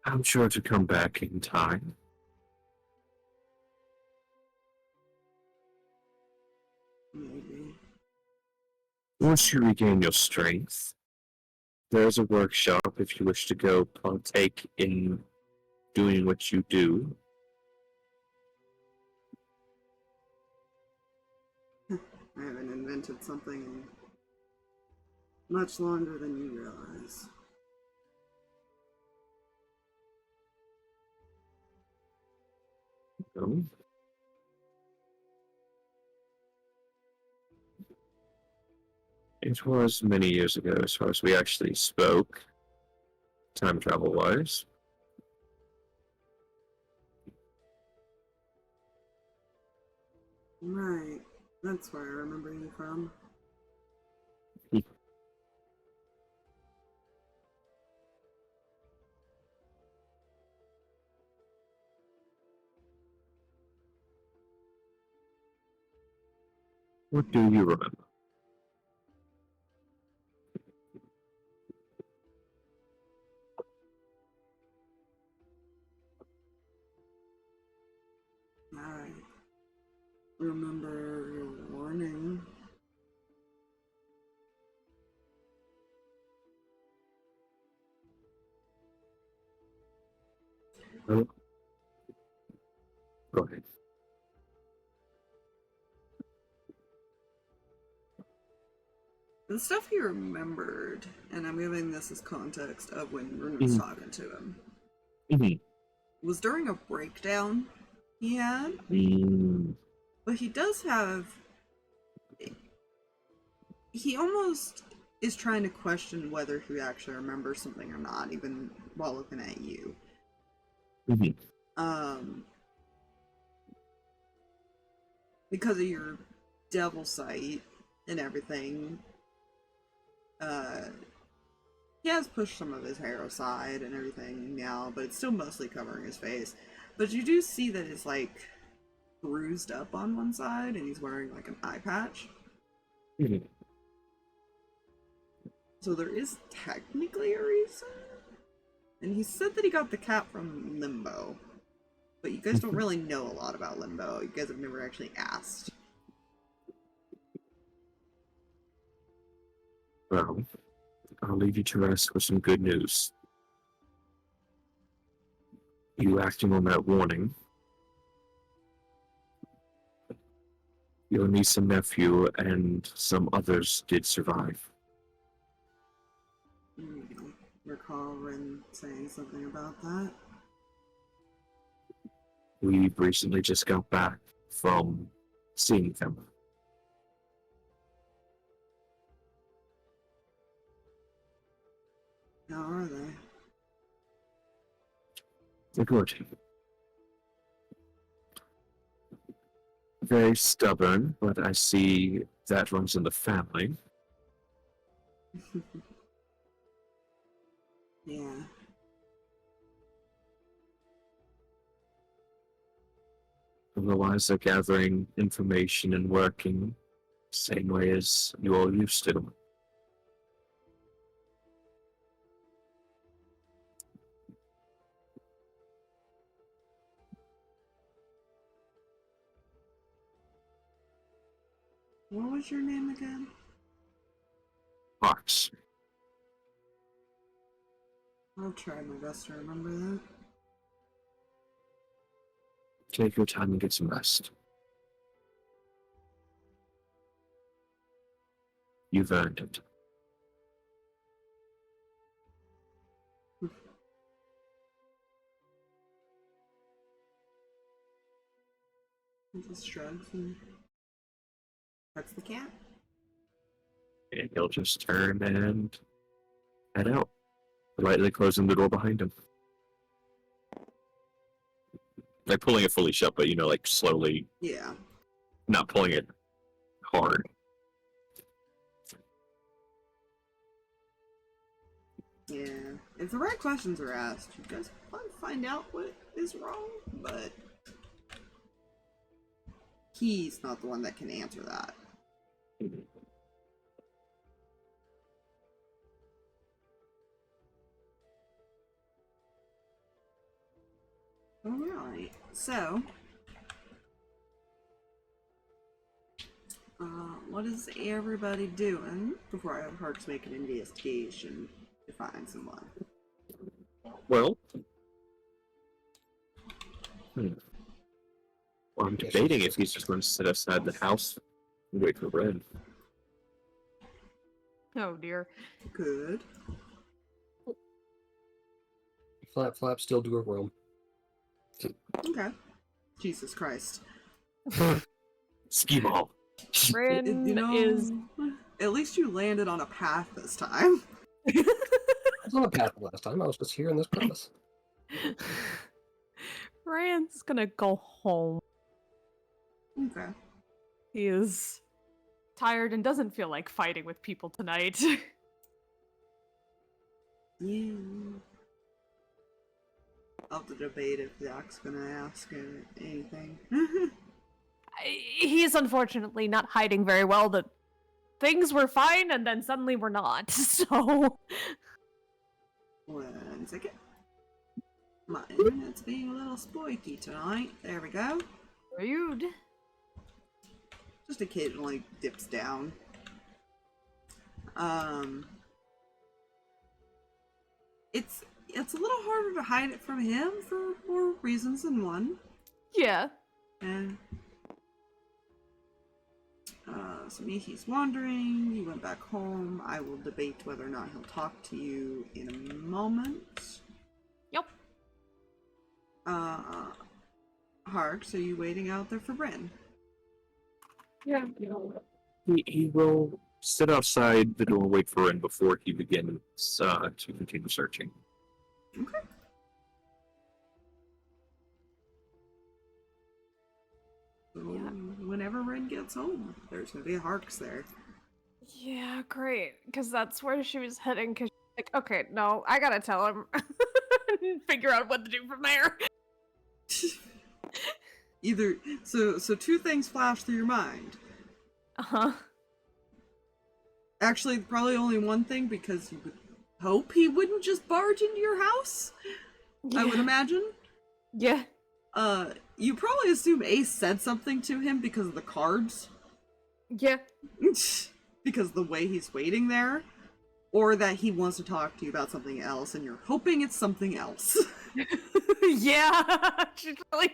[SPEAKER 4] I'm sure to come back in time.
[SPEAKER 1] Maybe.
[SPEAKER 4] Once you regain your strength, there's a workshop if you wish to go partake in doing what you do.
[SPEAKER 1] I haven't invented something in much longer than you realize.
[SPEAKER 4] No? It was many years ago as far as we actually spoke, time travel wise.
[SPEAKER 1] Right. That's where I remember you from.
[SPEAKER 4] What do you remember?
[SPEAKER 1] I remember your warning.
[SPEAKER 4] Oh, go ahead.
[SPEAKER 1] The stuff he remembered, and I'm giving this as context of when Rune was talking to him, was during a breakdown he had. But he does have. He almost is trying to question whether he actually remembers something or not, even while looking at you. Because of your devil sight and everything, he has pushed some of his hair aside and everything now, but it's still mostly covering his face. But you do see that it's like bruised up on one side, and he's wearing like an eye patch. So there is technically a reason. And he said that he got the cap from Limbo. But you guys don't really know a lot about Limbo. You guys have never actually asked.
[SPEAKER 4] Well, I'll leave you to rest with some good news. You acting on that warning, your niece and nephew and some others did survive.
[SPEAKER 1] Recall Ren saying something about that?
[SPEAKER 4] We've recently just got back from seeing them.
[SPEAKER 1] How are they?
[SPEAKER 4] They're good. Very stubborn, but I see that runs in the family.
[SPEAKER 1] Yeah.
[SPEAKER 4] Otherwise, they're gathering information and working the same way as you all used to.
[SPEAKER 1] What was your name again?
[SPEAKER 4] Fox,
[SPEAKER 1] I'll try my best to remember that.
[SPEAKER 4] take your time and get some rest. You've earned it.
[SPEAKER 1] He just shrugs and That's the cat.
[SPEAKER 4] And he'll just turn and head out, lightly closing the door behind him. Like pulling it fully shut, but like slowly,
[SPEAKER 1] Yeah.
[SPEAKER 4] not pulling it hard.
[SPEAKER 1] Yeah. If the right questions are asked, you guys might find out what is wrong, but he's not the one that can answer that. Alright, so what is everybody doing before I have Harks make an investigation to find someone?
[SPEAKER 4] Well, well, I'm debating if he's just going to sit outside the house and wait for Red.
[SPEAKER 3] Oh dear.
[SPEAKER 1] Good.
[SPEAKER 2] Flap, flap, still do a roam.
[SPEAKER 1] Okay. Jesus Christ.
[SPEAKER 4] Ski ball.
[SPEAKER 3] Bryn
[SPEAKER 1] You know,
[SPEAKER 3] is
[SPEAKER 1] at least you landed on a path this time.
[SPEAKER 2] I was on a path last time. I was just here in this crevice.
[SPEAKER 3] Rand's gonna go home.
[SPEAKER 1] Okay.
[SPEAKER 3] He is tired and doesn't feel like fighting with people tonight.
[SPEAKER 1] Yeah. I'll have to debate if Zach's gonna ask anything.
[SPEAKER 3] He's unfortunately not hiding very well. That things were fine and then suddenly we're not. So
[SPEAKER 1] 1 second. My internet's being a little spiky tonight. There we go.
[SPEAKER 3] rude.
[SPEAKER 1] Just occasionally dips down. It's a little harder to hide it from him for more reasons than one.
[SPEAKER 3] Yeah.
[SPEAKER 1] And so he's wandering. You went back home. I will debate whether or not he'll talk to you in a moment.
[SPEAKER 3] Yep.
[SPEAKER 1] Harks, are you waiting out there for Bryn?
[SPEAKER 4] Yeah, he will sit outside the door, wait for him before he begins to continue searching.
[SPEAKER 1] Okay. So whenever Ren gets home, there's gonna be a Harks there.
[SPEAKER 3] Yeah, great. Because that's where she was heading. Because she's like, okay, no, I gotta tell him. And figure out what to do from there.
[SPEAKER 1] Either so two things flash through your mind.
[SPEAKER 3] Uh-huh.
[SPEAKER 1] Actually, probably only one thing, because you would hope he wouldn't just barge into your house. I would imagine.
[SPEAKER 3] Yeah.
[SPEAKER 1] You probably assume Ace said something to him because of the cards.
[SPEAKER 3] Yeah.
[SPEAKER 1] Because of the way he's waiting there. Or that he wants to talk to you about something else, and you're hoping it's something else.
[SPEAKER 3] Yeah. She's really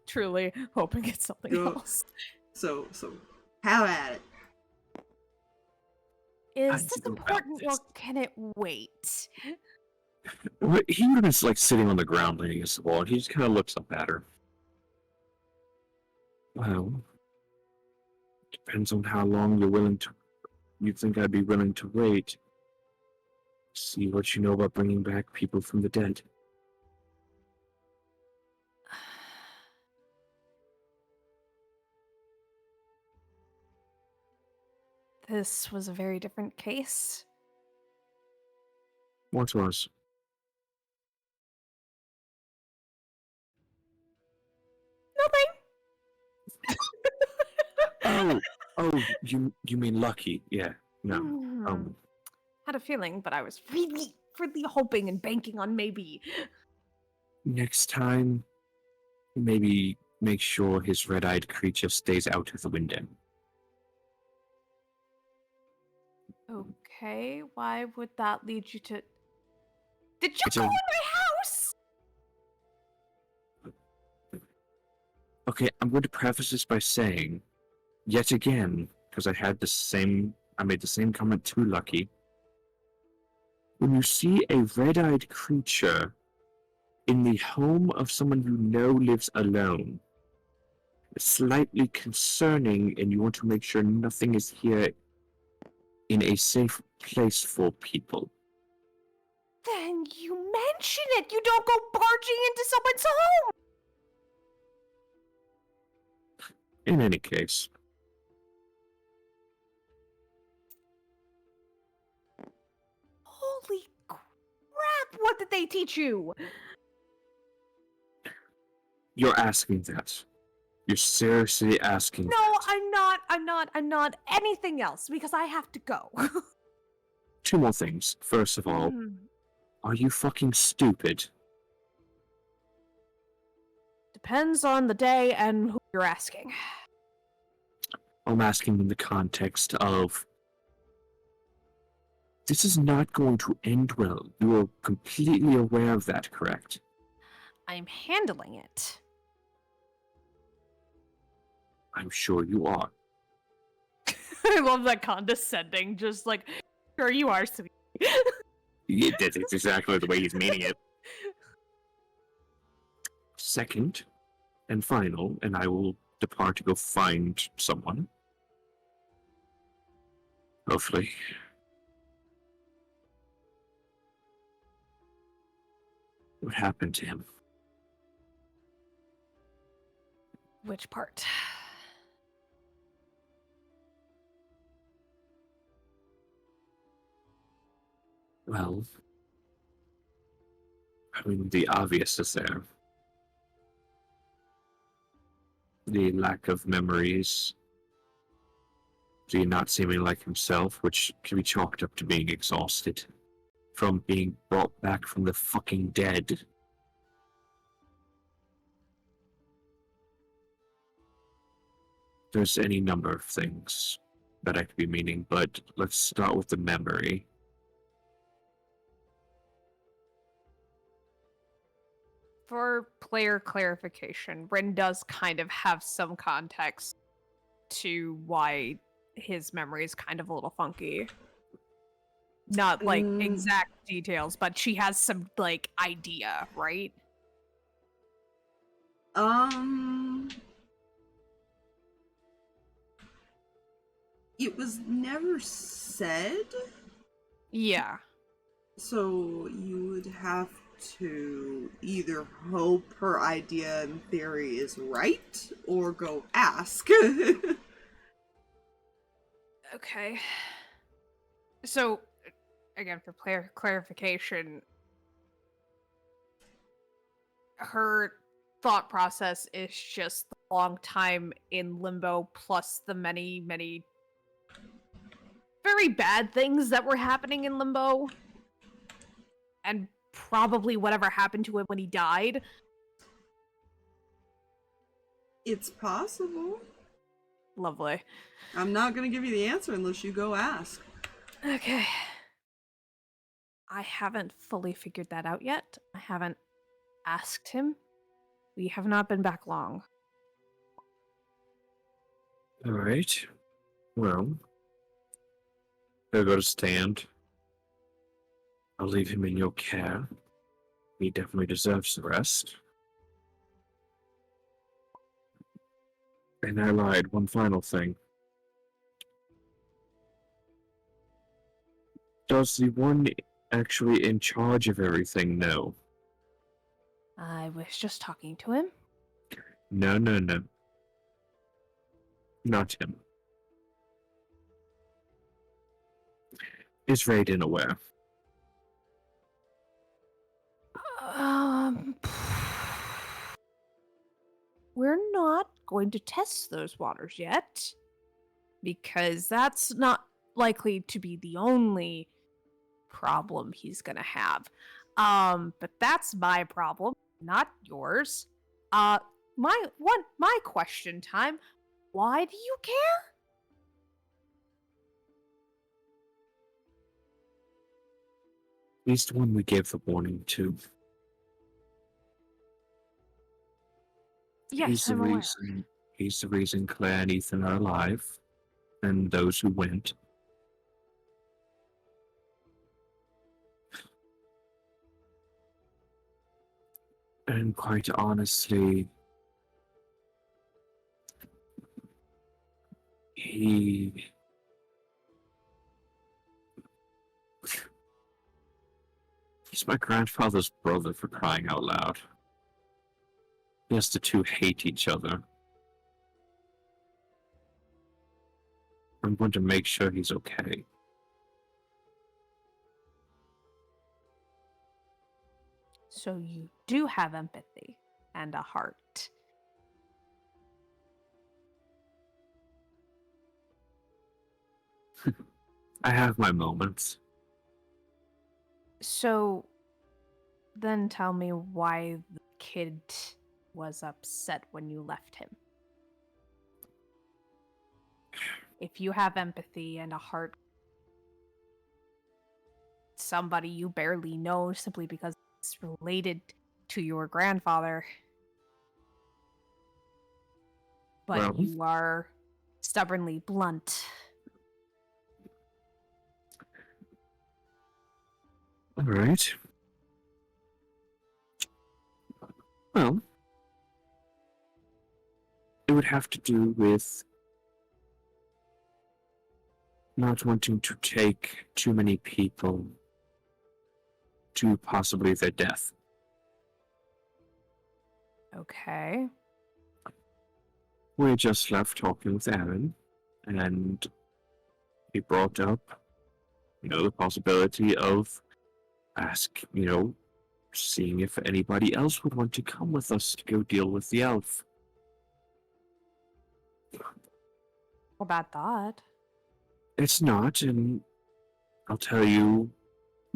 [SPEAKER 3] truly hoping it's something
[SPEAKER 1] Go.
[SPEAKER 3] else.
[SPEAKER 1] So have at it.
[SPEAKER 3] Is
[SPEAKER 4] I
[SPEAKER 3] this
[SPEAKER 4] do about
[SPEAKER 3] important or
[SPEAKER 4] this.
[SPEAKER 3] can it wait?
[SPEAKER 4] He was like sitting on the ground leaning against the wall, and he just kind of looks up at her. Well, depends on how long you think I'd be willing to wait. See what you know about bringing back people from the dead.
[SPEAKER 3] This was a very different case.
[SPEAKER 4] What was?
[SPEAKER 3] Nothing.
[SPEAKER 4] Oh, you mean Lucky? Yeah, no.
[SPEAKER 3] Hmm. Had a feeling, but I was really hoping and banking on maybe.
[SPEAKER 4] Next time, maybe make sure his red-eyed creature stays out of the window.
[SPEAKER 3] Okay, why would that lead you to? Did you
[SPEAKER 4] It's
[SPEAKER 3] go
[SPEAKER 4] a-
[SPEAKER 3] in my house?
[SPEAKER 4] Okay, I'm going to preface this by saying, yet again, because I made the same comment to Lucky. When you see a red-eyed creature in the home of someone you know lives alone, slightly concerning, and you want to make sure nothing is here in a safe place for people.
[SPEAKER 3] Then you mention it. You don't go barging into someone's home.
[SPEAKER 4] In any case,
[SPEAKER 3] Holy crap! What did they teach you?
[SPEAKER 4] you're asking that. You're seriously asking
[SPEAKER 3] No,
[SPEAKER 4] that.
[SPEAKER 3] I'm not anything else because I have to go.
[SPEAKER 4] Two more things. First of all, are you fucking stupid?
[SPEAKER 3] Depends on the day and who you're asking.
[SPEAKER 4] I'm asking in the context of this is not going to end well. You are completely aware of that, correct?
[SPEAKER 3] I'm handling it.
[SPEAKER 4] I'm sure you are.
[SPEAKER 3] I love that condescending, just like, sure you are, sweet.
[SPEAKER 4] Yeah, that's exactly the way he's meaning it. Second and final, and I will depart to go find someone. Hopefully. What happened to him?
[SPEAKER 3] Which part?
[SPEAKER 4] Well, I mean, the obvious is there. The lack of memories, the not seeming like himself, which can be chalked up to being exhausted from being brought back from the fucking dead. There's any number of things that I could be meaning, but let's start with the memory.
[SPEAKER 3] For player clarification, Rin does kind of have some context to why his memory is kind of a little funky. Not like exact details, but she has some like idea, right?
[SPEAKER 1] It was never said,
[SPEAKER 3] Yeah.
[SPEAKER 1] so you would have to either hope her idea in theory is right or go ask.
[SPEAKER 3] Okay. So, again, for player clarification, her thought process is just the long time in limbo plus the many, many very bad things that were happening in limbo. And probably whatever happened to him when he died.
[SPEAKER 1] It's possible.
[SPEAKER 3] Lovely.
[SPEAKER 1] I'm not gonna give you the answer unless you go ask.
[SPEAKER 3] Okay. I haven't fully figured that out yet. I haven't asked him. We have not been back long.
[SPEAKER 4] Alright. Well, he'll go to stand. I'll leave him in your care. He definitely deserves the rest. And I lied. One final thing. Does the one actually in charge of everything know?
[SPEAKER 3] I was just talking to him.
[SPEAKER 4] No. Not him. Is Raiden aware?
[SPEAKER 3] We're not going to test those waters yet, because that's not likely to be the only problem he's gonna have. But that's my problem, not yours. My question time. Why do you care?
[SPEAKER 4] He's the one we gave the warning to.
[SPEAKER 3] Yes, I'm aware.
[SPEAKER 4] He's the reason Claire and Ethan are alive, and those who went. And quite honestly, He's my grandfather's brother, for crying out loud. Yes, the two hate each other. I'm going to make sure he's okay.
[SPEAKER 3] So you do have empathy and a heart.
[SPEAKER 4] I have my moments.
[SPEAKER 3] So then tell me why the kid was upset when you left him. If you have empathy and a heart, somebody you barely know simply because it's related to your grandfather, but
[SPEAKER 4] Well.
[SPEAKER 3] you are stubbornly blunt.
[SPEAKER 4] All right. Well, it would have to do with not wanting to take too many people to possibly their death.
[SPEAKER 3] Okay.
[SPEAKER 4] We just left talking with Aaron, and he brought up, the possibility of seeing if anybody else would want to come with us to go deal with the elf.
[SPEAKER 3] What about that?
[SPEAKER 4] It's not, and I'll tell you,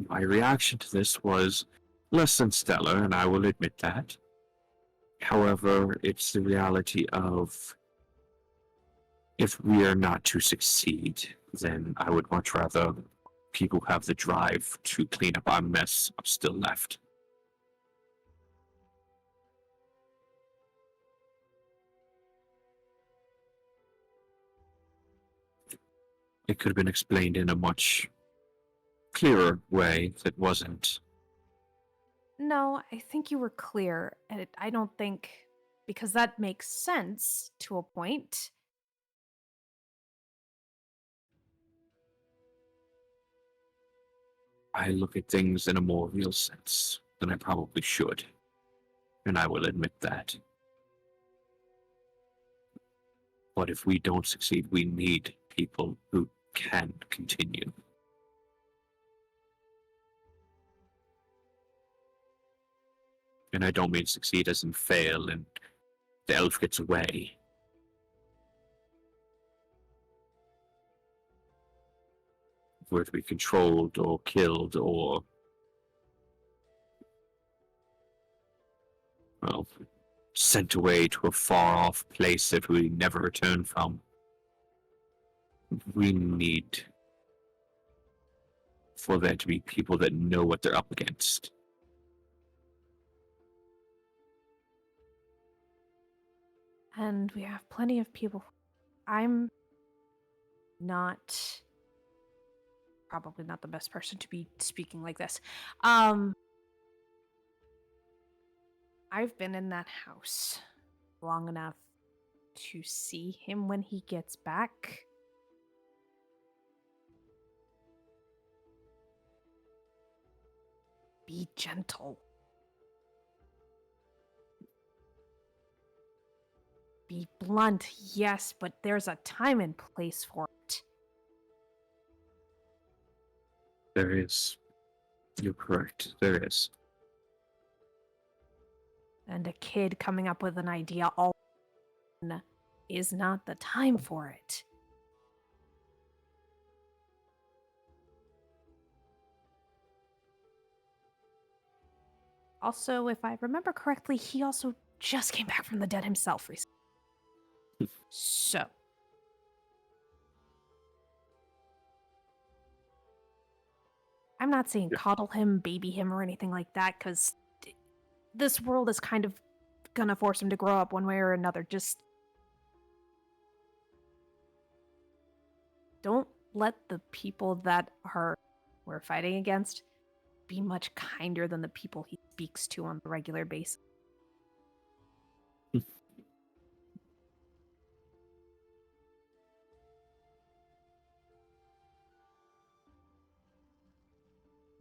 [SPEAKER 4] my reaction to this was less than stellar, and I will admit that. However, it's the reality of if we are not to succeed, then I would much rather people have the drive to clean up our mess I'm still left. It could have been explained in a much clearer way that wasn't.
[SPEAKER 3] No, I think you were clear. And I don't think, because that makes sense to a point.
[SPEAKER 4] I look at things in a more real sense than I probably should, and I will admit that. But if we don't succeed, we need people who can continue. And I don't mean succeed as in fail and the elf gets away. If we're to be controlled or killed or, well, sent away to a far-off place that we never return from. We need for there to be people that know what they're up against.
[SPEAKER 3] And we have plenty of people. I'm not probably not the best person to be speaking like this. I've been in that house long enough to see him when he gets back. Be gentle. Be blunt, yes, but there's a time and place for it.
[SPEAKER 4] There is. You're correct. There is.
[SPEAKER 3] And a kid coming up with an idea all is not the time for it. Also, if I remember correctly, he also just came back from the dead himself recently. So. I'm not saying coddle him, baby him, or anything like that, because this world is kind of gonna force him to grow up one way or another. Just don't let the people that we're fighting against be much kinder than the people he speaks to on a regular basis.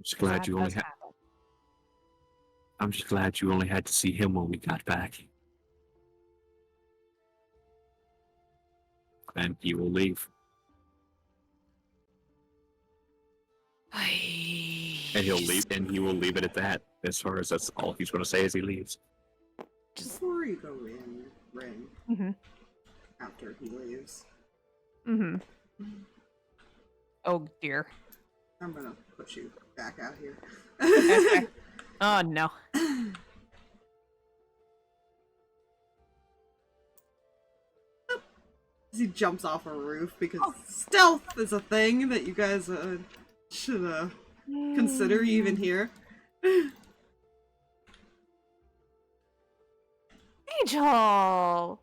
[SPEAKER 4] just glad
[SPEAKER 3] That
[SPEAKER 4] you only
[SPEAKER 3] does
[SPEAKER 4] had.
[SPEAKER 3] happen.
[SPEAKER 4] I'm just glad you only had to see him when we got back. And he will leave. And he'll leave, and he will leave it at that. As far as that's all he's going to say as he leaves.
[SPEAKER 1] Before you go in, Ring,
[SPEAKER 3] Mm-hmm.
[SPEAKER 1] after he leaves,
[SPEAKER 3] Mm-hmm. Oh dear.
[SPEAKER 1] I'm gonna push you back out here.
[SPEAKER 3] Okay. Oh no.
[SPEAKER 1] He jumps off a roof because stealth is a thing that you guys should consider even here.
[SPEAKER 3] Angel.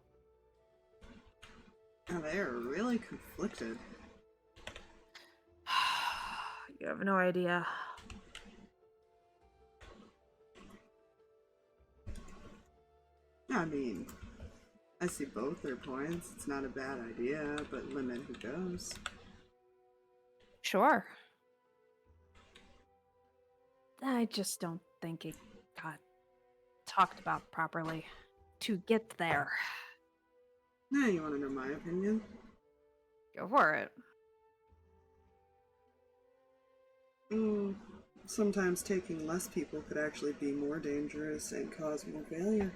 [SPEAKER 1] Now they are really conflicted.
[SPEAKER 3] You have no idea.
[SPEAKER 1] I mean, I see both their points. It's not a bad idea, but limit who goes.
[SPEAKER 3] Sure. I just don't think it got talked about properly to get there.
[SPEAKER 1] Now you want to know my opinion?
[SPEAKER 3] Go for it.
[SPEAKER 1] Sometimes taking less people could actually be more dangerous and cause more failure.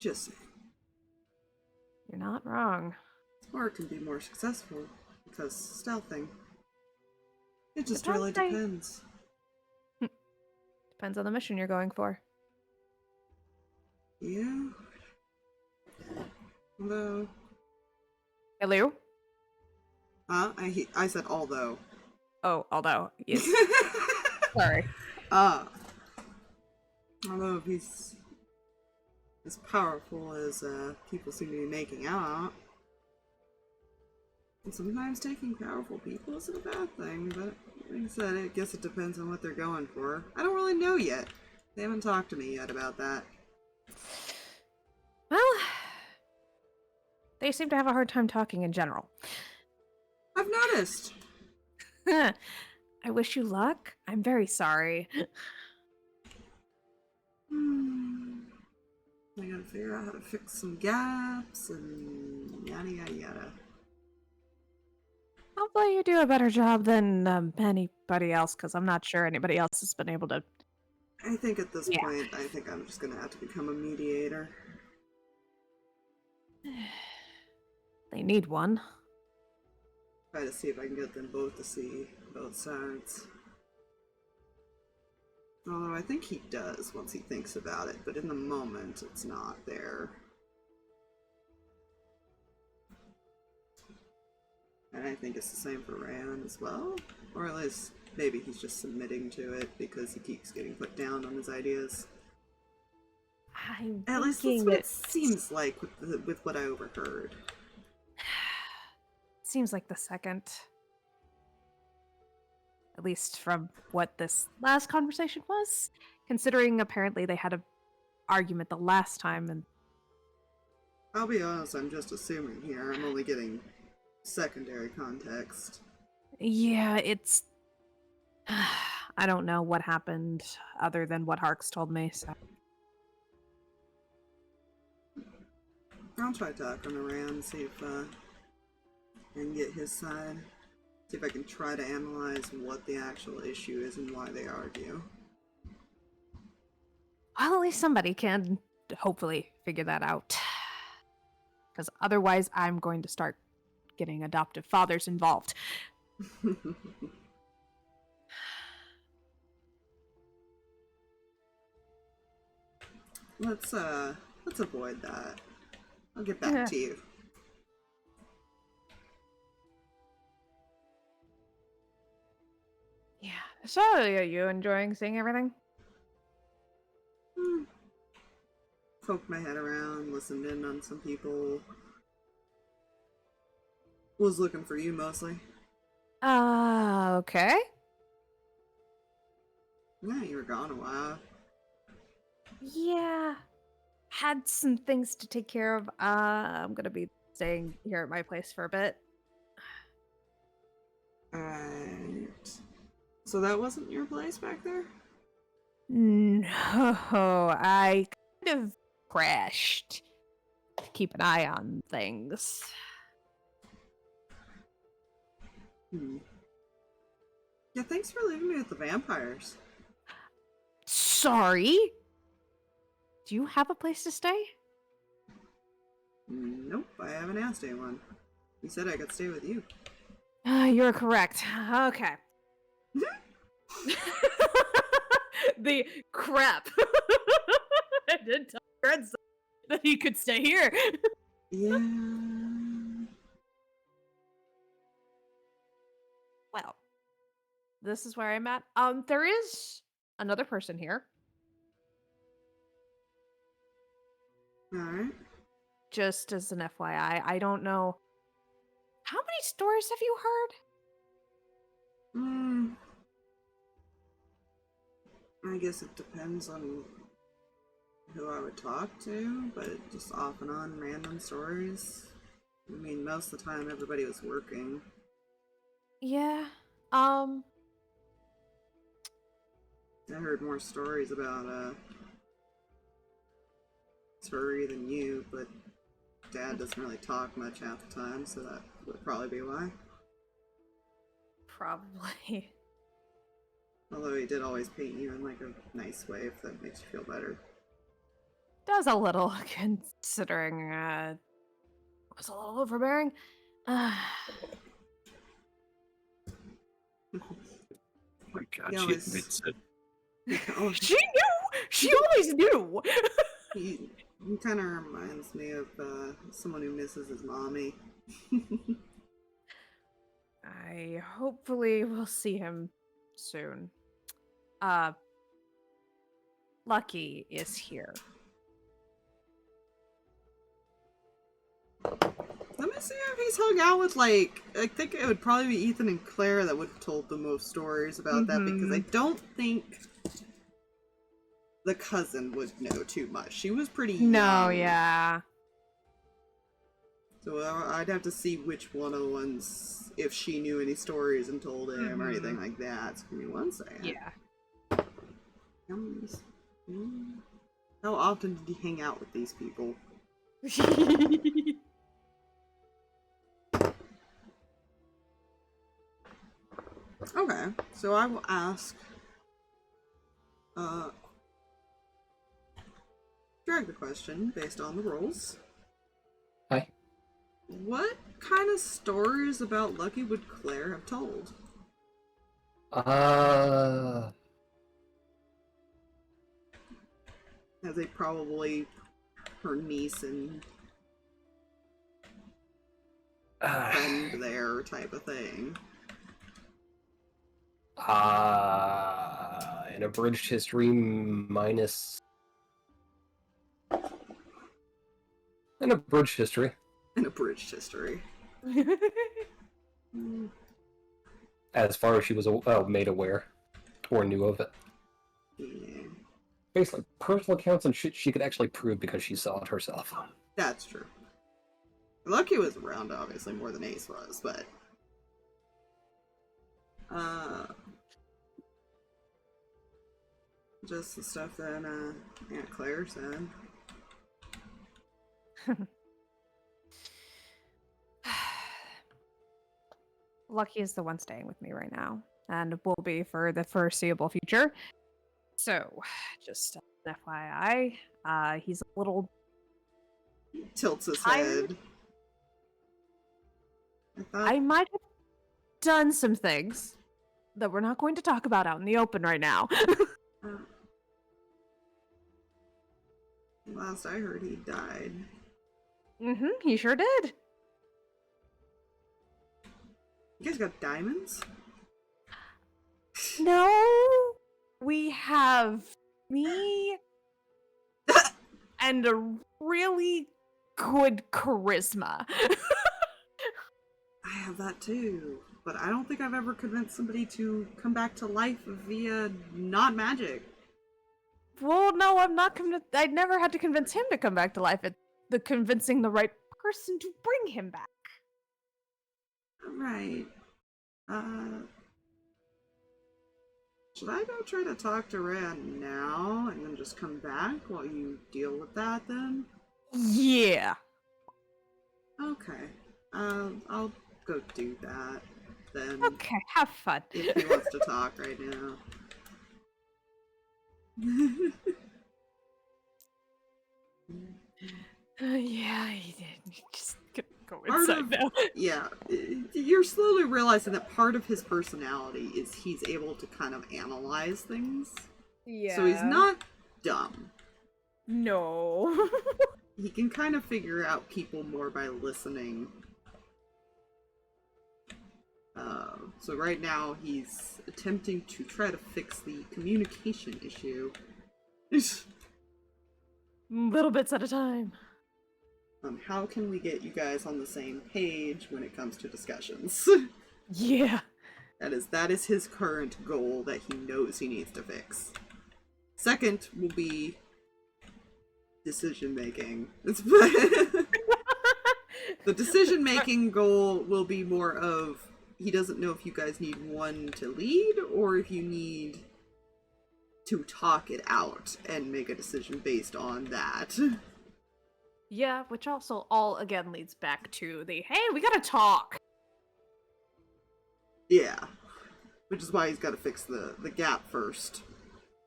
[SPEAKER 1] Just saying.
[SPEAKER 3] You're not wrong.
[SPEAKER 1] Or it can be more successful because stealthing. It just
[SPEAKER 3] Depends,
[SPEAKER 1] really
[SPEAKER 3] I-
[SPEAKER 1] depends.
[SPEAKER 3] Depends on the mission you're going for.
[SPEAKER 1] Yeah. Although,
[SPEAKER 3] Hello?
[SPEAKER 1] huh? I said although.
[SPEAKER 3] Oh, although, yes. Sorry.
[SPEAKER 1] Although if he's as powerful as people seem to be making out, and sometimes taking powerful people isn't a bad thing, but like I said, I guess it depends on what they're going for. I don't really know yet. They haven't talked to me yet about that.
[SPEAKER 3] Well, they seem to have a hard time talking in general.
[SPEAKER 1] I've noticed.
[SPEAKER 3] I wish you luck. I'm very sorry.
[SPEAKER 1] I gotta figure out how to fix some gaps and yada yada yada.
[SPEAKER 3] Hopefully you do a better job than anybody else, because I'm not sure anybody else has been able to.
[SPEAKER 1] I think at this
[SPEAKER 3] Yeah.
[SPEAKER 1] point, I think I'm just gonna have to become a mediator.
[SPEAKER 3] They need one.
[SPEAKER 1] Try to see if I can get them both to see both sides. Although I think he does once he thinks about it, but in the moment, it's not there. And I think it's the same for Rand as well. Or at least, maybe he's just submitting to it because he keeps getting put down on his ideas.
[SPEAKER 3] I'm
[SPEAKER 1] At least that's
[SPEAKER 3] thinking
[SPEAKER 1] what it seems like with what I overheard.
[SPEAKER 3] Seems like the second. At least from what this last conversation was. Considering apparently they had an argument the last time and
[SPEAKER 1] I'll be honest, I'm just assuming here. I'm only getting secondary context.
[SPEAKER 3] yeah, it's I don't know what happened other than what Harks told me, so
[SPEAKER 1] I'll try talking around, see if I can get his side. See if I can try to analyze what the actual issue is and why they argue.
[SPEAKER 3] well, at least somebody can hopefully figure that out. Because otherwise I'm going to start getting adoptive fathers involved.
[SPEAKER 1] Let's avoid that. I'll get back to you.
[SPEAKER 3] Yeah. So, are you enjoying seeing everything?
[SPEAKER 1] Poked my head around, listened in on some people. Was looking for you mostly.
[SPEAKER 3] Okay.
[SPEAKER 1] Yeah, you were gone a while.
[SPEAKER 3] Yeah. Had some things to take care of. I'm gonna be staying here at my place for a bit.
[SPEAKER 1] Alright. So that wasn't your place back there?
[SPEAKER 3] No, I kind of crashed to keep an eye on things.
[SPEAKER 1] Hmm. Yeah, thanks for leaving me with the vampires.
[SPEAKER 3] Sorry? Do you have a place to stay?
[SPEAKER 1] Nope, I haven't asked anyone. You said I could stay with you.
[SPEAKER 3] You're correct. Okay. The crap. I did tell Fred that he could stay here.
[SPEAKER 1] Yeah.
[SPEAKER 3] Well, this is where I'm at. There is another person here.
[SPEAKER 1] Alright.
[SPEAKER 3] Just as an FYI, I don't know. How many stories have you heard?
[SPEAKER 1] I guess it depends on who I would talk to, but just off and on random stories. I mean, most of the time everybody was working.
[SPEAKER 3] Yeah.
[SPEAKER 1] I heard more stories about Surrey than you, but Dad doesn't really talk much half the time, so that would probably be why.
[SPEAKER 3] Probably.
[SPEAKER 1] Although he did always paint you in like a nice way, if that makes you feel better.
[SPEAKER 3] Does a little, considering was a little overbearing.
[SPEAKER 4] Oh my god,
[SPEAKER 1] He
[SPEAKER 4] she
[SPEAKER 1] always-
[SPEAKER 4] admits it.
[SPEAKER 3] She knew. She always knew.
[SPEAKER 1] He kind of reminds me of someone who misses his mommy.
[SPEAKER 3] I hopefully will see him soon. Lucky is here.
[SPEAKER 1] Let me see if he's hung out with, like, I think it would probably be Ethan and Claire that would have told the most stories about that, because I don't think the cousin would know too much. She was pretty
[SPEAKER 3] No,
[SPEAKER 1] young.
[SPEAKER 3] yeah.
[SPEAKER 1] So I'd have to see which one of the ones, if she knew any stories and told him or anything like that. So give me 1 second.
[SPEAKER 3] Yeah.
[SPEAKER 1] How often did he hang out with these people? Okay, so I will ask, drag the question based on the rules.
[SPEAKER 2] Hi.
[SPEAKER 1] What kind of stories about Lucky would Claire have told? As a probably her niece and friend there type of thing.
[SPEAKER 2] An abridged history minus an abridged history.
[SPEAKER 1] An abridged history. Hmm.
[SPEAKER 2] As far as she was made aware or knew of it.
[SPEAKER 1] Yeah,
[SPEAKER 2] Basically, personal accounts and shit she could actually prove because she saw it herself.
[SPEAKER 1] that's true. Lucky was around, obviously, more than Ace was, but... just the stuff that Aunt Claire said.
[SPEAKER 3] Lucky is the one staying with me right now, and will be for the foreseeable future. So, just an FYI, he's a little
[SPEAKER 1] Tilts his
[SPEAKER 3] Tired?
[SPEAKER 1] head. I thought
[SPEAKER 3] I might have done some things that we're not going to talk about out in the open right now.
[SPEAKER 1] last I heard he died.
[SPEAKER 3] He sure did.
[SPEAKER 1] You guys got diamonds?
[SPEAKER 3] No, we have me and a really good charisma.
[SPEAKER 1] I have that too, but I don't think I've ever convinced somebody to come back to life via not magic.
[SPEAKER 3] Well, no, I'm not I never had to convince him to come back to life. It's the convincing the right person to bring him back.
[SPEAKER 1] Right. Should I go try to talk to Rand now and then just come back while you deal with that then?
[SPEAKER 3] Yeah.
[SPEAKER 1] Okay. I'll go do that then.
[SPEAKER 3] Okay, have fun.
[SPEAKER 1] If he wants to talk right now.
[SPEAKER 3] Yeah, he did. Just go
[SPEAKER 1] Part
[SPEAKER 3] inside
[SPEAKER 1] of-
[SPEAKER 3] now.
[SPEAKER 1] Yeah, you're slowly realizing that part of his personality is he's able to kind of analyze things.
[SPEAKER 3] Yeah.
[SPEAKER 1] So he's not dumb.
[SPEAKER 3] No.
[SPEAKER 1] He can kind of figure out people more by listening. So right now he's attempting to try to fix the communication issue.
[SPEAKER 3] Little bits at a time.
[SPEAKER 1] How can we get you guys on the same page when it comes to discussions?
[SPEAKER 3] Yeah.
[SPEAKER 1] That is his current goal that he knows he needs to fix. Second will be decision making. The decision making goal will be more of he doesn't know if you guys need one to lead or if you need to talk it out and make a decision based on that.
[SPEAKER 3] Yeah, which also all again leads back to the hey, we gotta talk.
[SPEAKER 1] Yeah. Which is why he's got to fix the gap first.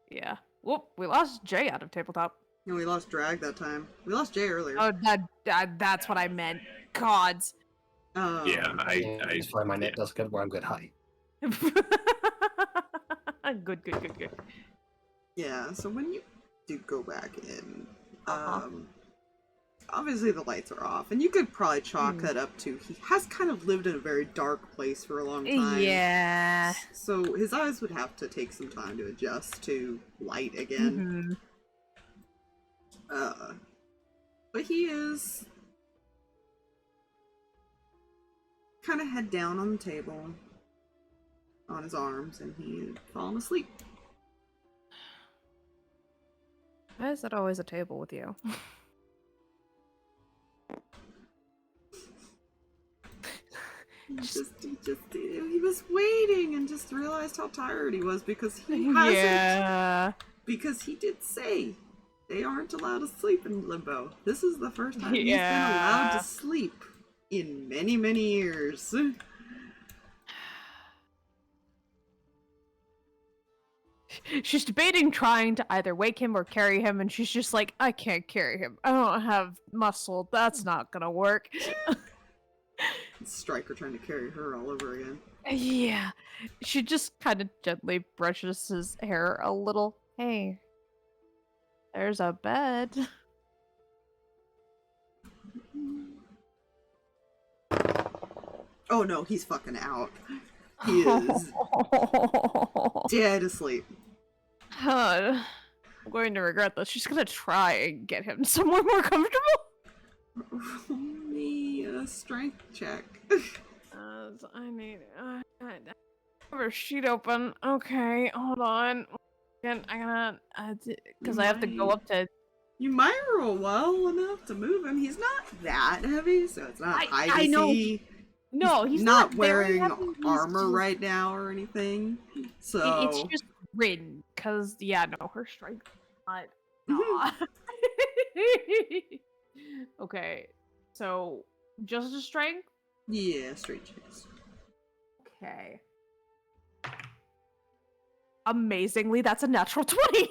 [SPEAKER 3] Yeah. Whoop, we lost Jay out of tabletop.
[SPEAKER 1] No, we lost Drag that time. We lost Jay earlier.
[SPEAKER 3] Oh, that's what I meant. Gods.
[SPEAKER 4] Yeah,
[SPEAKER 2] That's why my net does good where I'm good. Hi.
[SPEAKER 3] Good.
[SPEAKER 1] Yeah, so when you do go back in,
[SPEAKER 3] Uh-huh.
[SPEAKER 1] obviously the lights are off, and you could probably chalk that up to he has kind of lived in a very dark place for a long time.
[SPEAKER 3] Yeah.
[SPEAKER 1] So his eyes would have to take some time to adjust to light again. But he is kind of head down on the table, on his arms, and he had fallen asleep.
[SPEAKER 3] Why is that always a table with you?
[SPEAKER 1] He was waiting and just realized how tired he was because he hasn't.
[SPEAKER 3] Yeah.
[SPEAKER 1] Because he did say they aren't allowed to sleep in limbo. This is the first time he's been allowed
[SPEAKER 3] Yeah.
[SPEAKER 1] to sleep in many, many years.
[SPEAKER 3] She's debating trying to either wake him or carry him, and she's just like, I can't carry him. I don't have muscle. That's not gonna work.
[SPEAKER 1] Stryker trying to carry her all over again.
[SPEAKER 3] Yeah. She just kind of gently brushes his hair a little. Hey, there's a bed.
[SPEAKER 1] Oh no, he's fucking out. He is dead asleep.
[SPEAKER 3] I'm going to regret this. She's gonna try and get him somewhere more comfortable.
[SPEAKER 1] Roll me a strength check.
[SPEAKER 3] I need. I have her sheet open. Okay, hold on. I gotta. Because I have to go up to.
[SPEAKER 1] You might roll well enough to move him. He's not that heavy, so it's not high DC.
[SPEAKER 3] I know. No, he's
[SPEAKER 1] not
[SPEAKER 3] very
[SPEAKER 1] wearing
[SPEAKER 3] heavy, he's
[SPEAKER 1] armor
[SPEAKER 3] just-
[SPEAKER 1] right now or anything. So
[SPEAKER 3] It's just written. Because, yeah, no, her strength is not. Okay, so just a strength?
[SPEAKER 1] yeah, straight chase.
[SPEAKER 3] Okay. Amazingly, that's a natural 20.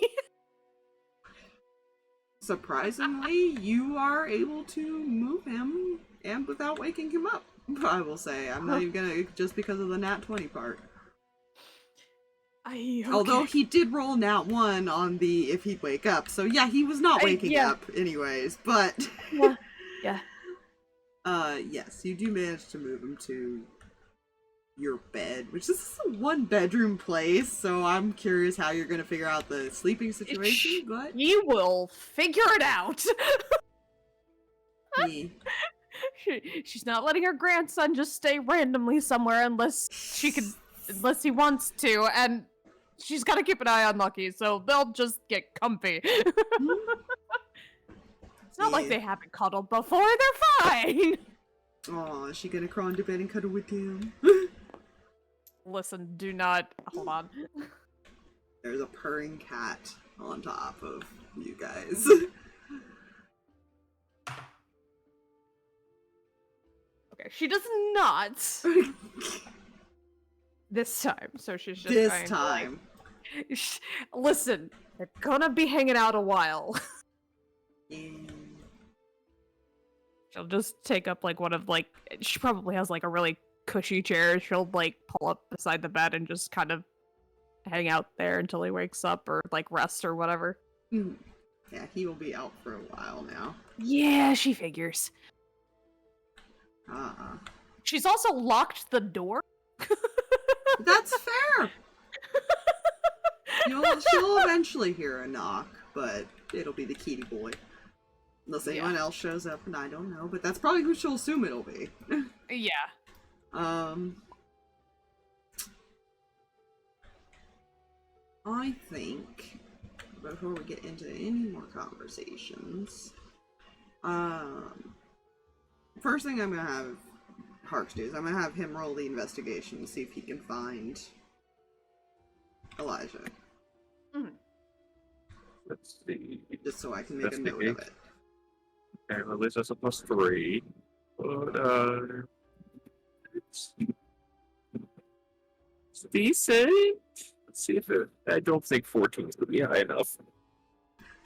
[SPEAKER 1] Surprisingly, you are able to move him and without waking him up. I will say, I'm not even gonna just because of the nat 20 part. Although he did roll nat 1 on the if he'd wake up, so yeah, he was not waking
[SPEAKER 3] yeah.
[SPEAKER 1] up anyways. But
[SPEAKER 3] Yeah.
[SPEAKER 1] yes, you do manage to move him to your bed, which is a 1-bedroom place. So I'm curious how you're gonna figure out the sleeping situation. But
[SPEAKER 3] You will figure it out.
[SPEAKER 1] he
[SPEAKER 3] She's not letting her grandson just stay randomly somewhere unless he wants to, and she's got to keep an eye on Lucky, so they'll just get comfy. It's not like they haven't cuddled before, they're fine!
[SPEAKER 1] Aw, is she gonna crawl into bed and cuddle with him?
[SPEAKER 3] Listen, do not... Hold on.
[SPEAKER 1] There's a purring cat on top of you guys.
[SPEAKER 3] Okay, she does not this time, so she's just
[SPEAKER 1] This
[SPEAKER 3] going
[SPEAKER 1] time.
[SPEAKER 3] to, like, listen, they're gonna be hanging out a while.
[SPEAKER 1] Yeah.
[SPEAKER 3] She'll just take up like one of like she probably has like a really cushy chair. She'll like pull up beside the bed and just kind of hang out there until he wakes up or like rest or whatever.
[SPEAKER 1] Yeah, he will be out for a while now.
[SPEAKER 3] Yeah, she figures. She's also locked the door.
[SPEAKER 1] That's fair. She'll eventually hear a knock, but it'll be the kitty boy. Unless anyone else shows up, and I don't know, but that's probably who she'll assume it'll be.
[SPEAKER 3] Yeah.
[SPEAKER 1] I think before we get into any more conversations, first thing I'm gonna have Harks do is I'm gonna have him roll the investigation to see if he can find Elijah.
[SPEAKER 4] Let's see.
[SPEAKER 1] Just so I can make a note of it.
[SPEAKER 4] Okay, well, at least that's a +3. But, it's decent. Let's see if I don't think 14 is going to be high enough.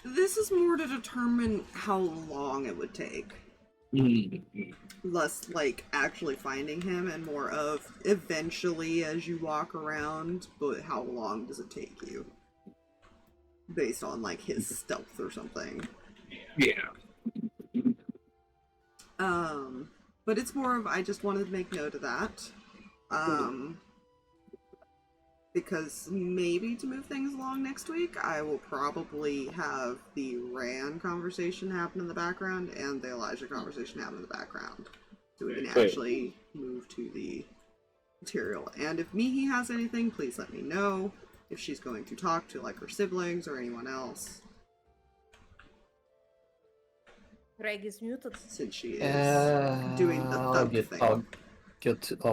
[SPEAKER 1] This is more to determine how long it would take. Less like actually finding him and more of eventually as you walk around, but how long does it take you? Based on like his stealth or something.
[SPEAKER 4] Yeah.
[SPEAKER 1] But it's more of I just wanted to make note of that. Because maybe to move things along next week, I will probably have the Ran conversation happen in the background and the Elijah conversation happen in the background. So we can actually move to the material. And if Mihi has anything, please let me know. If she's going to talk to like her siblings or anyone else.
[SPEAKER 5] Greg is muted.
[SPEAKER 1] Since she is doing the thug thing.
[SPEAKER 2] I'll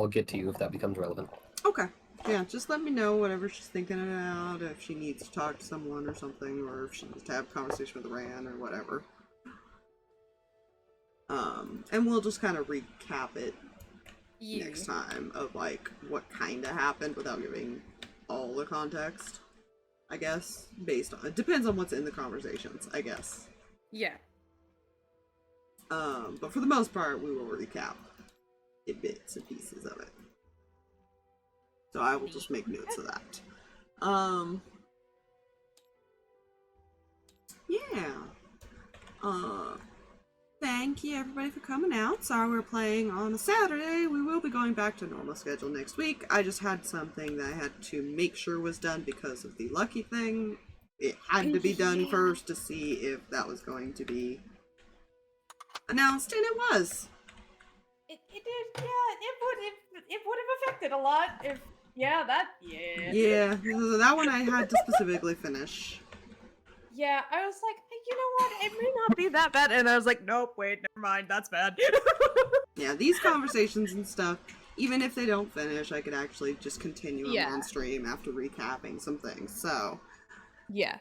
[SPEAKER 2] get to you if that becomes relevant.
[SPEAKER 1] Okay. Yeah, just let me know whatever she's thinking about, if she needs to talk to someone or something, or if she needs to have a conversation with Ran or whatever. And we'll just kind of recap it next time of like what kind of happened without giving all the context, I guess, based on it depends on what's in the conversations, I guess.
[SPEAKER 3] Yeah.
[SPEAKER 1] But for the most part, we will recap bits and pieces of it. So I will just make notes of that. Yeah. Thank you everybody for coming out. Sorry we're playing on a Saturday. We will be going back to normal schedule next week. I just had something that I had to make sure was done because of the lucky thing. It had to be done first to see if that was going to be announced, and it was.
[SPEAKER 3] It did, yeah, it would have affected a lot if, yeah,
[SPEAKER 1] That one I had to specifically finish.
[SPEAKER 3] Yeah, I was like, you know what, it may not be that bad, and I was like, nope, wait, never mind, that's bad.
[SPEAKER 1] Yeah, these conversations and stuff, even if they don't finish, I could actually just continue them on stream after recapping some things, so.
[SPEAKER 3] Yeah.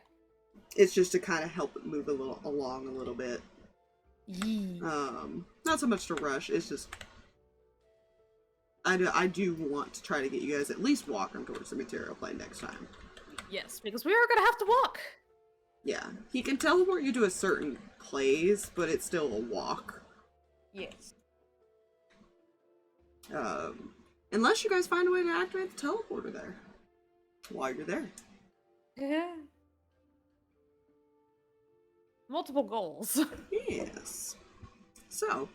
[SPEAKER 1] It's just to kind of help it move along a little bit. Not so much to rush, it's just I do want to try to get you guys at least walking towards the material plane next time.
[SPEAKER 3] Yes, because we are gonna have to walk.
[SPEAKER 1] Yeah, he can teleport you to a certain place, but it's still a walk.
[SPEAKER 3] Yes.
[SPEAKER 1] Unless you guys find a way to activate the teleporter there while you're there.
[SPEAKER 3] Yeah. Multiple goals.
[SPEAKER 1] Yes. So,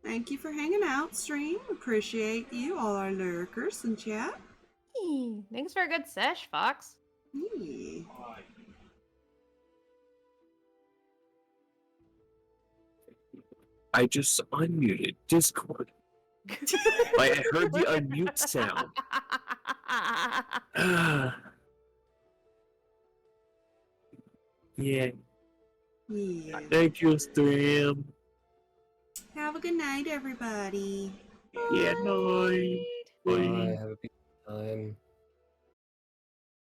[SPEAKER 1] thank you for hanging out, stream. Appreciate you, all our lurkers in chat.
[SPEAKER 3] Thanks for a good sesh, Fox.
[SPEAKER 1] Yeah.
[SPEAKER 4] I just unmuted Discord. I heard the unmute sound. Yeah.
[SPEAKER 1] Yeah.
[SPEAKER 4] Thank you, stream.
[SPEAKER 1] Have a good night, everybody.
[SPEAKER 4] Yeah, night.
[SPEAKER 2] Bye. Have a good time.